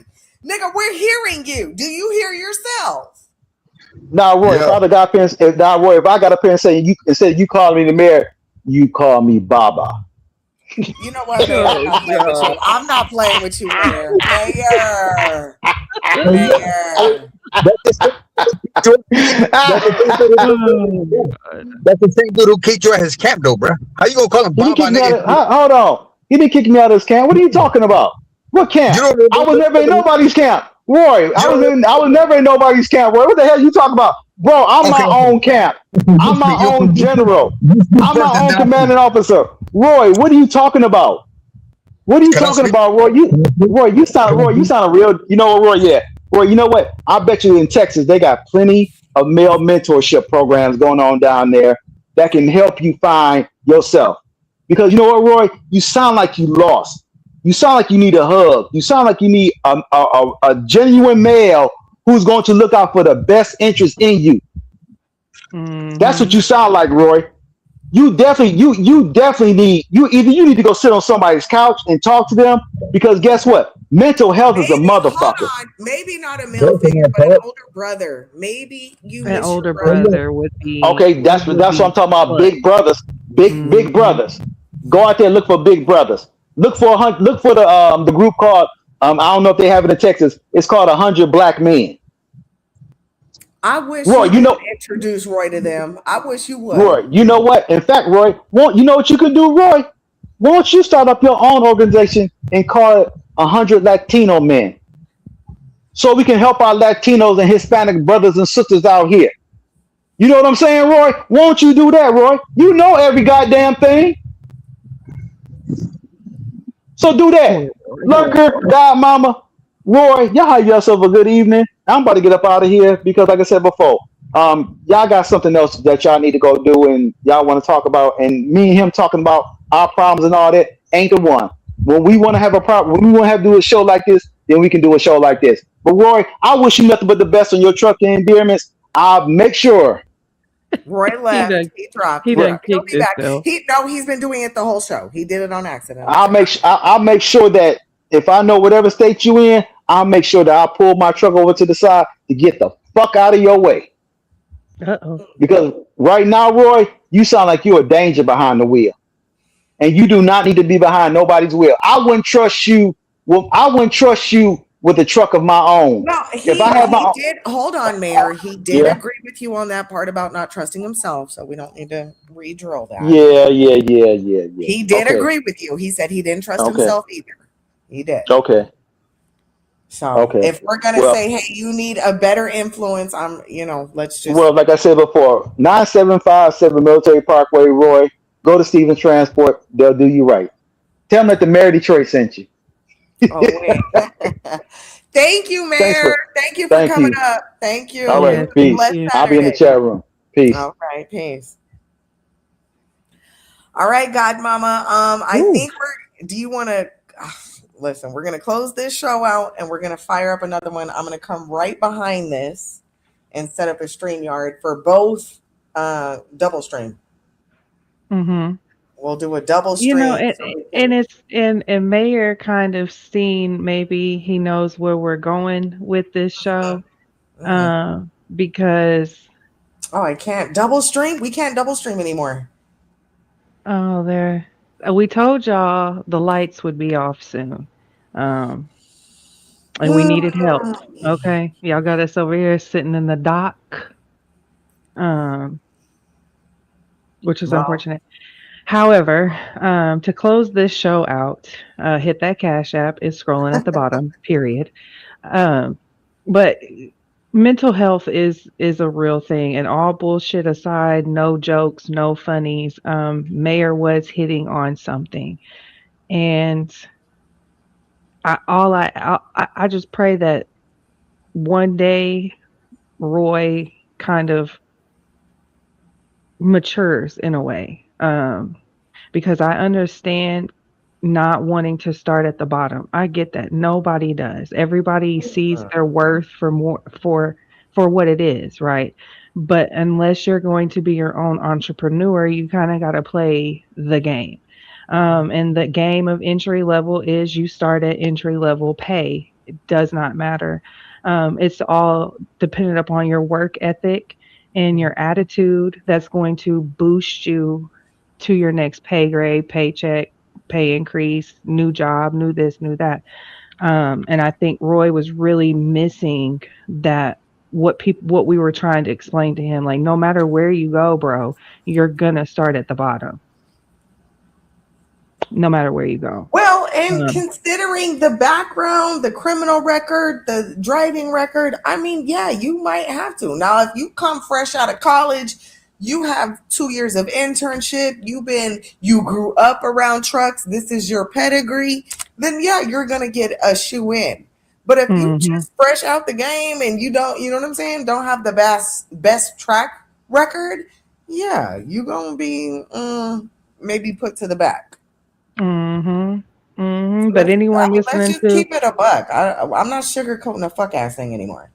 Nigga, we're hearing you. Do you hear yourself? Now, Roy, if I got a pen saying you instead of you calling me the mayor, you call me Baba. You know what, Mayor? I'm not playing with you. I'm not playing with you, Mayor. Mayor. That's the same dude who kicked you at his camp, though, bro. How you gonna call him Baba? Hold on. He didn't kick me out of his camp. What are you talking about? What camp? I was never in nobody's camp. Roy, I was never in nobody's camp. Roy, what the hell you talking about? Bro, I'm my own camp. I'm my own general. I'm my own commanding officer. Roy, what are you talking about? What are you talking about, Roy? You sound real. You know what, Roy? Yeah. Roy, you know what? I bet you in Texas they got plenty of male mentorship programs going on down there that can help you find yourself. Because you know what, Roy? You sound like you lost. You sound like you need a hug. You sound like you need a genuine male who's going to look out for the best interest in you. Mm-hmm. That's what you sound like, Roy. you definitely need you need to go sit on somebody's couch and talk to them because guess what? Mental health is a Maybe, hold motherfucker. on, maybe not a male figure, but an older brother. Maybe you An miss your older brother. brother would be Okay, that's what I'm talking about. plus. Big brothers, big Mhm. brothers. Go out there and look for big brothers. Look for the group called I don't know if they have it in Texas. It's called 100 Black Men. I wish Roy, you would introduce Roy to them. I wish you would. You know what? In fact, Roy, you know what you can do, Roy? Won't you start up your own organization and call it 100 Latino Men, so we can help our Latinos and Hispanic brothers and sisters out here? You know what I'm saying, Roy? Won't you do that, Roy? You know every goddamn thing. So do that. Lurker, Godmama, Roy, y'all have yourself a good evening. I'm about to get up out of here because, like I said before, y'all got something else that y'all need to go do and y'all want to talk about. And me and him talking about our problems and all that ain't the one. When we want to have a problem, when we want to have to do a show like this, then we can do a show like this. But Roy, I wish you nothing but the best on your truck and endearments. I'll make sure. Roy left. He dropped. He done He'll kicked be back. himself. He's been doing it the whole show. He did it on accident. I'll make sure that if I know whatever state you in, I'll make sure that I'll pull my truck over to the side to get the fuck out of your way. Uh-oh. Because right now, Roy, you sound like you're a danger behind the wheel, and you do not need to be behind nobody's wheel. I wouldn't trust you. Well, I wouldn't trust you with a truck of my own. No, If I have my own, did. Hold on, Mayor. He did yeah, agree with you on that part about not trusting himself, so we don't need to re-drill that. yeah. He did Okay, agree with you. He said he didn't trust okay, himself either. He did. okay, So okay. if we're gonna Well, say, hey, you need a better influence, let's just. well, like I said before, 9757 Military Parkway, Roy. Go to Stevens Transport. They'll do you right. Tell them that the Mayor of Detroit sent you. Oh wait. Thank you, Thanks Mayor. for. Thank you for Thank coming you. up. Thank you. All You right. have a Peace. blessed I'll be in the Saturday. chat room. Peace. All right, peace. All right, Godmama. I Ooh. think do you want to listen? We're gonna close this show out, and we're gonna fire up another one. I'm gonna come right behind this and set up a StreamYard for both double stream. Mm-hmm. We'll do a double You know, stream. and Mayor kind of seen maybe he knows where we're going with this show, because Oh, I can't double stream. We can't double stream anymore. we told y'all the lights would be off soon, and we needed help. Okay, y'all got us over here sitting in the dock, um, which is Well, unfortunate. However, to close this show out, hit that Cash App. It's scrolling at the bottom. Period. Um, but mental health is a real thing, and all bullshit aside, no jokes, no funnies. Mayor was hitting on something, and I just pray that one day Roy kind of matures in a way. Because I understand not wanting to start at the bottom. I get that. Nobody does. Everybody sees their worth for what it is, right? But unless you're going to be your own entrepreneur, you kind of got to play the game. And the game of entry level is you start at entry level pay. It does not matter. It's all dependent upon your work ethic and your attitude that's going to boost you to your next pay grade, paycheck, pay increase, new job, new this, new that. And I think Roy was really missing that what we were trying to explain to him. Like, no matter where you go, bro, you're gonna start at the bottom. No matter where you go. Well, and considering the background, the criminal record, the driving record, I mean, yeah, you might have to. Now, if you come fresh out of college, you have 2 years of internship, you grew up around trucks, this is your pedigree, then yeah, you're gonna get a shoe in. But if you just fresh out the game and you don't, you know what I'm saying, don't have the best track record, yeah, you gonna be maybe put to the back. But anyone Let's listening just to keep it a buck. I'm not sugarcoating the fuck ass thing anymore.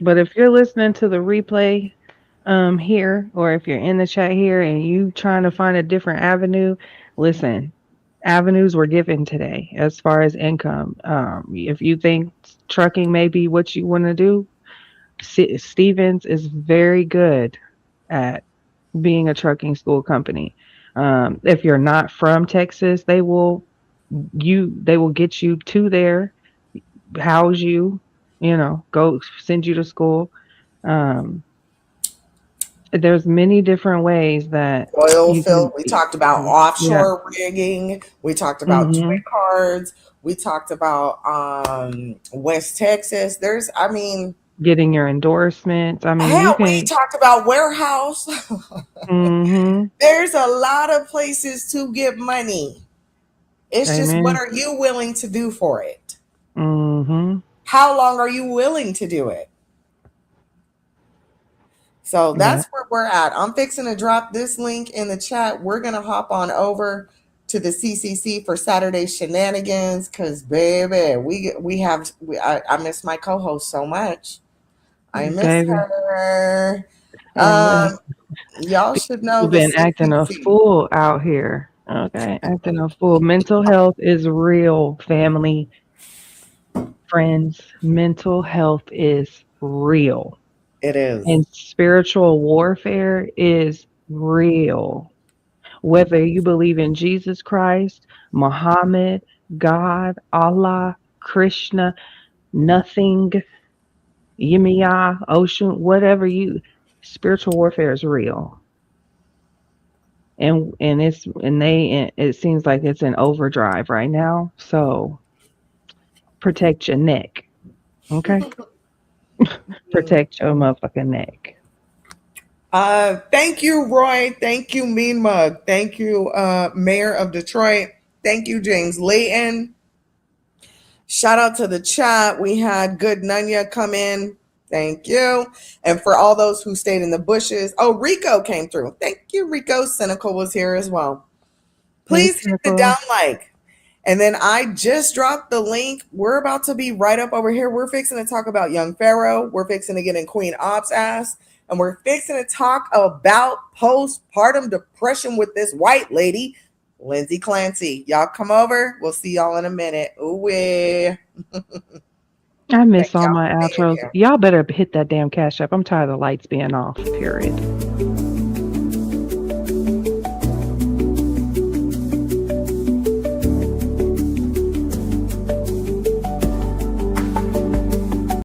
But if you're listening to the replay, here, or if you're in the chat here and you trying to find a different avenue, listen, avenues were given today as far as income. If you think trucking may be what you want to do, Stevens is very good at being a trucking school company. If you're not from Texas, they will get you to there, house you, go send you to school. Um, there's many different ways that Oil you field. can We talked about yeah. offshore rigging. We talked about toy Mhm. cards. We talked about West Texas. Getting your endorsements. I mean, you Hell, we can talked about warehouse. mhm. There's a lot of places to get money. It's just what Amen. are you willing to do for it? Mhm. How long are you willing to do it? So Yeah. that's where we're at. I'm fixing to drop this link in the chat. We're going to hop on over to the CCC for Saturday shenanigans because, baby, I miss my co-host so much. I miss Baby. her. And Y'all should know people the been acting a CCC. fool out here. Okay, acting a fool. Mental health is real, family, friends. Mental health is real. It is. And spiritual warfare is real. Whether you believe in Jesus Christ, Muhammad, God, Allah, Krishna, nothing, Yimiya, ocean, spiritual warfare is real. And it seems like it's in overdrive right now. So protect your neck. Okay? Protect your motherfucking neck. Thank you, Roy. Thank you, Mean Mug. Thank you, Mayor of Detroit. Thank you, James Layton. Shout out to the chat. We had Good Nunya come in. Thank you. And for all those who stayed in the bushes. Oh, Rico came through. Thank you, Rico. Cynical was here as well. Hey, Please hit the Cynical. down like. And then I just dropped the link. We're about to be right up over here. We're fixing to talk about Young Pharaoh. We're fixing to get in Queen Op's ass. And we're fixing to talk about postpartum depression with this white lady, Lindsay Clancy. Y'all come over. We'll see y'all in a minute. Ooh, I miss thank all y'all my for being outros. here. Y'all better hit that damn cash app. I'm tired of the lights being off, period.